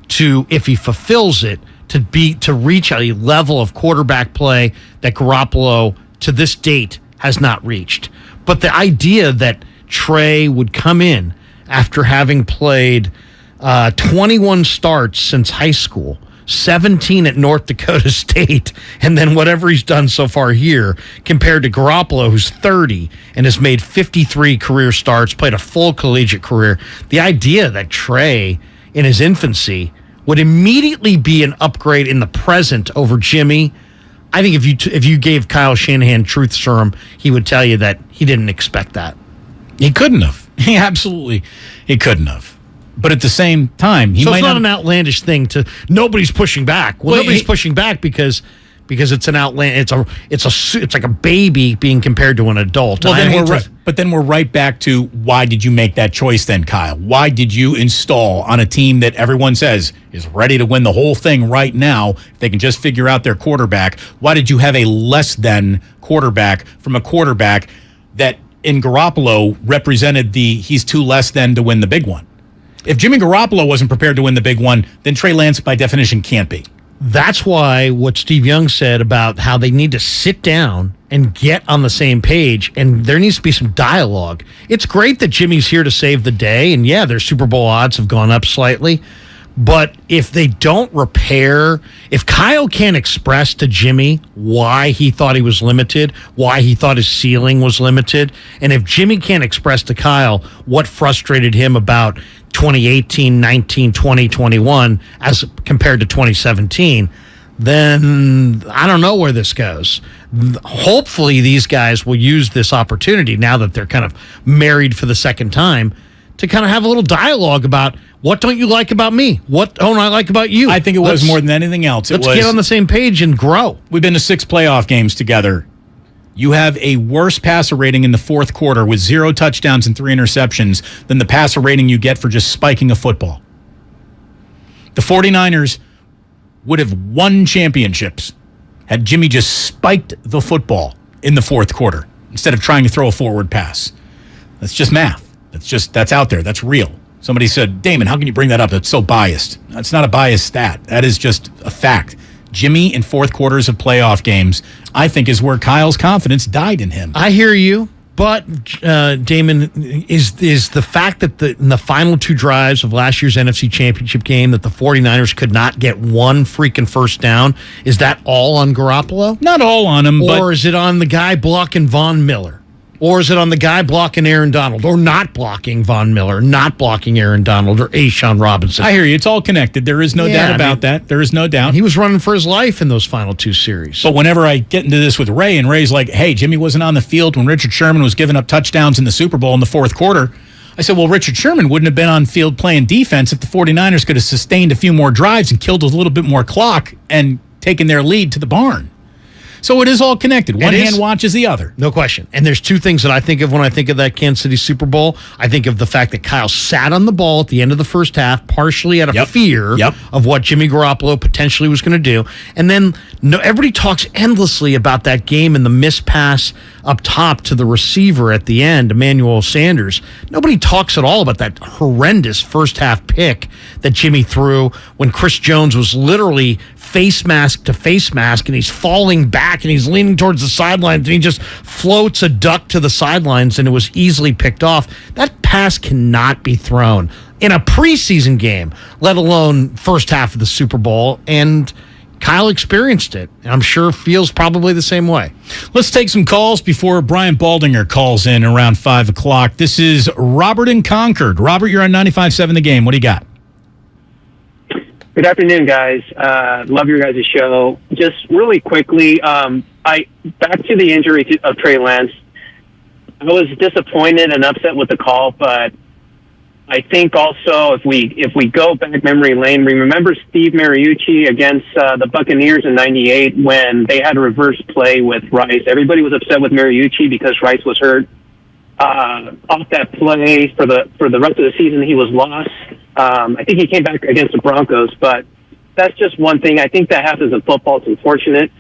to, if he fulfills it, to reach a level of quarterback play that Garoppolo to this date has not reached. But the idea that Trey would come in after having played 21 starts since high school, 17 at North Dakota State, and then whatever he's done so far here, compared to Garoppolo, who's 30 and has made 53 career starts, played a full collegiate career. The idea that Trey, in his infancy, would immediately be an upgrade in the present over Jimmy. I think if you gave Kyle Shanahan truth serum, he would tell you that he didn't expect that. He couldn't have. He couldn't have. But at the same time, it's not an outlandish thing to nobody's pushing back. Well, nobody's pushing back because it's an it's like a baby being compared to an adult. Well, then we're right back to why did you make that choice then, Kyle? Why did you install on a team that everyone says is ready to win the whole thing right now if they can just figure out their quarterback? Why did you have a less than quarterback from a quarterback that in Garoppolo represented he's too less than to win the big one? If Jimmy Garoppolo wasn't prepared to win the big one, then Trey Lance by definition can't be. That's why what Steve Young said about how they need to sit down and get on the same page, and there needs to be some dialogue. It's great that Jimmy's here to save the day, and yeah, their Super Bowl odds have gone up slightly, But if they don't repair, if Kyle can't express to Jimmy why he thought he was limited, why he thought his ceiling was limited, and if Jimmy can't express to Kyle what frustrated him about 2018, 19, 20, 21 as compared to 2017, then I don't know where this goes. Hopefully these guys will use this opportunity now that they're kind of married for the second time to kind of have a little dialogue about what don't you like about me? What don't I like about you? I think it was more than anything else. Let's get on the same page and grow. We've been to 6 playoff games together. You have a worse passer rating in the fourth quarter with 0 touchdowns and 3 interceptions than the passer rating you get for just spiking a football. The 49ers would have won championships had Jimmy just spiked the football in the fourth quarter instead of trying to throw a forward pass. That's just math. That's out there. That's real. Somebody said, Damon, how can you bring that up? That's so biased. That's not a biased stat. That is just a fact. Jimmy in fourth quarters of playoff games, I think, is where Kyle's confidence died in him. I hear you, but Damon, is the fact that in the final 2 drives of last year's NFC Championship game that the 49ers could not get one freaking first down, is that all on Garoppolo? Not all on him, or is it on the guy blocking Von Miller? Or is it on the guy blocking Aaron Donald? Or not blocking Von Miller, not blocking Aaron Donald, or A'Shaun Robinson? I hear you. It's all connected. There is no doubt about that. There is no doubt. He was running for his life in those final 2 series. But whenever I get into this with Ray, and Ray's like, hey, Jimmy wasn't on the field when Richard Sherman was giving up touchdowns in the Super Bowl in the fourth quarter. I said, well, Richard Sherman wouldn't have been on field playing defense if the 49ers could have sustained a few more drives and killed a little bit more clock and taken their lead to the barn. So it is all connected. One hand watches the other. No question. And there's 2 things that I think of when I think of that Kansas City Super Bowl. I think of the fact that Kyle sat on the ball at the end of the first half, partially out of fear of what Jimmy Garoppolo potentially was going to do. And then everybody talks endlessly about that game and the missed pass up top to the receiver at the end, Emmanuel Sanders. Nobody talks at all about that horrendous first half pick that Jimmy threw when Chris Jones was literally face mask to face mask, and he's falling back and he's leaning towards the sidelines, and he just floats a duck to the sidelines, and it was easily picked off. That pass cannot be thrown in a preseason game, let alone first half of the Super Bowl, and Kyle experienced it. I'm sure feels probably the same way. Let's take some calls before Brian Baldinger calls in around 5 o'clock. This is Robert in Concord. Robert, you're on 95.7 The Game. What do you got? Good afternoon, guys. Love your guys' show. Just really quickly, back to the injury of Trey Lance. I was disappointed and upset with the call, but I think also if we go back memory lane, we remember Steve Mariucci against the Buccaneers in '98 when they had a reverse play with Rice. Everybody was upset with Mariucci because Rice was hurt. Off that play for the rest of the season, he was lost. I think he came back against the Broncos, but that's just one thing. I think that happens in football. It's unfortunate.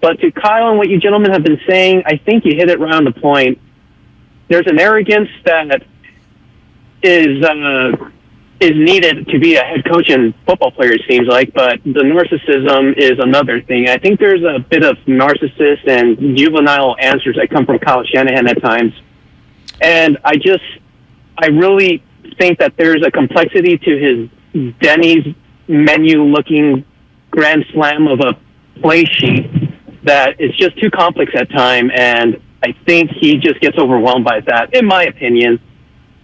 But to Kyle and what you gentlemen have been saying, I think you hit it right on the point. There's an arrogance that is needed to be a head coach and football player, it seems like, but the narcissism is another thing. I think there's a bit of narcissist and juvenile answers that come from Kyle Shanahan at times. And I really think that there's a complexity to his Denny's menu-looking grand slam of a play sheet that is just too complex at time, and I think he just gets overwhelmed by that, in my opinion.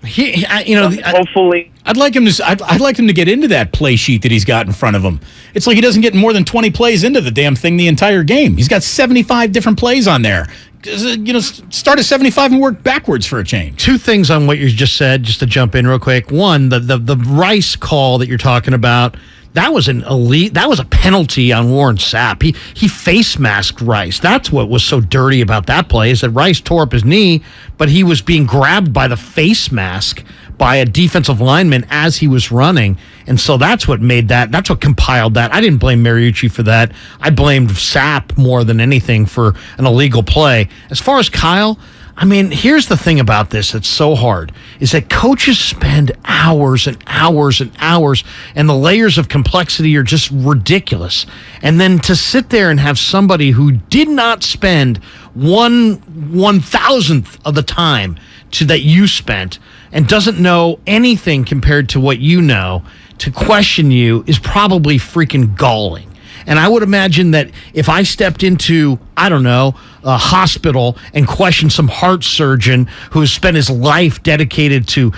Hopefully, I'd like him to get into that play sheet that he's got in front of him. It's like he doesn't get more than 20 plays into the damn thing the entire game. He's got 75 different plays on there. Start at 75 and work backwards for a change. 2 things on what you just said, just to jump in real quick. One, the Rice call that you're talking about, that was a penalty on Warren Sapp. He face masked Rice. That's what was so dirty about that play, is that Rice tore up his knee, but he was being grabbed by the face mask by a defensive lineman as he was running. And so that's what compiled that. I didn't blame Mariucci for that. I blamed Sapp more than anything for an illegal play. As far as Kyle, I mean, here's the thing about this that's so hard, is that coaches spend hours and hours and hours, and the layers of complexity are just ridiculous. And then to sit there and have somebody who did not spend 1/1000th of the time that you spent and doesn't know anything compared to what you know, to question you is probably freaking galling. And I would imagine that if I stepped into, I don't know, a hospital and questioned some heart surgeon who has spent his life dedicated to,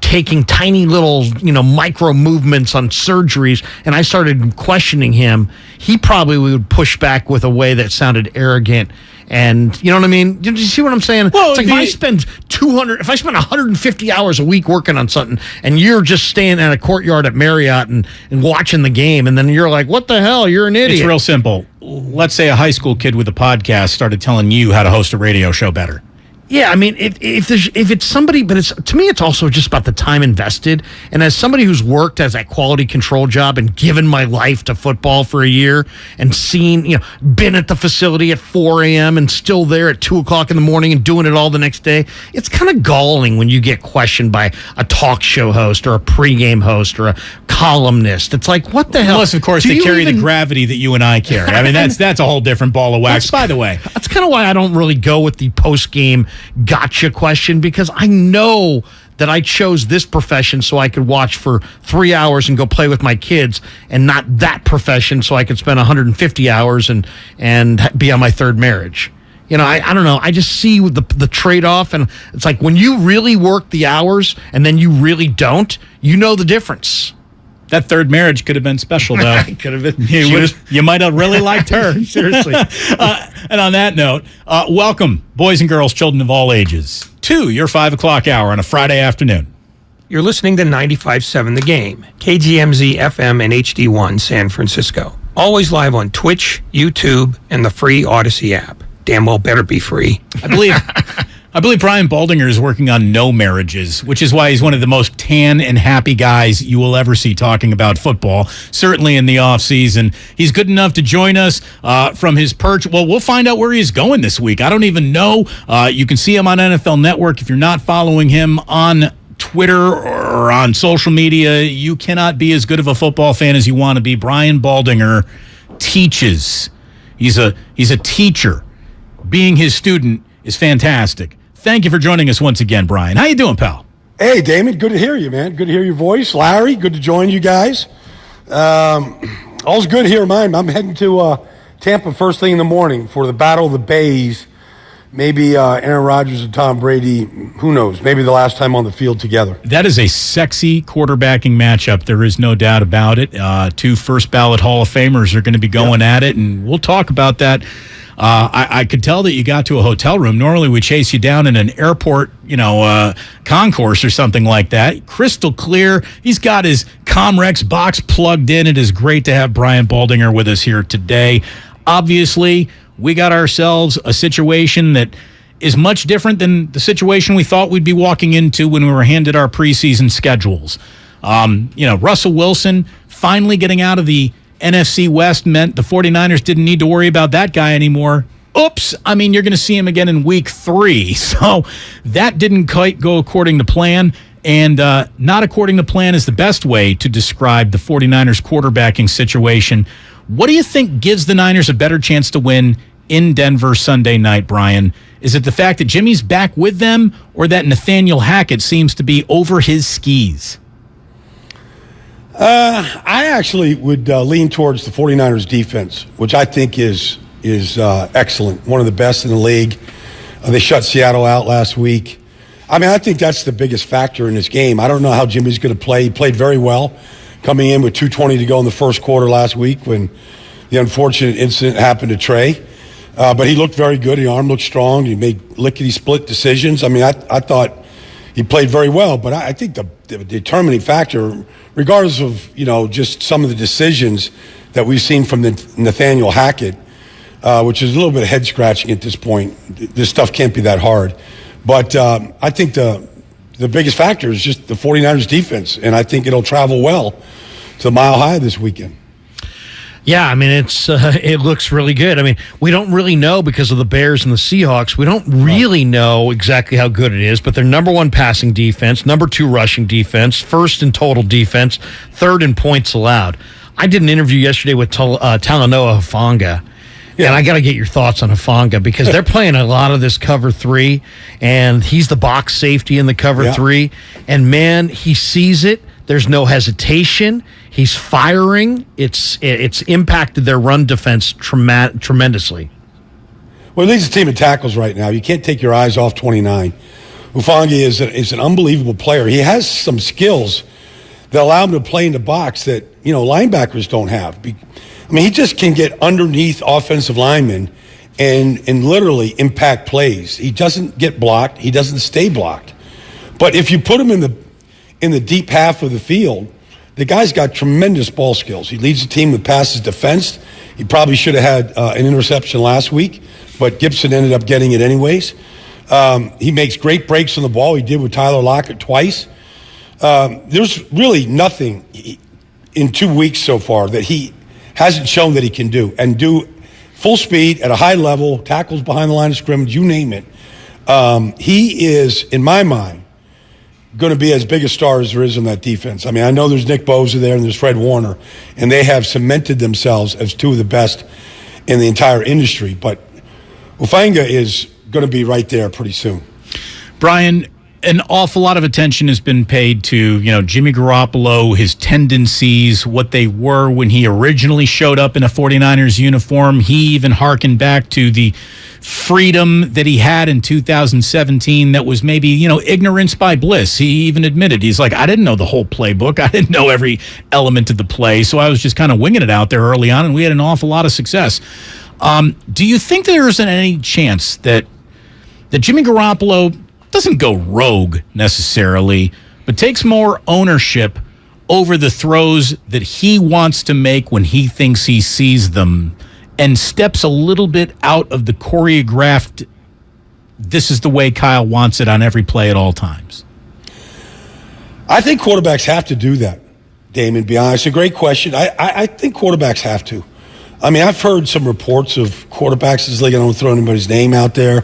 taking tiny little, micro movements on surgeries, and I started questioning him, he probably would push back with a way that sounded arrogant. And you know what I mean? Do you see what I'm saying? Well, it's like if I spend 150 hours a week working on something, and you're just staying at a courtyard at Marriott and watching the game, and then you're like, "What the hell? You're an idiot." It's real simple. Let's say a high school kid with a podcast started telling you how to host a radio show better. Yeah, I mean, if it's somebody, but to me, it's also just about the time invested. And as somebody who's worked as that quality control job and given my life to football for a year and seen, been at the facility at 4 a.m. and still there at 2 o'clock in the morning and doing it all the next day, it's kind of galling when you get questioned by a talk show host or a pregame host or a columnist. It's like, what the hell? Unless, of course, they carry the gravity that you and I carry. I mean, that's a whole different ball of wax. By the way, that's kind of why I don't really go with the post-game gotcha question, because I know that I chose this profession so I could watch for 3 hours and go play with my kids, and not that profession so I could spend 150 hours and be on my third marriage. I don't know. I just see the trade-off, and it's like when you really work the hours and then you really don't, you know the difference. That third marriage could have been special, though. Could have been. You might have really liked her. Seriously. And on that note, welcome, boys and girls, children of all ages, to your 5 o'clock hour on a Friday afternoon. You're listening to 95.7 The Game, KGMZ FM and HD1 San Francisco. Always live on Twitch, YouTube, and the free Odyssey app. Damn well better be free. I believe Brian Baldinger is working on no marriages, which is why he's one of the most tan and happy guys you will ever see talking about football, certainly in the offseason. He's good enough to join us from his perch. Well, we'll find out where he's going this week. I don't even know. You can see him on NFL Network. If you're not following him on Twitter or on social media, you cannot be as good of a football fan as you want to be. Brian Baldinger teaches. He's a teacher. Being his student is fantastic. Thank you for joining us once again, Brian. How you doing, pal? Hey, Damon. Good to hear you, man. Good to hear your voice. Larry, good to join you guys. All's good here, mine. I'm heading to Tampa first thing in the morning for the Battle of the Bays. Maybe Aaron Rodgers and Tom Brady, who knows, maybe the last time on the field together. That is a sexy quarterbacking matchup. There is no doubt about it. Two first-ballot Hall of Famers are going to be going at it, and we'll talk about that. I could tell that you got to a hotel room. Normally we chase you down in an airport, concourse or something like that. Crystal clear. He's got his Comrex box plugged in. It is great to have Brian Baldinger with us here today. Obviously, we got ourselves a situation that is much different than the situation we thought we'd be walking into when we were handed our preseason schedules. Russell Wilson finally getting out of the NFC West meant the 49ers didn't need to worry about that guy anymore. Oops. I mean, you're going to see him again in week 3. So that didn't quite go according to plan. And not according to plan is the best way to describe the 49ers quarterbacking situation. What do you think gives the Niners a better chance to win in Denver Sunday night, Brian? Is it the fact that Jimmy's back with them, or that Nathaniel Hackett seems to be over his skis? I actually would lean towards the 49ers defense, which I think is excellent. One of the best in the league. They shut Seattle out last week. I mean, I think that's the biggest factor in this game. I don't know how Jimmy's going to play. He played very well coming in with 2:20 to go in the first quarter last week when the unfortunate incident happened to Trey. But he looked very good. His arm looked strong. He made lickety-split decisions. I mean, I thought he played very well. But I think the determining factor, regardless of, just some of the decisions that we've seen from Nathaniel Hackett, which is a little bit of head-scratching at this point. This stuff can't be that hard. But I think the biggest factor is just the 49ers defense, and I think it'll travel well to Mile High this weekend. Yeah, I mean, it looks really good. I mean, we don't really know because of the Bears and the Seahawks. We don't really know exactly how good it is, but they're number 1 passing defense, number 2 rushing defense, first in total defense, third in points allowed. I did an interview yesterday with Talanoa Hufanga. Yeah. And I got to get your thoughts on Hufanga because they're playing a lot of this cover 3, and he's the box safety in the cover 3. And, man, he sees it. There's no hesitation. He's firing. It's impacted their run defense tremendously. Well, he leads the team in tackles right now. You can't take your eyes off 29. Hufanga is an unbelievable player. He has some skills that allow him to play in the box that, linebackers don't have. He just can get underneath offensive linemen and literally impact plays. He doesn't get blocked. He doesn't stay blocked. But if you put him in the deep half of the field, the guy's got tremendous ball skills. He leads the team with passes defensed. He probably should have had an interception last week, but Gibson ended up getting it anyways. He makes great breaks on the ball. He did with Tyler Lockett twice. There's really nothing in 2 weeks so far that he hasn't shown that he can do, and do full speed at a high level, tackles behind the line of scrimmage, you name it. He is, in my mind, going to be as big a star as there is on that defense. I know there's Nick Bosa there and there's Fred Warner, and they have cemented themselves as two of the best in the entire industry. But Hufanga is going to be right there pretty soon. Brian, an awful lot of attention has been paid to, Jimmy Garoppolo, his tendencies, what they were when he originally showed up in a 49ers uniform. He even harkened back to the freedom that he had in 2017 that was maybe, ignorance by bliss. He even admitted, he's like, I didn't know the whole playbook. I didn't know every element of the play, so I was just kind of winging it out there early on, and we had an awful lot of success. Do you think there isn't any chance that Jimmy Garoppolo doesn't go rogue necessarily, but takes more ownership over the throws that he wants to make when he thinks he sees them, and steps a little bit out of the choreographed, this is the way Kyle wants it on every play at all times? I think quarterbacks have to do that, Damon, to be honest. It's a great question. I think quarterbacks have to. I've heard some reports of quarterbacks in this league. I don't throw anybody's name out there.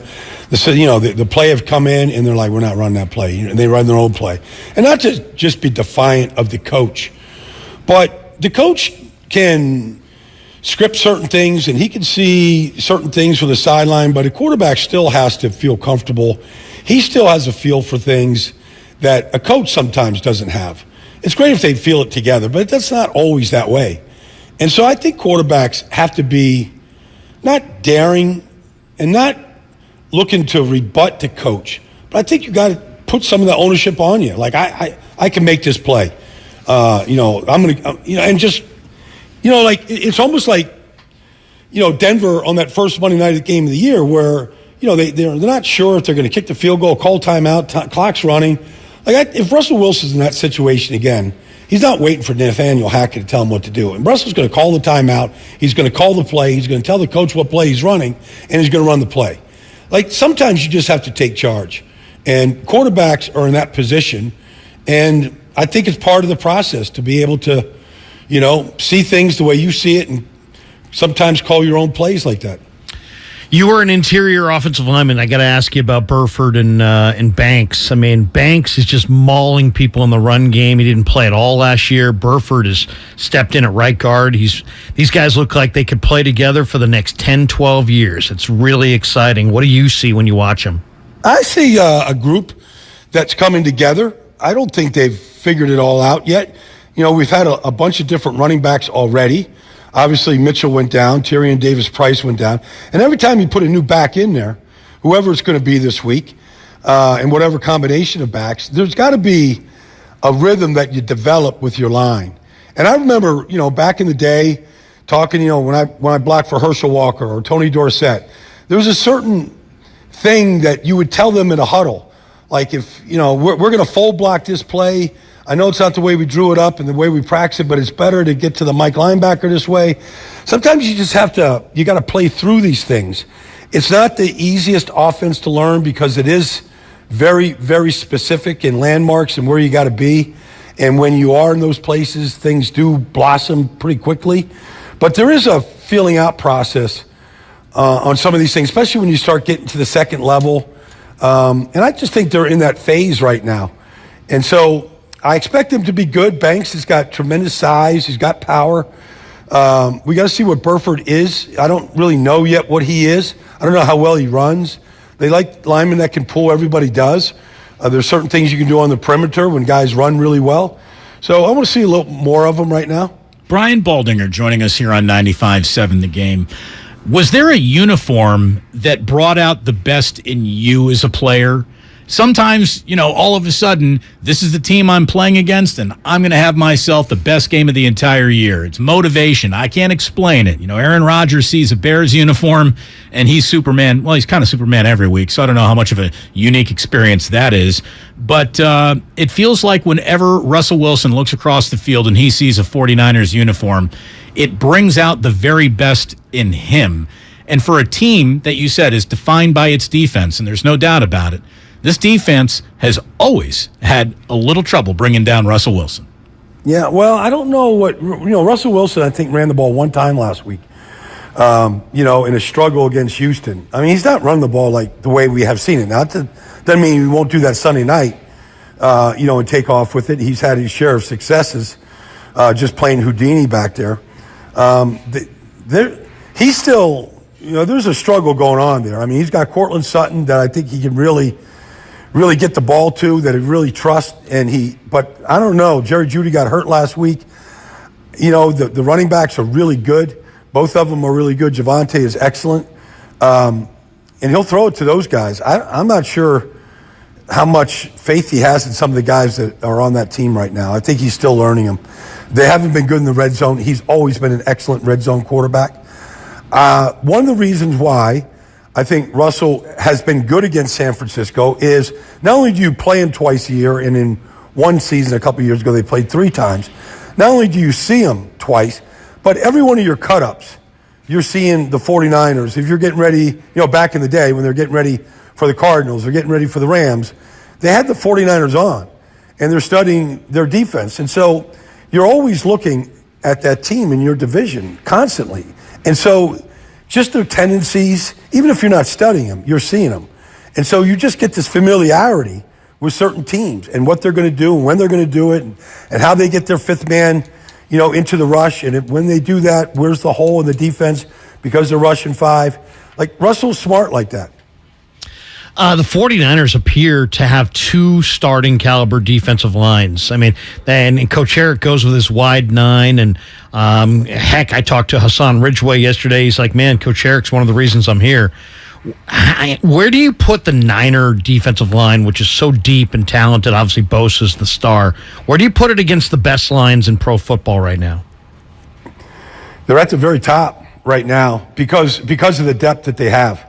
They said, the play have come in and they're like, we're not running that play. And they run their own play. And not to just be defiant of the coach, but the coach can script certain things and he can see certain things from the sideline, but a quarterback still has to feel comfortable. He still has a feel for things that a coach sometimes doesn't have. It's great if they feel it together, but that's not always that way. And so I think quarterbacks have to be not daring and not looking to rebut the coach, but I think you got to put some of the ownership on you. Like I can make this play. I'm going to, and just, like it's almost like, Denver on that first Monday night game of the year where, they're not sure if they're going to kick the field goal, call timeout, clock's running. If Russell Wilson's in that situation again, he's not waiting for Nathaniel Hackett to tell him what to do. And Russell's going to call the timeout. He's going to call the play. He's going to tell the coach what play he's running, and he's going to run the play. Sometimes you just have to take charge. And quarterbacks are in that position. And I think it's part of the process to be able to, see things the way you see it and sometimes call your own plays like that. You were an interior offensive lineman. I got to ask you about Burford and Banks. Banks is just mauling people in the run game. He didn't play at all last year. Burford has stepped in at right guard. These guys look like they could play together for the next 10, 12 years. It's really exciting. What do you see when you watch them? I see a group that's coming together. I don't think they've figured it all out yet. We've had a bunch of different running backs already. Obviously, Mitchell went down. Tyrion Davis-Price went down. And every time you put a new back in there, whoever it's going to be this week, and whatever combination of backs, there's got to be a rhythm that you develop with your line. And I remember, back in the day, talking, when I blocked for Herschel Walker or Tony Dorsett, there was a certain thing that you would tell them in a huddle. Like if, we're going to full block this play. I know it's not the way we drew it up and the way we practice it, but it's better to get to the Mike linebacker this way. Sometimes you just got to play through these things. It's not the easiest offense to learn because it is very, very specific in landmarks and where you got to be. And when you are in those places, things do blossom pretty quickly. But there is a feeling out process on some of these things, especially when you start getting to the second level. And I just think they're in that phase right now. And so I expect him to be good. Banks has got tremendous size. He's got power. We got to see what Burford is. I don't really know yet what he is. I don't know how well he runs. They like linemen that can pull. Everybody does. There's certain things you can do on the perimeter when guys run really well. So I want to see a little more of him right now. Brian Baldinger joining us here on 95.7 The Game. Was there a uniform that brought out the best in you as a player? Sometimes, all of a sudden, this is the team I'm playing against, and I'm going to have myself the best game of the entire year. It's motivation. I can't explain it. Aaron Rodgers sees a Bears uniform, and he's Superman. Well, he's kind of Superman every week, so I don't know how much of a unique experience that is. But it feels like whenever Russell Wilson looks across the field and he sees a 49ers uniform, it brings out the very best in him. And for a team that you said is defined by its defense, and there's no doubt about it, this defense has always had a little trouble bringing down Russell Wilson. Yeah, well, I don't know what, Russell Wilson, I think, ran the ball one time last week, in a struggle against Houston. I mean, he's not run the ball like the way we have seen it. Now, doesn't mean he won't do that Sunday night, and take off with it. He's had his share of successes just playing Houdini back there. He's still, there's a struggle going on there. I mean, he's got Cortland Sutton that I think he can really get the ball to, that he really trusts, but I don't know. Jerry Jeudy got hurt last week. The running backs are really good. Both of them are really good. Javonte is excellent. And he'll throw it to those guys. I'm not sure how much faith he has in some of the guys that are on that team right now. I think he's still learning them. They haven't been good in the red zone. He's always been an excellent red zone quarterback. One of the reasons why I think Russell has been good against San Francisco is not only do you play him twice a year, and in one season a couple of years ago they played 3 times, not only do you see him twice, but every one of your cut-ups, you're seeing the 49ers. If you're getting ready, back in the day when they're getting ready for the Cardinals, they're getting ready for the Rams, they had the 49ers on, and they're studying their defense. And so you're always looking at that team in your division constantly. And so just their tendencies, even if you're not studying them, you're seeing them. And so you just get this familiarity with certain teams and what they're going to do and when they're going to do it and how they get their fifth man, into the rush. And when they do that, where's the hole in the defense because they're rushing 5. Like, Russell's smart like that. The 49ers appear to have 2 starting caliber defensive lines. I mean, and Coach Eric goes with his wide 9. And heck, I talked to Hassan Ridgeway yesterday. He's like, man, Coach Eric's one of the reasons I'm here. Where do you put the Niner defensive line, which is so deep and talented? Obviously, Bosa's the star. Where do you put it against the best lines in pro football right now? They're at the very top right now because of the depth that they have.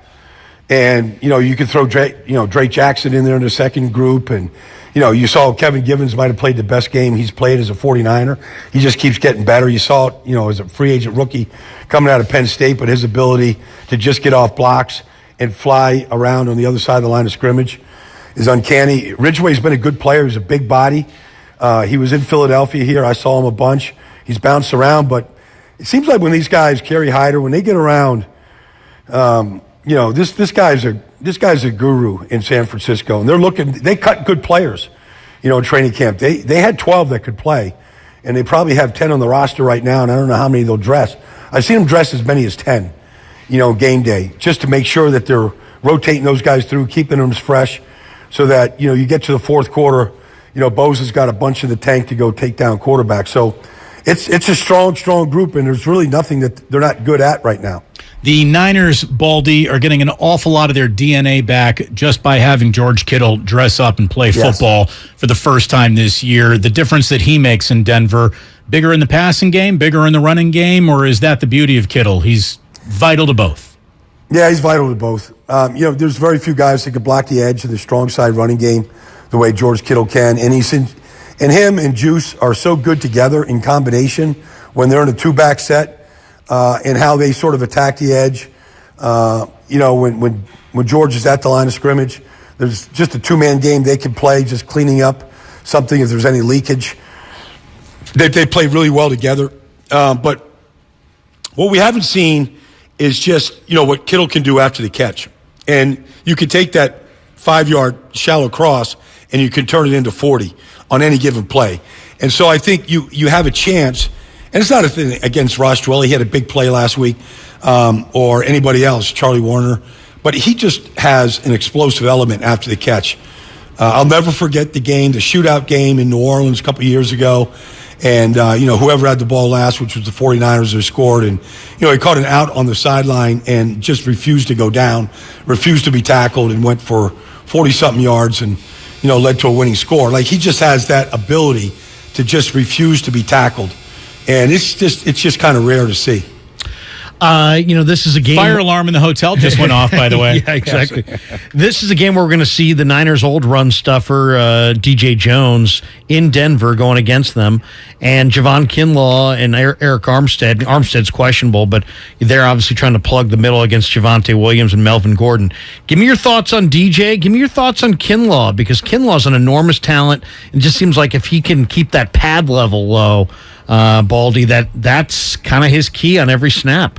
And, you could throw Drake Jackson in there in the second group. And, you saw Kevin Givens might have played the best game he's played as a 49er. He just keeps getting better. You saw it, as a free agent rookie coming out of Penn State, but his ability to just get off blocks and fly around on the other side of the line of scrimmage is uncanny. Ridgeway's been a good player. He's a big body. He was in Philadelphia here. I saw him a bunch. He's bounced around, but it seems like when these guys, Kerry Hyder, when they get around, this guy's a guru in San Francisco, and they cut good players, in training camp. They had 12 that could play, and they probably have 10 on the roster right now, and I don't know how many they'll dress. I've seen them dress as many as 10, game day, just to make sure that they're rotating those guys through, keeping them fresh, so that, you get to the fourth quarter, Bosa's got a bunch in the tank to go take down quarterbacks. So it's a strong group, and there's really nothing that they're not good at right now. The Niners, Baldy, are getting an awful lot of their DNA back just by having George Kittle dress up and play football for the first time this year. The difference that he makes in Denver, bigger in the passing game, bigger in the running game, or is that the beauty of Kittle? He's vital to both. Yeah, he's vital to both. There's very few guys that can block the edge of the strong side running game the way George Kittle can. And him and Juice are so good together in combination when they're in a 2-back set. And how they sort of attack the edge. When George is at the line of scrimmage, there's just a 2-man game they can play, just cleaning up something if there's any leakage. They play really well together. But what we haven't seen is just, what Kittle can do after the catch. And you can take that 5-yard shallow cross and you can turn it into 40 on any given play. And so I think you have a chance. And it's not a thing against Ross Dwelly. He had a big play last week, or anybody else, Charlie Warner. But he just has an explosive element after the catch I'll never forget the shootout game in New Orleans a couple years ago. And, whoever had the ball last, which was the 49ers, they scored. And, he caught an out on the sideline and just refused to go down, refused to be tackled, and went for 40-something yards and, led to a winning score. Like, he just has that ability to just refuse to be tackled. And it's just kind of rare to see. This is a game. Fire alarm in the hotel just went off, by the way. Yeah, exactly. This is a game where we're going to see the Niners' old run stuffer, DJ Jones, in Denver going against them, and Javon Kinlaw and Eric Armstead. Armstead's questionable, but they're obviously trying to plug the middle against Javonte Williams and Melvin Gordon. Give me your thoughts on DJ. Give me your thoughts on Kinlaw, because Kinlaw's an enormous talent. It just seems like if he can keep that pad level low, Baldy, that's kind of his key on every snap.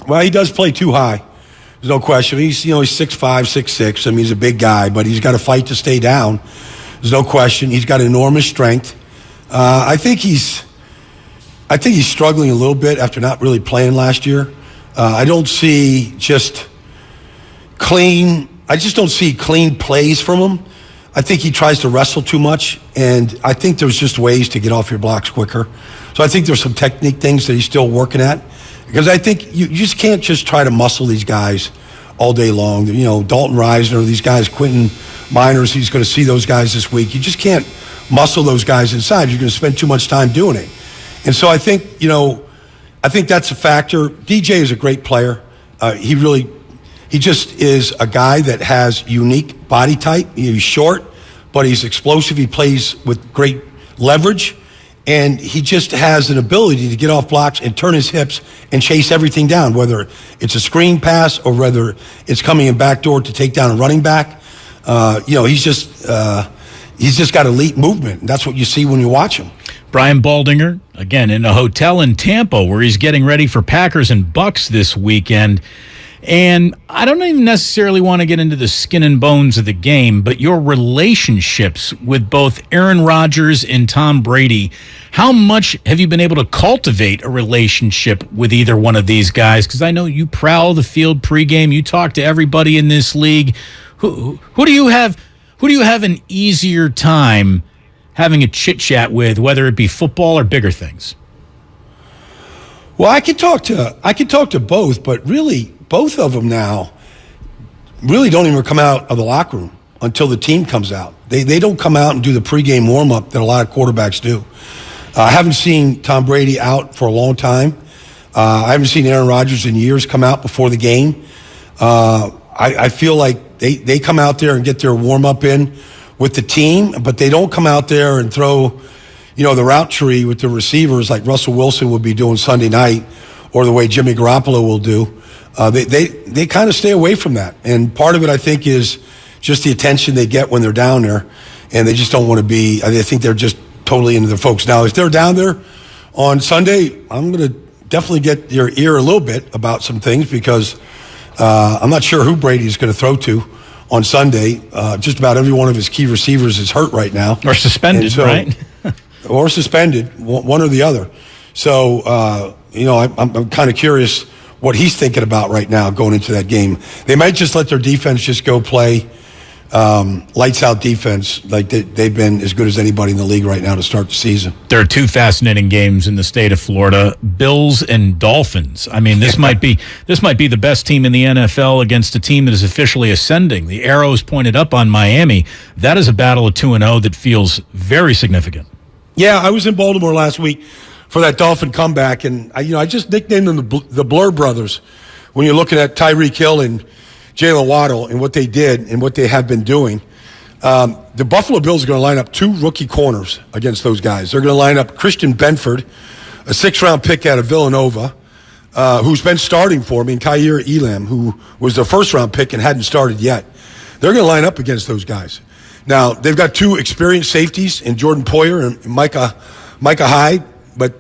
Well, he does play too high. There's no question. He's 6'5", 6'6". I mean, he's a big guy, but he's got to fight to stay down. There's no question. He's got enormous strength. I think he's struggling a little bit after not really playing last year. I don't see just clean plays from him. I think he tries to wrestle too much, and I think there's just ways to get off your blocks quicker. So I think there's some technique things that he's still working at. Because I think you just can't just try to muscle these guys all day long. Dalton Reisner, these guys, Quentin Miners, he's going to see those guys this week. You just can't muscle those guys inside. You're going to spend too much time doing it. And so I think that's a factor. DJ is a great player. He just is a guy that has unique body type. He's short, but he's explosive. He plays with great leverage. And he just has an ability to get off blocks and turn his hips and chase everything down, whether it's a screen pass or whether it's coming in backdoor to take down a running back. He's just got elite movement. And that's what you see when you watch him. Brian Baldinger, again, in a hotel in Tampa where he's getting ready for Packers and Bucks this weekend. And I don't even necessarily want to get into the skin and bones of the game, but your relationships with both Aaron Rodgers and Tom Brady, how much have you been able to cultivate a relationship with either one of these guys? Because I know you prowl the field pregame, you talk to everybody in this league. Who do you have an easier time having a chit chat with, whether it be football or bigger things? Well, I could talk to both, but really both of them now really don't even come out of the locker room until the team comes out. They don't come out and do the pregame warm-up that a lot of quarterbacks do. I haven't seen Tom Brady out for a long time. I haven't seen Aaron Rodgers in years come out before the game. I feel like they come out there and get their warm-up in with the team, but they don't come out there and throw, the route tree with the receivers like Russell Wilson would be doing Sunday night or the way Jimmy Garoppolo will do. They kind of stay away from that. And part of it, I think, is just the attention they get when they're down there, and they just don't want to be – I think they're just totally into their folks. Now, if they're down there on Sunday, I'm going to definitely get your ear a little bit about some things because I'm not sure who Brady's going to throw to on Sunday. Just about every one of his key receivers is hurt right now. Or suspended, right? Or suspended, one or the other. So, I'm kind of curious what he's thinking about right now going into that game. They might just let their defense just go play lights out defense like they've been as good as anybody in the league right now to start the season. There are two fascinating games in the state of Florida, Bills and Dolphins. I mean, this might be the best team in the NFL against a team that is officially ascending. The arrow's pointed up on Miami. That is a battle of 2-0 that feels very significant. Yeah, I was in Baltimore last week for that Dolphin comeback, and I just nicknamed them the Blur Brothers. When you're looking at Tyreek Hill and Jalen Waddle and what they did and what they have been doing, the Buffalo Bills are going to line up two rookie corners against those guys. They're going to line up Christian Benford, a 6th-round pick out of Villanova, who's been starting for me, and Kaiir Elam, who was the 1st-round pick and hadn't started yet. They're going to line up against those guys. Now, they've got two experienced safeties in Jordan Poyer and Micah Hyde, but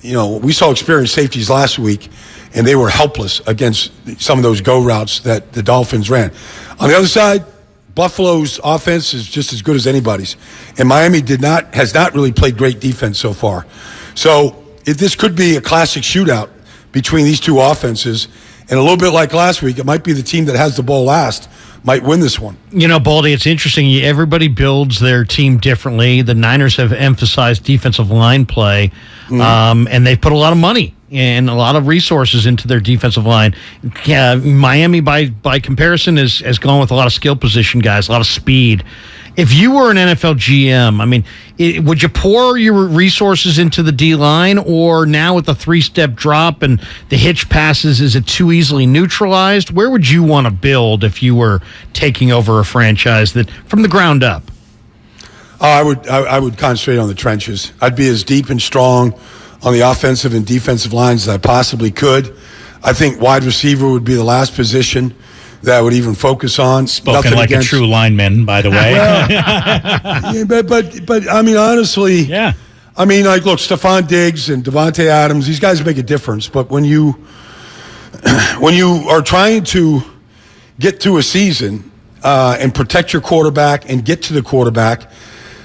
we saw experienced safeties last week, and they were helpless against some of those go routes that the Dolphins ran. On the other side, Buffalo's offense is just as good as anybody's, and Miami has not really played great defense so far. So this could be a classic shootout between these two offenses, and a little bit like last week, it might be the team that has the ball last might win this one. You know, Baldy, it's interesting. Everybody builds their team differently. The Niners have emphasized defensive line play, and they've put a lot of money and a lot of resources into their defensive line. Miami, by comparison, has gone with a lot of skill position guys, a lot of speed. If you were an NFL GM, I mean, would you pour your resources into the D-line, or now with the 3-step drop and the hitch passes, is it too easily neutralized? Where would you want to build if you were taking over a franchise that from the ground up? I would concentrate on the trenches. I'd be as deep and strong on the offensive and defensive lines as I possibly could. I think wide receiver would be the last position that I would even focus on. Spoken like a true lineman, by the way. Yeah, but I mean, honestly, yeah. I mean, like, look, Stephon Diggs and Devontae Adams, these guys make a difference. But when you are trying to get through a season and protect your quarterback and get to the quarterback,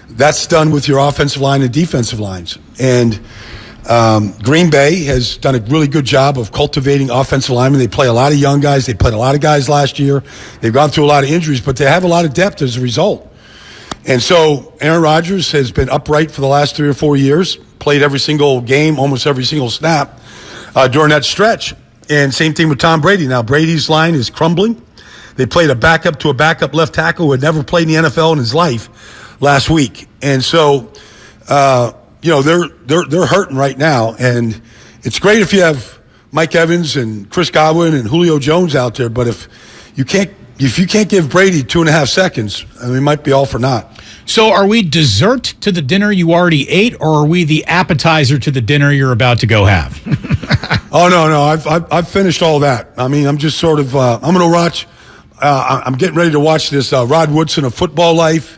that's done with your offensive line and defensive lines. And Green Bay has done a really good job of cultivating offensive linemen. They play a lot of young guys. They played a lot of guys last year. They've gone through a lot of injuries, but they have a lot of depth as a result. And so Aaron Rodgers has been upright for the last 3 or 4 years, played every single game, almost every single snap during that stretch. And same thing with Tom Brady. Now, Brady's line is crumbling. They played a backup to a backup left tackle who had never played in the NFL in his life last week. And so, you know, they're hurting right now, and it's great if you have Mike Evans and Chris Godwin and Julio Jones out there. But if you can't give Brady 2.5 seconds, I mean, it might be all for naught. So, are we dessert to the dinner you already ate, or are we the appetizer to the dinner you're about to go have? Oh no, I've finished all that. I mean, I'm just sort of I'm going to watch. I'm getting ready to watch this Rod Woodson of Football Life.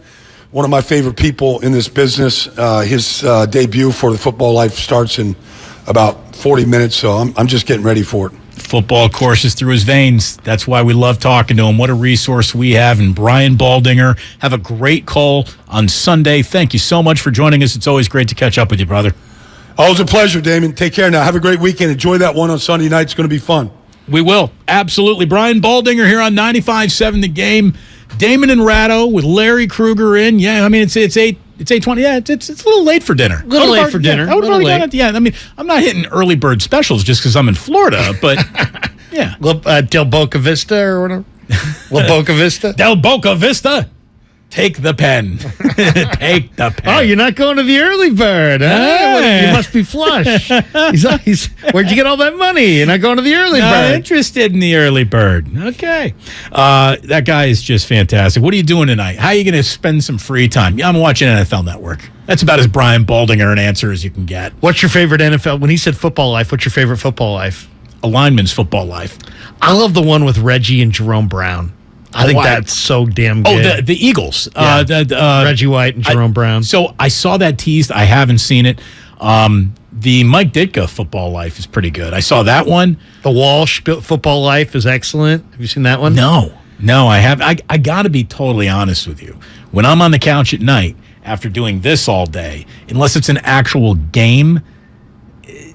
One of my favorite people in this business. His debut for the Football Life starts in about 40 minutes, so I'm just getting ready for it. Football courses through his veins. That's why we love talking to him. What a resource we have. And Brian Baldinger, have a great call on Sunday. Thank you so much for joining us. It's always great to catch up with you, brother. Always a pleasure, Damon. Take care now. Have a great weekend. Enjoy that one on Sunday night. It's going to be fun. We will. Absolutely. Brian Baldinger here on 95.7 The Game. Damon and Ratto with Larry Krueger in. Yeah, I mean, it's 8:20. Yeah, it's a little late for dinner. A little late for dinner. I would have already done it. Yeah, I mean, I'm not hitting early bird specials just because I'm in Florida, but yeah. Del Boca Vista or whatever. La Boca Vista? Del Boca Vista. Take the pen. Take the pen. Oh, you're not going to the early bird, huh? Hey. You must be flush. Where'd you get all that money? You're not going to the early Not bird. interested in the early bird. Okay. That guy is just fantastic. What are you doing tonight? How are you going to spend some free time? Yeah, I'm watching NFL Network. That's about as Brian Baldinger an answer as you can get. What's your favorite NFL? When he said Football Life, what's your favorite Football Life? A lineman's Football Life. I love the one with Reggie and Jerome Brown. I think that's so damn good. Oh, the Eagles. Yeah. Reggie White and Jerome Brown. So I saw that teased. I haven't seen it. The Mike Ditka Football Life is pretty good. I saw that one. The Walsh Football Life is excellent. Have you seen that one? No, I have. I got to be totally honest with you. When I'm on the couch at night after doing this all day, unless it's an actual game,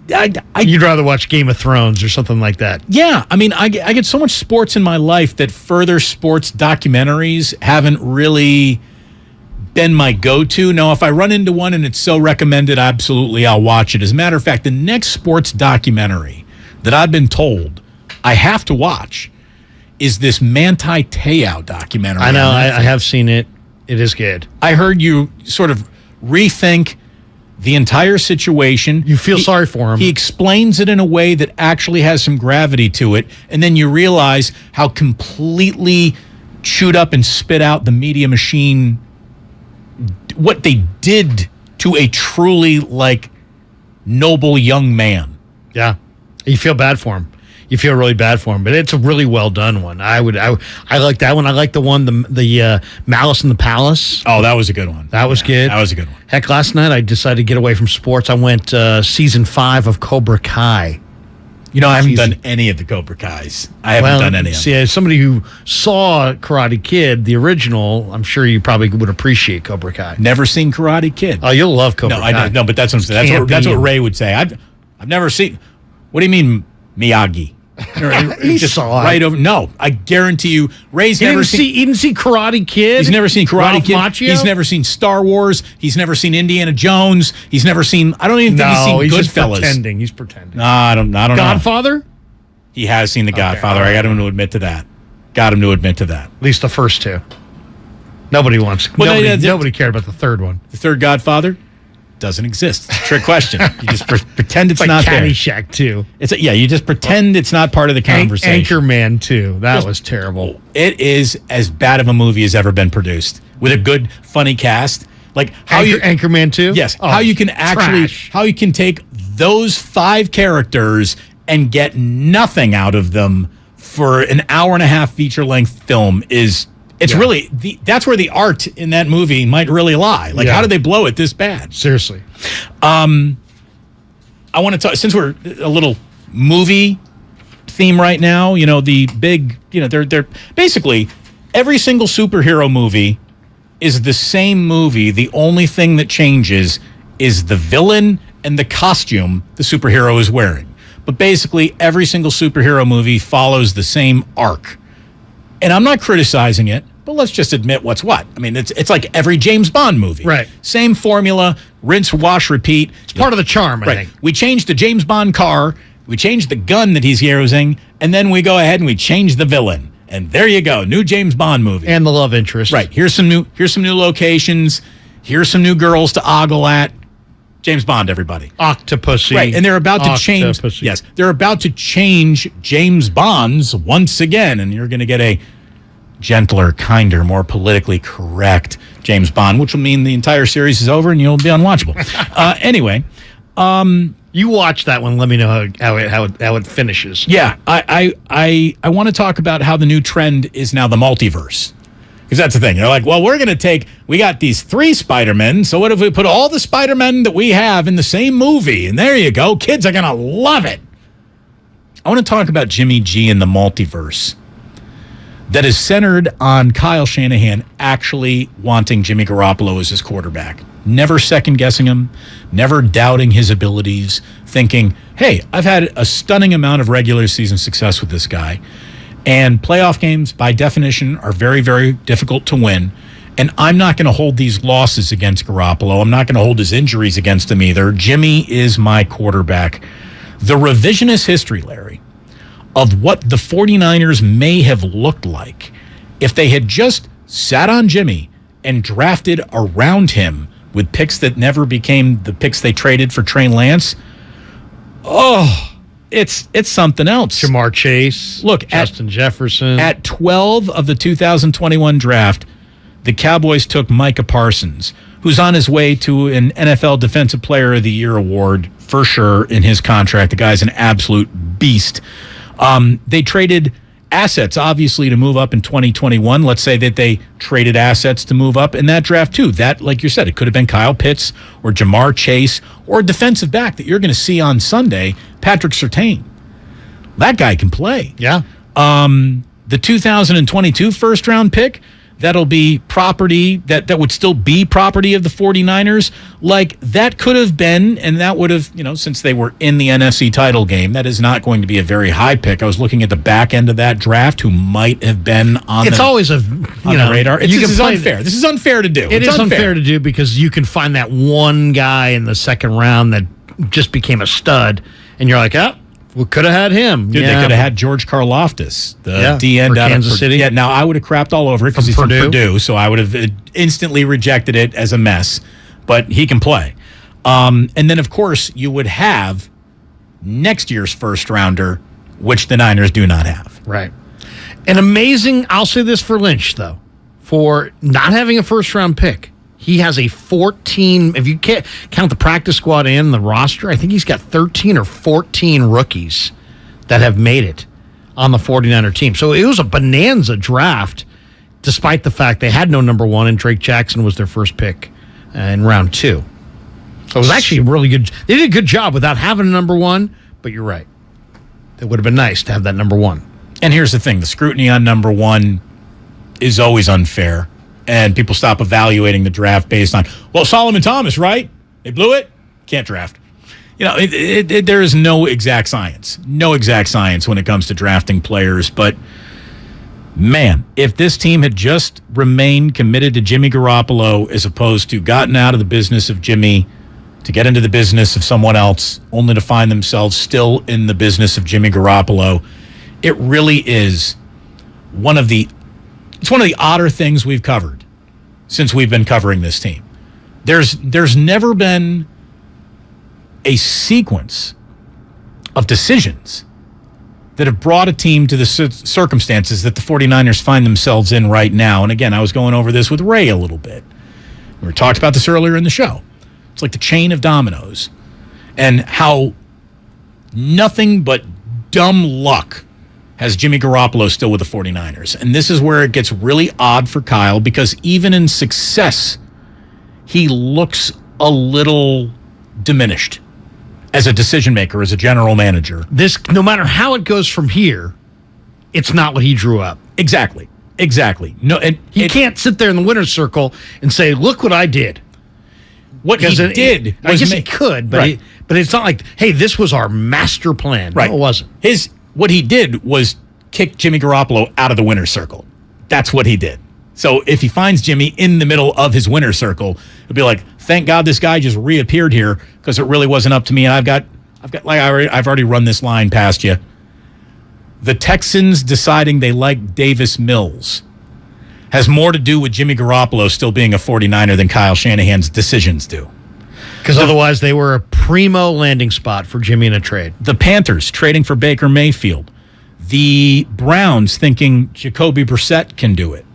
you'd rather watch Game of Thrones or something like that. Yeah, I mean, I get so much sports in my life that further sports documentaries haven't really been my go-to. Now, if I run into one and it's so recommended, absolutely, I'll watch it. As a matter of fact, the next sports documentary that I've been told I have to watch is this Manti Te'o documentary. I know, I have seen it. It is good. I heard you sort of rethink the entire situation. You feel sorry for him. He explains it in a way that actually has some gravity to it, and then you realize how completely chewed up and spit out the media machine, what they did to a truly, noble young man. Yeah. You feel bad for him. You feel really bad for him, but it's a really well done one. I like that one. I like the one, the Malice in the Palace. Oh, that was a good one. That was good. That was a good one. Heck, last night I decided to get away from sports. I went season 5 of Cobra Kai. You know, I haven't done any of the Cobra Kais. I haven't done any of them. See, as somebody who saw Karate Kid, the original, I'm sure you probably would appreciate Cobra Kai. Never seen Karate Kid. Oh, you'll love Cobra Kai. No, but that's what I'm saying. That's what Ray would say. I've never seen. What do you mean, Miyagi? He saw it. Right over. No, I guarantee you, Ray's He never didn't see Karate Kid. He's never seen Karate Ralph Kid. Macchio? He's never seen Star Wars. He's never seen Indiana Jones. He's never seen. I don't even think he's seen Goodfellas. He's pretending. No, I don't know. Godfather? He has seen The Godfather. I got him to admit to that. At least the first two. Nobody cared about the third one. The third Godfather doesn't exist. It's a trick question. You just pretend it's like not there. Caddyshack 2. You just pretend it's not part of the conversation. Anchorman 2. That was terrible. It is as bad of a movie as ever been produced with a good, funny cast. Like Anchorman 2? Yes. Oh, how you can take those 5 characters and get nothing out of them for an hour and a half feature-length film is... really that's where the art in that movie might really lie. Like, how did they blow it this bad? Seriously. I want to talk, since we're a little movie theme right now, the big, they're basically every single superhero movie is the same movie. The only thing that changes is the villain and the costume the superhero is wearing. But basically every single superhero movie follows the same arc. And I'm not criticizing it, but let's just admit what's what. I mean, it's like every James Bond movie. Right. Same formula, rinse, wash, repeat. It's part of the charm, I think. We changed the James Bond car, we changed the gun that he's using, and then we go ahead and we change the villain. And there you go, new James Bond movie. And the love interest. Right. Here's some new locations. Here's some new girls to ogle at. James Bond, everybody. Octopussy. Right, and they're about to change. Yes, they're about to change James Bonds once again, and you're going to get a gentler, kinder, more politically correct James Bond, which will mean the entire series is over and you'll be unwatchable. Anyway, you watch that one. Let me know how it finishes. Yeah, I want to talk about how the new trend is now the multiverse. Because that's the thing. They're like, well, we got these 3 Spider-Men, so what if we put all the Spider-Men that we have in the same movie? And there you go. Kids are going to love it. I want to talk about Jimmy G and the multiverse that is centered on Kyle Shanahan actually wanting Jimmy Garoppolo as his quarterback. Never second-guessing him, never doubting his abilities, thinking, hey, I've had a stunning amount of regular season success with this guy. And playoff games, by definition, are very, very difficult to win. And I'm not going to hold these losses against Garoppolo. I'm not going to hold his injuries against him either. Jimmy is my quarterback. The revisionist history, Larry, of what the 49ers may have looked like if they had just sat on Jimmy and drafted around him with picks that never became the picks they traded for Trey Lance. Oh, it's something else. Jamar Chase, Justin Jefferson. At 12 of the 2021 draft, the Cowboys took Micah Parsons, who's on his way to an NFL Defensive Player of the Year award for sure in his contract. The guy's an absolute beast. They traded assets, obviously, to move up in 2021. Let's say that they traded assets to move up in that draft, too. That, like you said, it could have been Kyle Pitts or Jamar Chase or a defensive back that you're going to see on Sunday, Patrick Surtain. That guy can play. Yeah. The 2022 first-round pick, that'll be property, that would still be property of the 49ers. Like, that could have been, and that would have, since they were in the NFC title game, that is not going to be a very high pick. I was looking at the back end of that draft who might have been on the radar. This is unfair. This is unfair to do. It is unfair to do because you can find that one guy in the second round that just became a stud, and you're like, we could have had him. Dude, they could have had George Karlaftis, the DN for out of Kansas City. Yeah, now I would have crapped all over it because he's from Purdue, so I would have instantly rejected it as a mess. But he can play. And then, of course, you would have next year's first rounder, which the Niners do not have. Right. And amazing, I'll say this for Lynch, though, for not having a first-round pick. He has a 14, if you can't count the practice squad and the roster, I think he's got 13 or 14 rookies that have made it on the 49er team. So it was a bonanza draft, despite the fact they had no number 1 and Drake Jackson was their first pick in round 2. So it was actually really good. They did a good job without having a number 1, but you're right. It would have been nice to have that number 1. And here's the thing. The scrutiny on number 1 is always unfair. And people stop evaluating the draft based on, Solomon Thomas, right? They blew it. Can't draft. There is no exact science. No exact science when it comes to drafting players. But, man, if this team had just remained committed to Jimmy Garoppolo as opposed to gotten out of the business of Jimmy to get into the business of someone else, only to find themselves still in the business of Jimmy Garoppolo, it really is one of the odder things we've covered since we've been covering this team. There's never been a sequence of decisions that have brought a team to the circumstances that the 49ers find themselves in right now. And again, I was going over this with Ray a little bit. We talked about this earlier in the show. It's like the chain of dominoes and how nothing but dumb luck has Jimmy Garoppolo still with the 49ers. And this is where it gets really odd for Kyle, because even in success, he looks a little diminished as a decision maker, as a general manager. This, no matter how it goes from here, it's not what he drew up. Exactly. No, and he can't sit there in the winner's circle and say, "Look what I did." What he did was, I guess he could, but right. But it's not like, "Hey, this was our master plan." Right. No, it wasn't. What he did was kick Jimmy Garoppolo out of the winner's circle. That's what he did. So if he finds Jimmy in the middle of his winner's circle, it'll be like, thank God this guy just reappeared here, because it really wasn't up to me. And I've already run this line past you. The Texans deciding they like Davis Mills has more to do with Jimmy Garoppolo still being a 49er than Kyle Shanahan's decisions do. Because otherwise they were a primo landing spot for Jimmy in a trade. The Panthers trading for Baker Mayfield. The Browns thinking Jacoby Brissett can do it.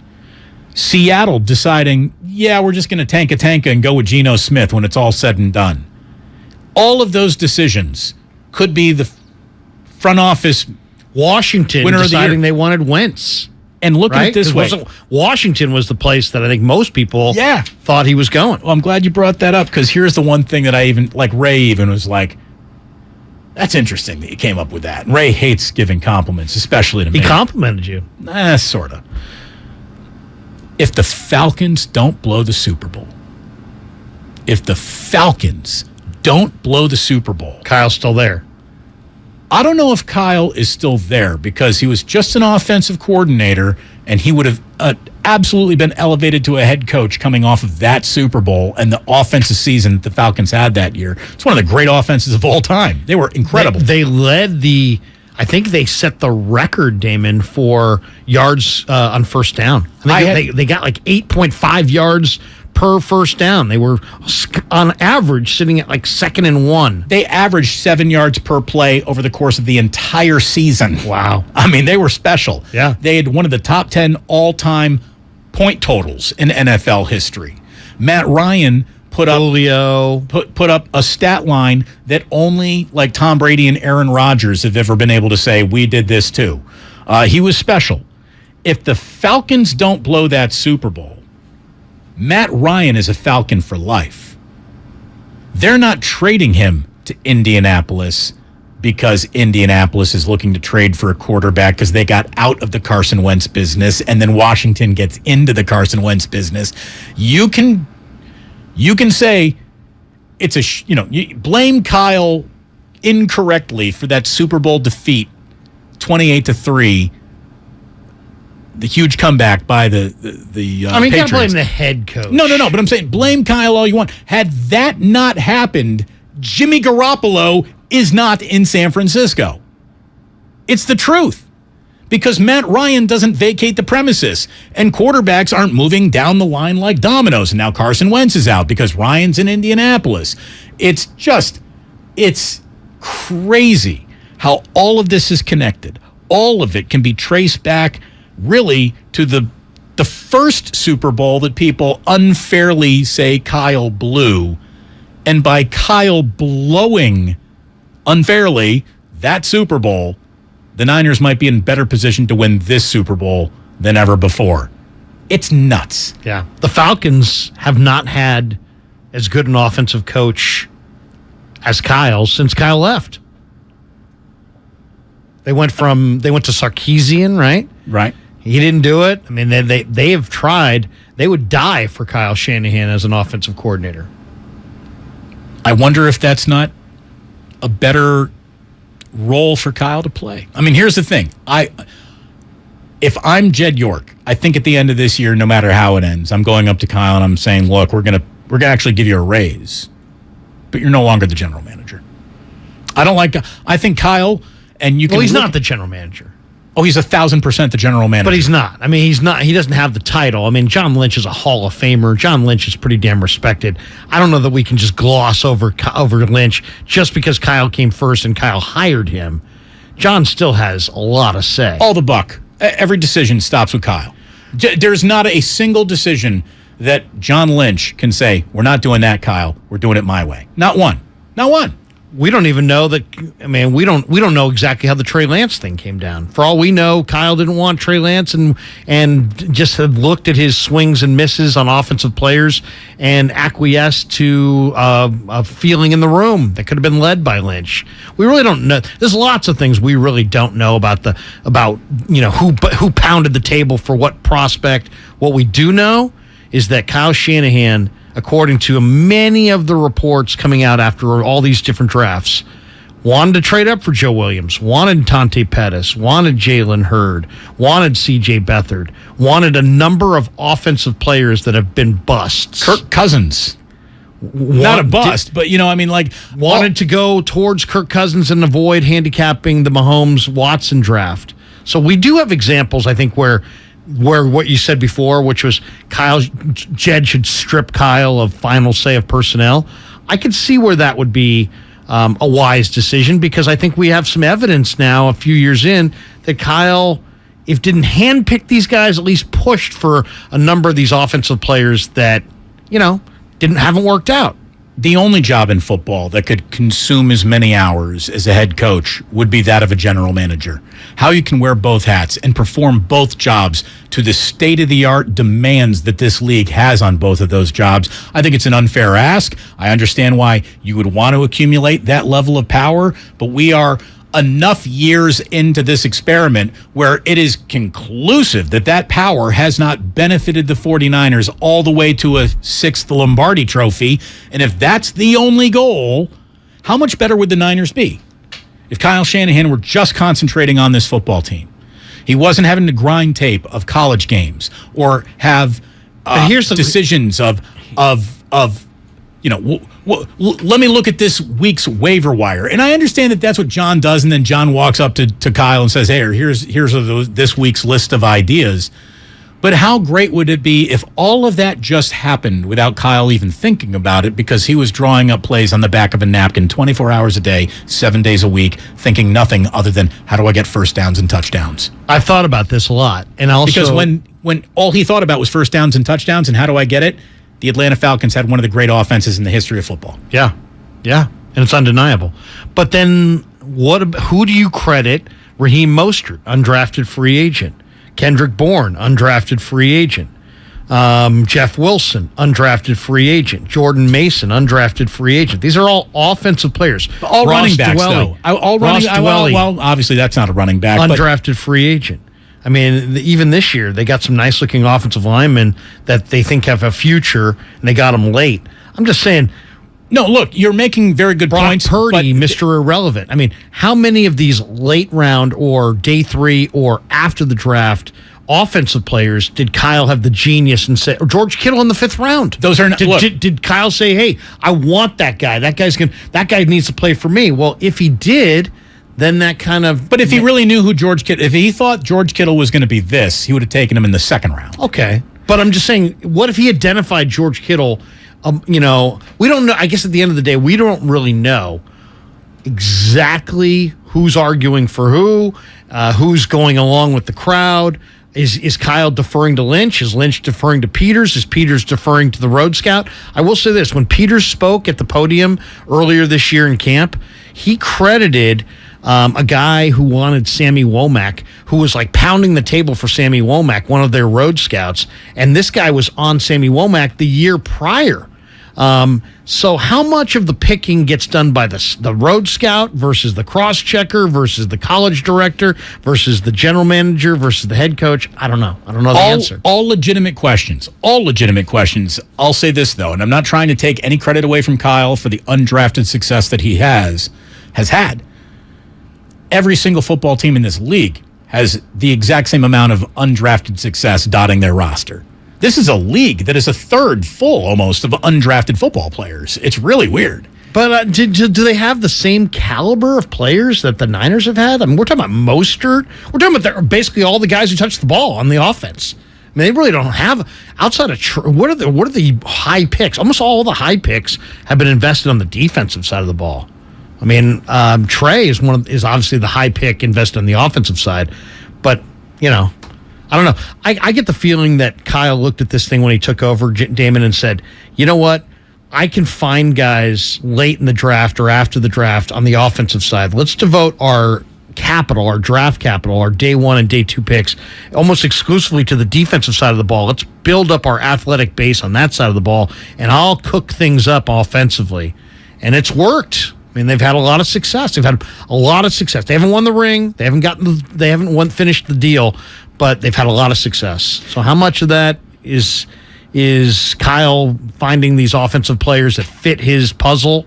Seattle deciding, we're just going to tank and go with Geno Smith when it's all said and done. All of those decisions could be the front office. Washington winner deciding they wanted Wentz. And look at it this way. Washington was the place that I think most people thought he was going. Well, I'm glad you brought that up, because here's the one thing that Ray even was like, that's interesting that you came up with that. And Ray hates giving compliments, especially to me. He complimented you. Sort of. If the Falcons don't blow the Super Bowl, Kyle's still there. I don't know if Kyle is still there, because he was just an offensive coordinator, and he would have absolutely been elevated to a head coach coming off of that Super Bowl and the offensive season that the Falcons had that year. It's one of the great offenses of all time. They were incredible. They led I think they set the record, Damon, for yards on first down. They got like 8.5 yards per first down. They were, on average, sitting at like 2nd and 1. They averaged 7 yards per play over the course of the entire season. Wow. I mean, they were special. Yeah. They had one of the top 10 all-time point totals in NFL history. Matt Ryan put up a stat line that only like Tom Brady and Aaron Rodgers have ever been able to say, we did this too. He was special. If the Falcons don't blow that Super Bowl, Matt Ryan is a Falcon for life. They're not trading him to Indianapolis because Indianapolis is looking to trade for a quarterback because they got out of the Carson Wentz business, and then Washington gets into the Carson Wentz business. You can say it's you blame Kyle incorrectly for that Super Bowl defeat, 28-3. The huge comeback by the you Patriots. can't blame the head coach. No. But I'm saying blame Kyle all you want. Had that not happened, Jimmy Garoppolo is not in San Francisco. It's the truth. Because Matt Ryan doesn't vacate the premises, and quarterbacks aren't moving down the line like dominoes. And now Carson Wentz is out because Ryan's in Indianapolis. It's crazy how all of this is connected. All of it can be traced back really to the first Super Bowl that people unfairly say Kyle blew. And by Kyle blowing unfairly that Super Bowl, the Niners might be in better position to win this Super Bowl than ever before. It's nuts. Yeah. The Falcons have not had as good an offensive coach as Kyle since Kyle left. They went to Sarkisian, right? Right. He didn't do it. I mean, they have tried. They would die for Kyle Shanahan as an offensive coordinator. I wonder if that's not a better role for Kyle to play. I mean, here's the thing. If I'm Jed York, I think at the end of this year, no matter how it ends, I'm going up to Kyle and I'm saying, look, we're gonna actually give you a raise, but you're no longer the general manager. I think Kyle, and you can. Well, he's not the general manager. Oh, he's 1,000% the general manager. But he's not. I mean, he's not. He doesn't have the title. I mean, John Lynch is a Hall of Famer. John Lynch is pretty damn respected. I don't know that we can just gloss over Lynch just because Kyle came first and Kyle hired him. John still has a lot of say. All the buck. Every decision stops with Kyle. There's not a single decision that John Lynch can say, we're not doing that, Kyle. We're doing it my way. Not one. Not one. We don't even know that. I mean, we don't know exactly how the Trey Lance thing came down. For all we know, Kyle didn't want Trey Lance and just had looked at his swings and misses on offensive players and acquiesced to a feeling in the room that could have been led by Lynch. We really don't know. There's lots of things we really don't know about who pounded the table for what prospect. What we do know is that Kyle Shanahan, according to many of the reports coming out after all these different drafts, wanted to trade up for Joe Williams, wanted Dante Pettis, wanted Jalen Hurd, wanted C.J. Beathard, wanted a number of offensive players that have been busts. Kirk Cousins. Not a bust, but, wanted to go towards Kirk Cousins and avoid handicapping the Mahomes-Watson draft. So we do have examples, I think, where what you said before, which was Jed should strip Kyle of final say of personnel. I could see where that would be a wise decision, because I think we have some evidence now, a few years in, that Kyle, if didn't handpick these guys, at least pushed for a number of these offensive players that, haven't worked out. The only job in football that could consume as many hours as a head coach would be that of a general manager. How you can wear both hats and perform both jobs to the state-of-the-art demands that this league has on both of those jobs, I think it's an unfair ask. I understand why you would want to accumulate that level of power, but we are enough years into this experiment where it is conclusive that power has not benefited the 49ers all the way to a sixth Lombardi trophy. And if that's the only goal, how much better would the Niners be if Kyle Shanahan were just concentrating on this football team? He wasn't having to grind tape of college games or have decisions of let me look at this week's waiver wire. And I understand that that's what John does, and then John walks up to Kyle and says, hey, here's this week's list of ideas. But how great would it be if all of that just happened without Kyle even thinking about it, because he was drawing up plays on the back of a napkin 24 hours a day, 7 days a week, thinking nothing other than, how do I get first downs and touchdowns? I've thought about this a lot. And also, because when all he thought about was first downs and touchdowns and how do I get it, the Atlanta Falcons had one of the great offenses in the history of football. Yeah, and it's undeniable. But then who do you credit? Raheem Mostert, undrafted free agent. Kendrick Bourne, undrafted free agent. Jeff Wilson, undrafted free agent. Jordan Mason, undrafted free agent. These are all offensive players. All running backs, though. Well, obviously that's not a running back. Undrafted free agent. I mean, even this year, they got some nice-looking offensive linemen that they think have a future, and they got them late. I'm just saying. No, look, you're making very good points. Purdy, Mr. Irrelevant. I mean, how many of these late round or day three or after the draft offensive players did Kyle have the genius and say, or George Kittle in the 5th round? Those are not. Did Kyle say, hey, I want that guy. That guy needs to play for me? Well, if he did, then that kind of... But if he really knew who George Kittle... If he thought George Kittle was going to be this, he would have taken him in the 2nd round. Okay. But I'm just saying, what if he identified George Kittle? We don't know. I guess at the end of the day, we don't really know exactly who's arguing for who's going along with the crowd. Is Kyle deferring to Lynch? Is Lynch deferring to Peters? Is Peters deferring to the road scout? I will say this. When Peters spoke at the podium earlier this year in camp, he credited a guy who wanted Sammy Womack, who was like pounding the table for Sammy Womack, one of their road scouts. And this guy was on Sammy Womack the year prior. So how much of the picking gets done by the road scout versus the cross-checker versus the college director versus the general manager versus the head coach? I don't know. I don't know the answer. All legitimate questions. All legitimate questions. I'll say this, though, and I'm not trying to take any credit away from Kyle for the undrafted success that he has has had. Every single football team in this league has the exact same amount of undrafted success dotting their roster. This is a league that is a third full almost of undrafted football players. It's really weird. But do they have the same caliber of players that the Niners have had? I mean, we're talking about Mostert. We're talking about basically all the guys who touch the ball on the offense. I mean, they really don't have outside of what are the high picks? Almost all the high picks have been invested on the defensive side of the ball. I mean, Trey is obviously the high pick invested on the offensive side, but I don't know. I get the feeling that Kyle looked at this thing when he took over, Damon, and said, you know what? I can find guys late in the draft or after the draft on the offensive side. Let's devote our capital, our draft capital, our day 1 and day 2 picks almost exclusively to the defensive side of the ball. Let's build up our athletic base on that side of the ball, and I'll cook things up offensively. And it's worked. I mean, they've had a lot of success. They haven't won the ring. They haven't finished the deal, but they've had a lot of success. So how much of that is Kyle finding these offensive players that fit his puzzle,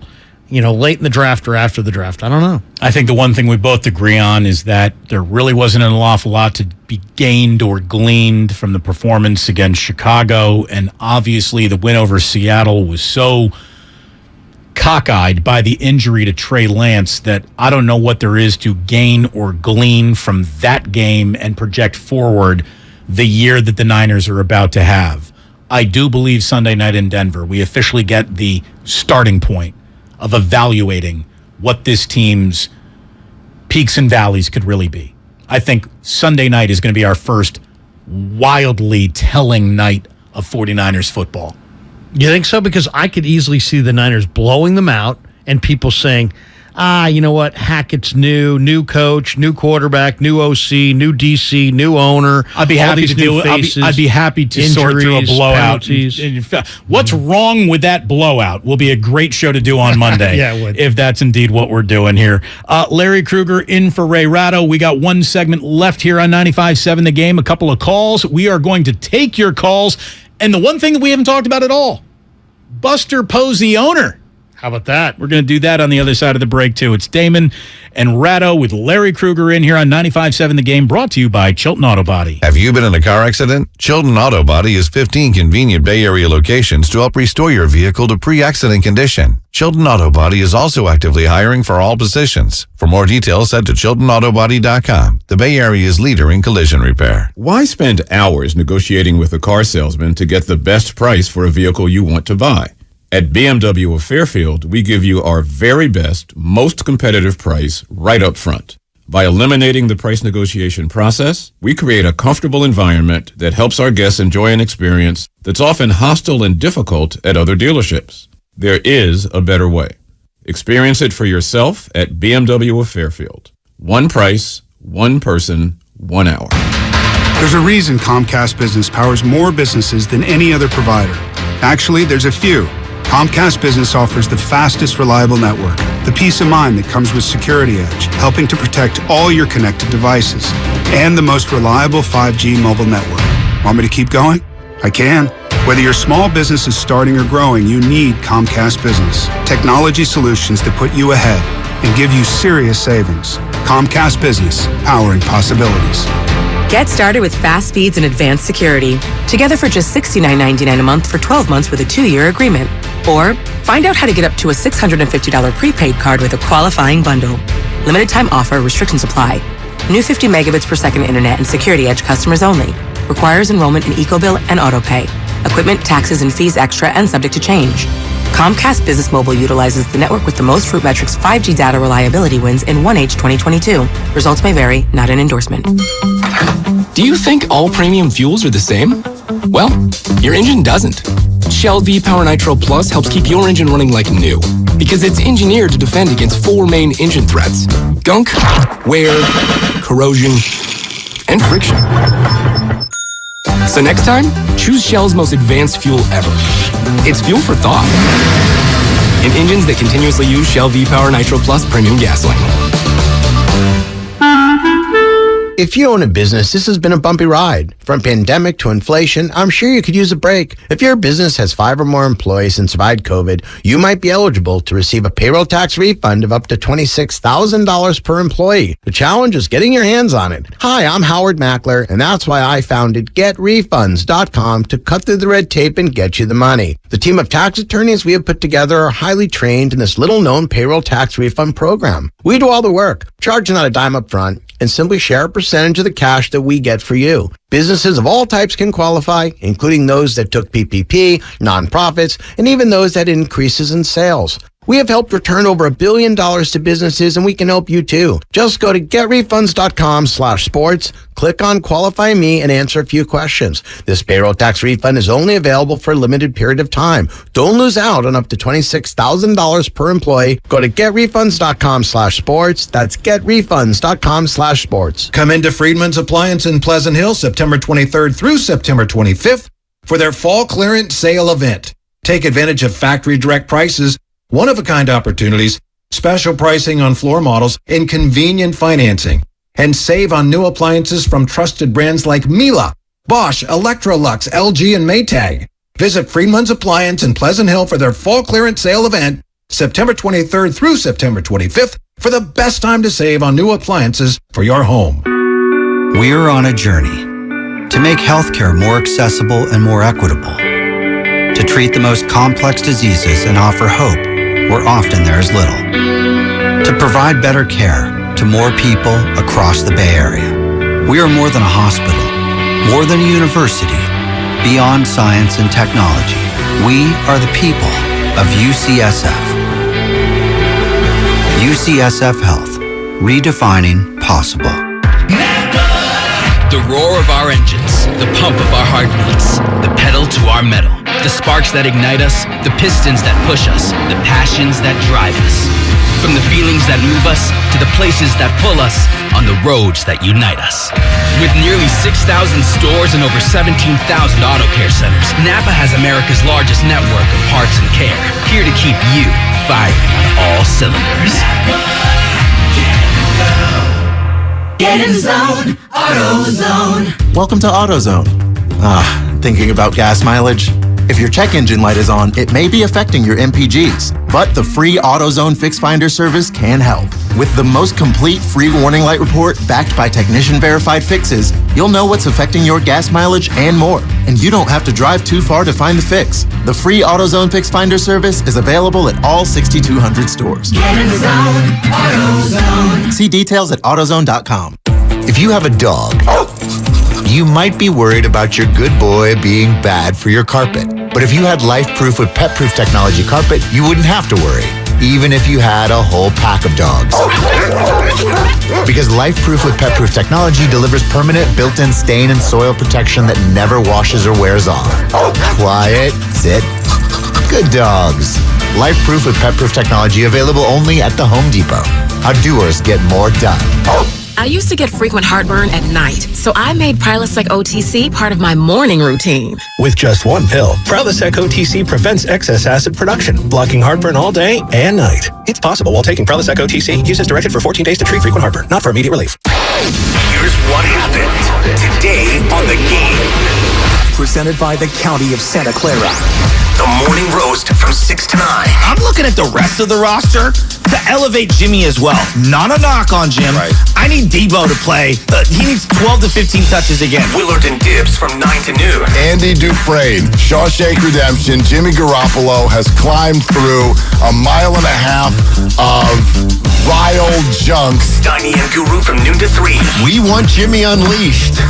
late in the draft or after the draft? I don't know. I think the one thing we both agree on is that there really wasn't an awful lot to be gained or gleaned from the performance against Chicago, and obviously the win over Seattle was so cockeyed by the injury to Trey Lance that I don't know what there is to gain or glean from that game and project forward the year that the Niners are about to have. I do believe Sunday night in Denver, we officially get the starting point of evaluating what this team's peaks and valleys could really be. I think Sunday night is going to be our first wildly telling night of 49ers football. You think so? Because I could easily see the Niners blowing them out and people saying, you know what, Hackett's new coach, new quarterback, new OC, new DC, new owner. I'd be happy to do it. I'd be happy to sort through a blowout. What's wrong with that blowout will be a great show to do on Monday. Yeah, it would. If that's indeed what we're doing here. Larry Krueger in for Ray Ratto. We got one segment left here on 95.7 The Game. A couple of calls. We are going to take your calls. And the one thing that we haven't talked about at all, Buster Posey owner. How about that? We're going to do that on the other side of the break, too. It's Damon and Ratto with Larry Krueger in here on 95.7 The Game, brought to you by Chilton Auto Body. Have you been in a car accident? Chilton Auto Body has 15 convenient Bay Area locations to help restore your vehicle to pre-accident condition. Chilton Auto Body is also actively hiring for all positions. For more details, head to ChiltonAutoBody.com, the Bay Area's leader in collision repair. Why spend hours negotiating with a car salesman to get the best price for a vehicle you want to buy? At BMW of Fairfield, we give you our very best, most competitive price right up front. By eliminating the price negotiation process, we create a comfortable environment that helps our guests enjoy an experience that's often hostile and difficult at other dealerships. There is a better way. Experience it for yourself at BMW of Fairfield. One price, one person, 1 hour. There's a reason Comcast Business powers more businesses than any other provider. Actually, there's a few. Comcast Business offers the fastest, reliable network, the peace of mind that comes with Security Edge, helping to protect all your connected devices, and the most reliable 5G mobile network. Want me to keep going? I can. Whether your small business is starting or growing, you need Comcast Business. Technology solutions that put you ahead and give you serious savings. Comcast Business, powering possibilities. Get started with fast speeds and advanced security. Together for just $69.99 a month for 12 months with a 2-year agreement. Or find out how to get up to a $650 prepaid card with a qualifying bundle. Limited time offer, restrictions apply. New 50 megabits per second internet and Security Edge customers only. Requires enrollment in EcoBill and AutoPay. Equipment, taxes, and fees extra and subject to change. Comcast Business Mobile utilizes the network with the most RootMetrics 5G data reliability wins in 1H 2022. Results may vary, not an endorsement. Do you think all premium fuels are the same? Well, your engine doesn't. Shell V-Power Nitro Plus helps keep your engine running like new because it's engineered to defend against 4 main engine threats: gunk, wear, corrosion, and friction. So next time, choose Shell's most advanced fuel ever. It's fuel for thought. In engines that continuously use Shell V-Power Nitro Plus premium gasoline. If you own a business, this has been a bumpy ride. From pandemic to inflation, I'm sure you could use a break. If your business has 5 or more employees and survived COVID, you might be eligible to receive a payroll tax refund of up to $26,000 per employee. The challenge is getting your hands on it. Hi, I'm Howard Mackler, and that's why I founded GetRefunds.com to cut through the red tape and get you the money. The team of tax attorneys we have put together are highly trained in this little-known payroll tax refund program. We do all the work, charge not a dime up front, and simply share a percentage of the cash that we get for you. Businesses of all types can qualify, including those that took PPP, nonprofits, and even those that had increases in sales. We have helped return over $1 billion to businesses, and we can help you too. Just go to getrefunds.com/sports, click on Qualify Me, and answer a few questions. This payroll tax refund is only available for a limited period of time. Don't lose out on up to $26,000 per employee. Go to getrefunds.com/sports. That's getrefunds.com/sports. Come into Friedman's Appliance in Pleasant Hill September 23rd through September 25th for their fall clearance sale event. Take advantage of factory direct prices, one-of-a-kind opportunities, special pricing on floor models, and convenient financing. And save on new appliances from trusted brands like Miele, Bosch, Electrolux, LG, and Maytag. Visit Friedman's Appliance in Pleasant Hill for their fall clearance sale event, September 23rd through September 25th, for the best time to save on new appliances for your home. We're on a journey to make healthcare more accessible and more equitable, to treat the most complex diseases and offer hope where often there is little, to provide better care to more people across the Bay Area. We are more than a hospital, more than a university, beyond science and technology. We are the people of UCSF. UCSF Health, redefining possible. The roar of our engines, the pump of our heartbeats, the pedal to our metal, the sparks that ignite us, the pistons that push us, the passions that drive us. From the feelings that move us to the places that pull us on the roads that unite us. With nearly 6,000 stores and over 17,000 auto care centers, Napa has America's largest network of parts and care, here to keep you firing on all cylinders. Get in the zone, AutoZone. Welcome to AutoZone. Thinking about gas mileage? If your check engine light is on, it may be affecting your MPGs, but the free AutoZone Fix Finder service can help. With the most complete free warning light report backed by technician-verified fixes, you'll know what's affecting your gas mileage and more, and you don't have to drive too far to find the fix. The free AutoZone Fix Finder service is available at all 6,200 stores. Get in the zone, AutoZone. See details at AutoZone.com. If you have a dog, you might be worried about your good boy being bad for your carpet. But if you had Life-Proof with Pet-Proof Technology carpet, you wouldn't have to worry, even if you had a whole pack of dogs. Because Life-Proof with Pet-Proof Technology delivers permanent built-in stain and soil protection that never washes or wears off. Quiet, sit, good dogs. Life-Proof with Pet-Proof Technology available only at the Home Depot. How doers get more done. I used to get frequent heartburn at night, so I made Prilosec OTC part of my morning routine. With just one pill, Prilosec OTC prevents excess acid production, blocking heartburn all day and night. It's possible while taking Prilosec OTC. Use as directed for 14 days to treat frequent heartburn, not for immediate relief. Here's what happened today on The Game. Presented by the County of Santa Clara. The Morning Roast from 6 to 9. I'm looking at the rest of the roster to elevate Jimmy as well. Not a knock on Jim. Right. I need Debo to play. He needs 12 to 15 touches again. Willard and Dibbs from 9 to noon. Andy Dufresne, Shawshank Redemption, Jimmy Garoppolo has climbed through 1.5 miles of vile junk. Steiny and Guru from noon to 3. We want Jimmy unleashed.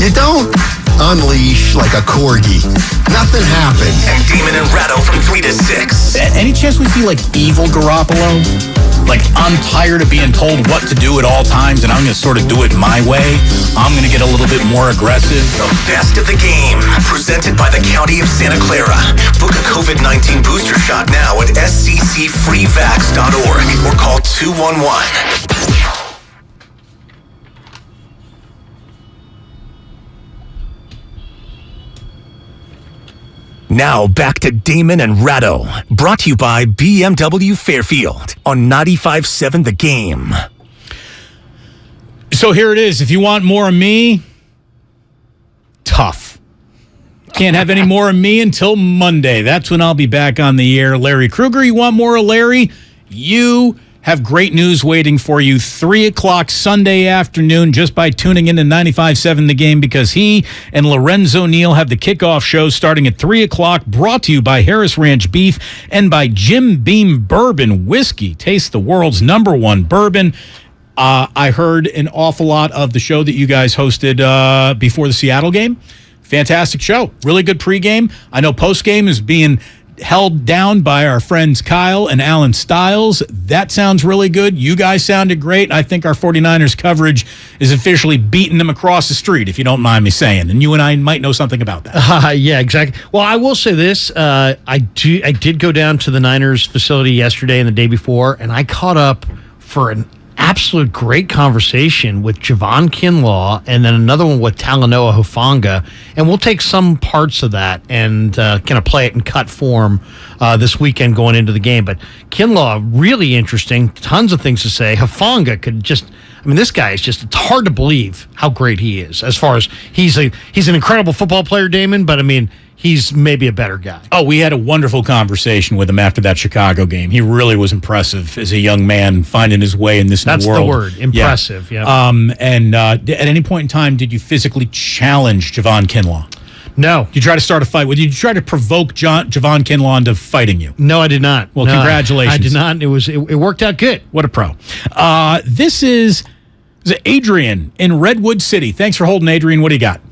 You don't unleash like a corgi. Nothing happens. And Damon and Ratto from 3 to 6. Any chance we see like evil Garoppolo? Like, I'm tired of being told what to do at all times, and I'm going to sort of do it my way. I'm going to get a little bit more aggressive. The best of The Game, presented by the County of Santa Clara. Book a COVID-19 booster shot now at sccfreevax.org or call 211. Now back to Damon and Ratto, brought to you by BMW Fairfield on 95.7 The Game. So here it is. If you want more of me, tough. Can't have any more of me until Monday. That's when I'll be back on the air. Larry Krueger, you want more of Larry? You have great news waiting for you 3 o'clock Sunday afternoon just by tuning in to 95.7 The Game, because he and Lorenzo Neal have the kickoff show starting at 3 o'clock, brought to you by Harris Ranch Beef and by Jim Beam Bourbon Whiskey. Taste the world's #1 bourbon. I heard an awful lot of the show that you guys hosted before the Seattle game. Fantastic show. Really good pregame. I know postgame is being held down by our friends Kyle and Alan Stiles. That sounds really good. You guys sounded great. I think our 49ers coverage is officially beating them across the street, if you don't mind me saying. And you and I might know something about that. Yeah, exactly. Well, I will say this. I did go down to the Niners facility yesterday and the day before, and I caught up for an absolute great conversation with Javon Kinlaw and then another one with Talanoa Hufanga. And we'll take some parts of that and kind of play it in cut form this weekend going into the game. But Kinlaw, really interesting. Tons of things to say. Hufanga could just... I mean, this guy is just... It's hard to believe how great he is. As far as... He's an incredible football player, Damon, but I mean... He's maybe a better guy. Oh, we had a wonderful conversation with him after that Chicago game. He really was impressive as a young man finding his way in this new world. That's the word, impressive. Yeah. And at any point in time, did you physically challenge Javon Kinlaw? No. Did you try to start a fight? Did you try to provoke Javon Kinlaw into fighting you? No, I did not. Well, congratulations. I did not. It worked out good. What a pro. This is Adrian in Redwood City. Thanks for holding, Adrian. What do you got?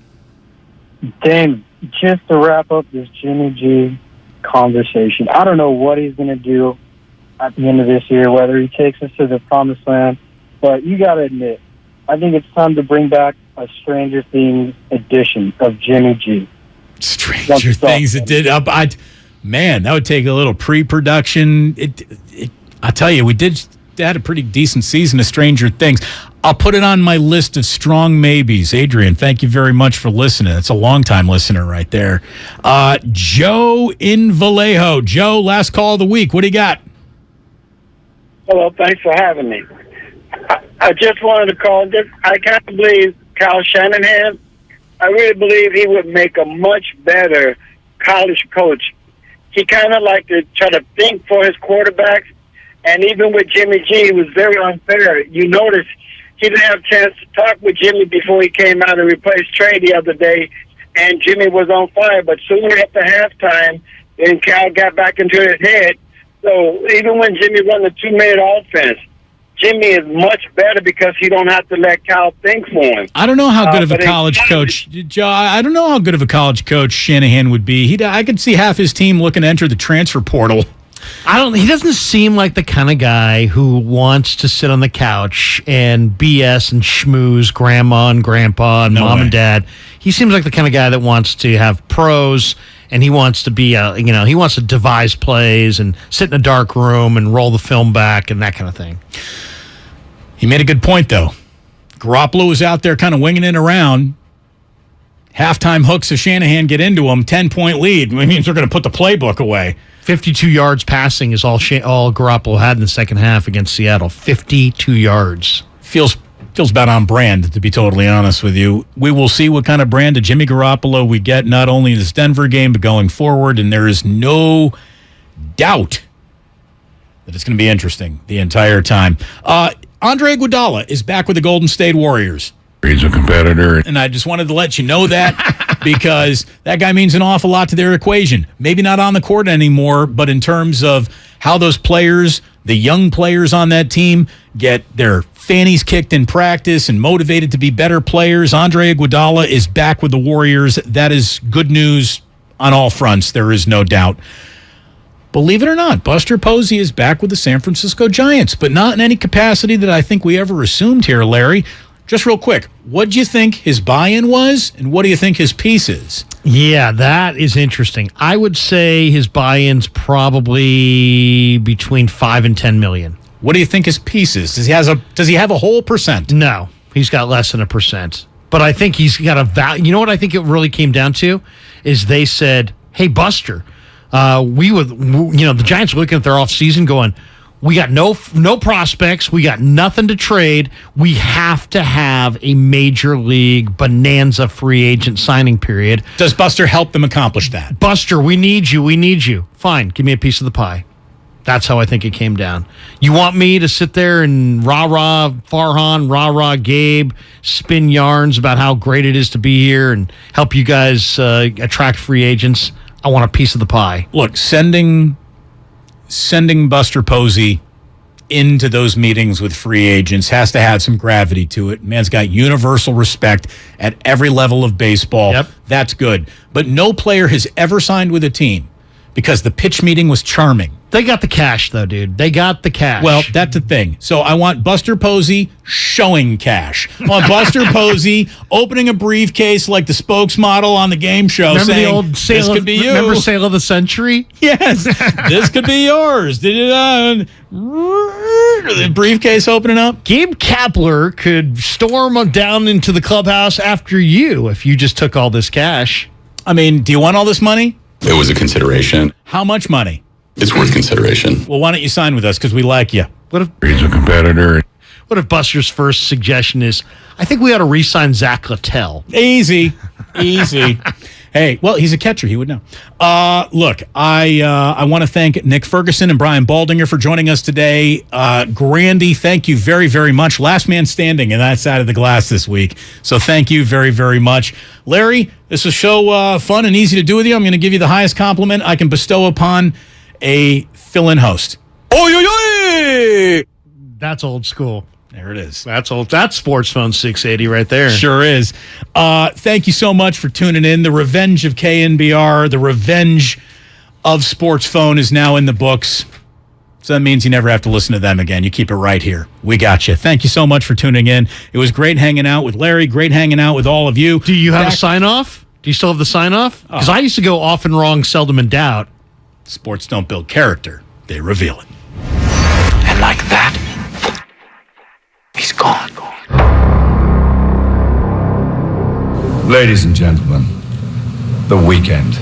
Dame. Just to wrap up this Jimmy G conversation, I don't know what he's going to do at the end of this year, whether he takes us to the promised land, but you got to admit, I think it's time to bring back a Stranger Things edition of Jimmy G. Stranger Things man, that would take a little pre-production. I tell you, we had a pretty decent season of Stranger Things. I'll put it on my list of strong maybes. Adrian, thank you very much for listening. That's a long-time listener right there. Joe in Vallejo. Joe, last call of the week. What do you got? Hello, thanks for having me. I just wanted to call. I can't believe Kyle Shanahan. I really believe he would make a much better college coach. He kind of like to try to think for his quarterbacks, and even with Jimmy G, it was very unfair. You notice he didn't have a chance to talk with Jimmy before he came out and replaced Trey the other day, and Jimmy was on fire. But soon after halftime, then Cal got back into his head. So even when Jimmy run the 2-minute offense, Jimmy is much better because he don't have to let Cal think for him. I don't know how good of a college coach, Joe. I don't know how good of a college coach Shanahan would be. I could see half his team looking to enter the transfer portal. He doesn't seem like the kind of guy who wants to sit on the couch and BS and schmooze grandma and grandpa and mom and dad. He seems like the kind of guy that wants to have pros, and he wants to be he wants to devise plays and sit in a dark room and roll the film back and that kind of thing. He made a good point, though. Garoppolo was out there kind of winging it around. Halftime hooks of Shanahan get into him. 10-point lead. It means they're going to put the playbook away. 52 yards passing is all Garoppolo had in the second half against Seattle. 52 yards. Feels about on brand, to be totally honest with you. We will see what kind of brand of Jimmy Garoppolo we get, not only in this Denver game, but going forward. And there is no doubt that it's going to be interesting the entire time. Andre Iguodala is back with the Golden State Warriors. He's a competitor. And I just wanted to let you know that because that guy means an awful lot to their equation. Maybe not on the court anymore, but in terms of how those players, the young players on that team, get their fannies kicked in practice and motivated to be better players. Andre Iguodala is back with the Warriors. That is good news on all fronts. There is no doubt. Believe it or not, Buster Posey is back with the San Francisco Giants, but not in any capacity that I think we ever assumed here, Larry. Just real quick, what do you think his buy-in was, and what do you think his piece is? Yeah, that is interesting. I would say his buy-in's probably between $5 and $10 million. What do you think his piece is? Does he have a whole percent? No, he's got less than 1%. But I think he's got a value. You know what I think it really came down to is they said, "Hey, Buster, the Giants were looking at their offseason going, We got no prospects. We got nothing to trade. We have to have a major league bonanza free agent signing period. Does Buster help them accomplish that? Buster, we need you. We need you. Fine, give me a piece of the pie. That's how I think it came down. You want me to sit there and rah-rah Farhan, rah-rah Gabe, spin yarns about how great it is to be here and help you guys attract free agents? I want a piece of the pie. Look, sending Buster Posey into those meetings with free agents has to have some gravity to it. Man's got universal respect at every level of baseball. Yep. That's good. But no player has ever signed with a team because the pitch meeting was charming. They got the cash, though, dude. They got the cash. Well, that's the thing. So I want Buster Posey showing cash. I want Buster Posey opening a briefcase like the spokesmodel on the game show. Remember saying, the old this could be you. Remember Sale of the Century? Yes. This could be yours. The briefcase opening up. Gabe Kapler could storm down into the clubhouse after you if you just took all this cash. I mean, do you want all this money? It was a consideration. How much money? It's worth consideration. Well, why don't you sign with us? Because we like you. What if he's a competitor? What if Buster's first suggestion is, I think we ought to re-sign Zach Littell? Easy. Hey, well, he's a catcher. He would know. Look, I want to thank Nick Ferguson and Brian Baldinger for joining us today. Grandy, thank you very, very much. Last man standing in that side of the glass this week. So thank you very, very much. Larry, this was so fun and easy to do with you. I'm going to give you the highest compliment I can bestow upon a fill-in host. That's old school. There it is. That's old. That's Sports Phone 680 right there. Sure is. Thank you so much for tuning in. The Revenge of KNBR, the Revenge of Sports Phone is now in the books. So that means you never have to listen to them again. You keep it right here. We got you. Thank you so much for tuning in. It was great hanging out with Larry. Great hanging out with all of you. Do you have a sign-off? Do you still have the sign-off? Because I used to go often wrong, seldom in doubt. Sports don't build character. They reveal it. And like that, he's gone. Ladies and gentlemen, the weekend.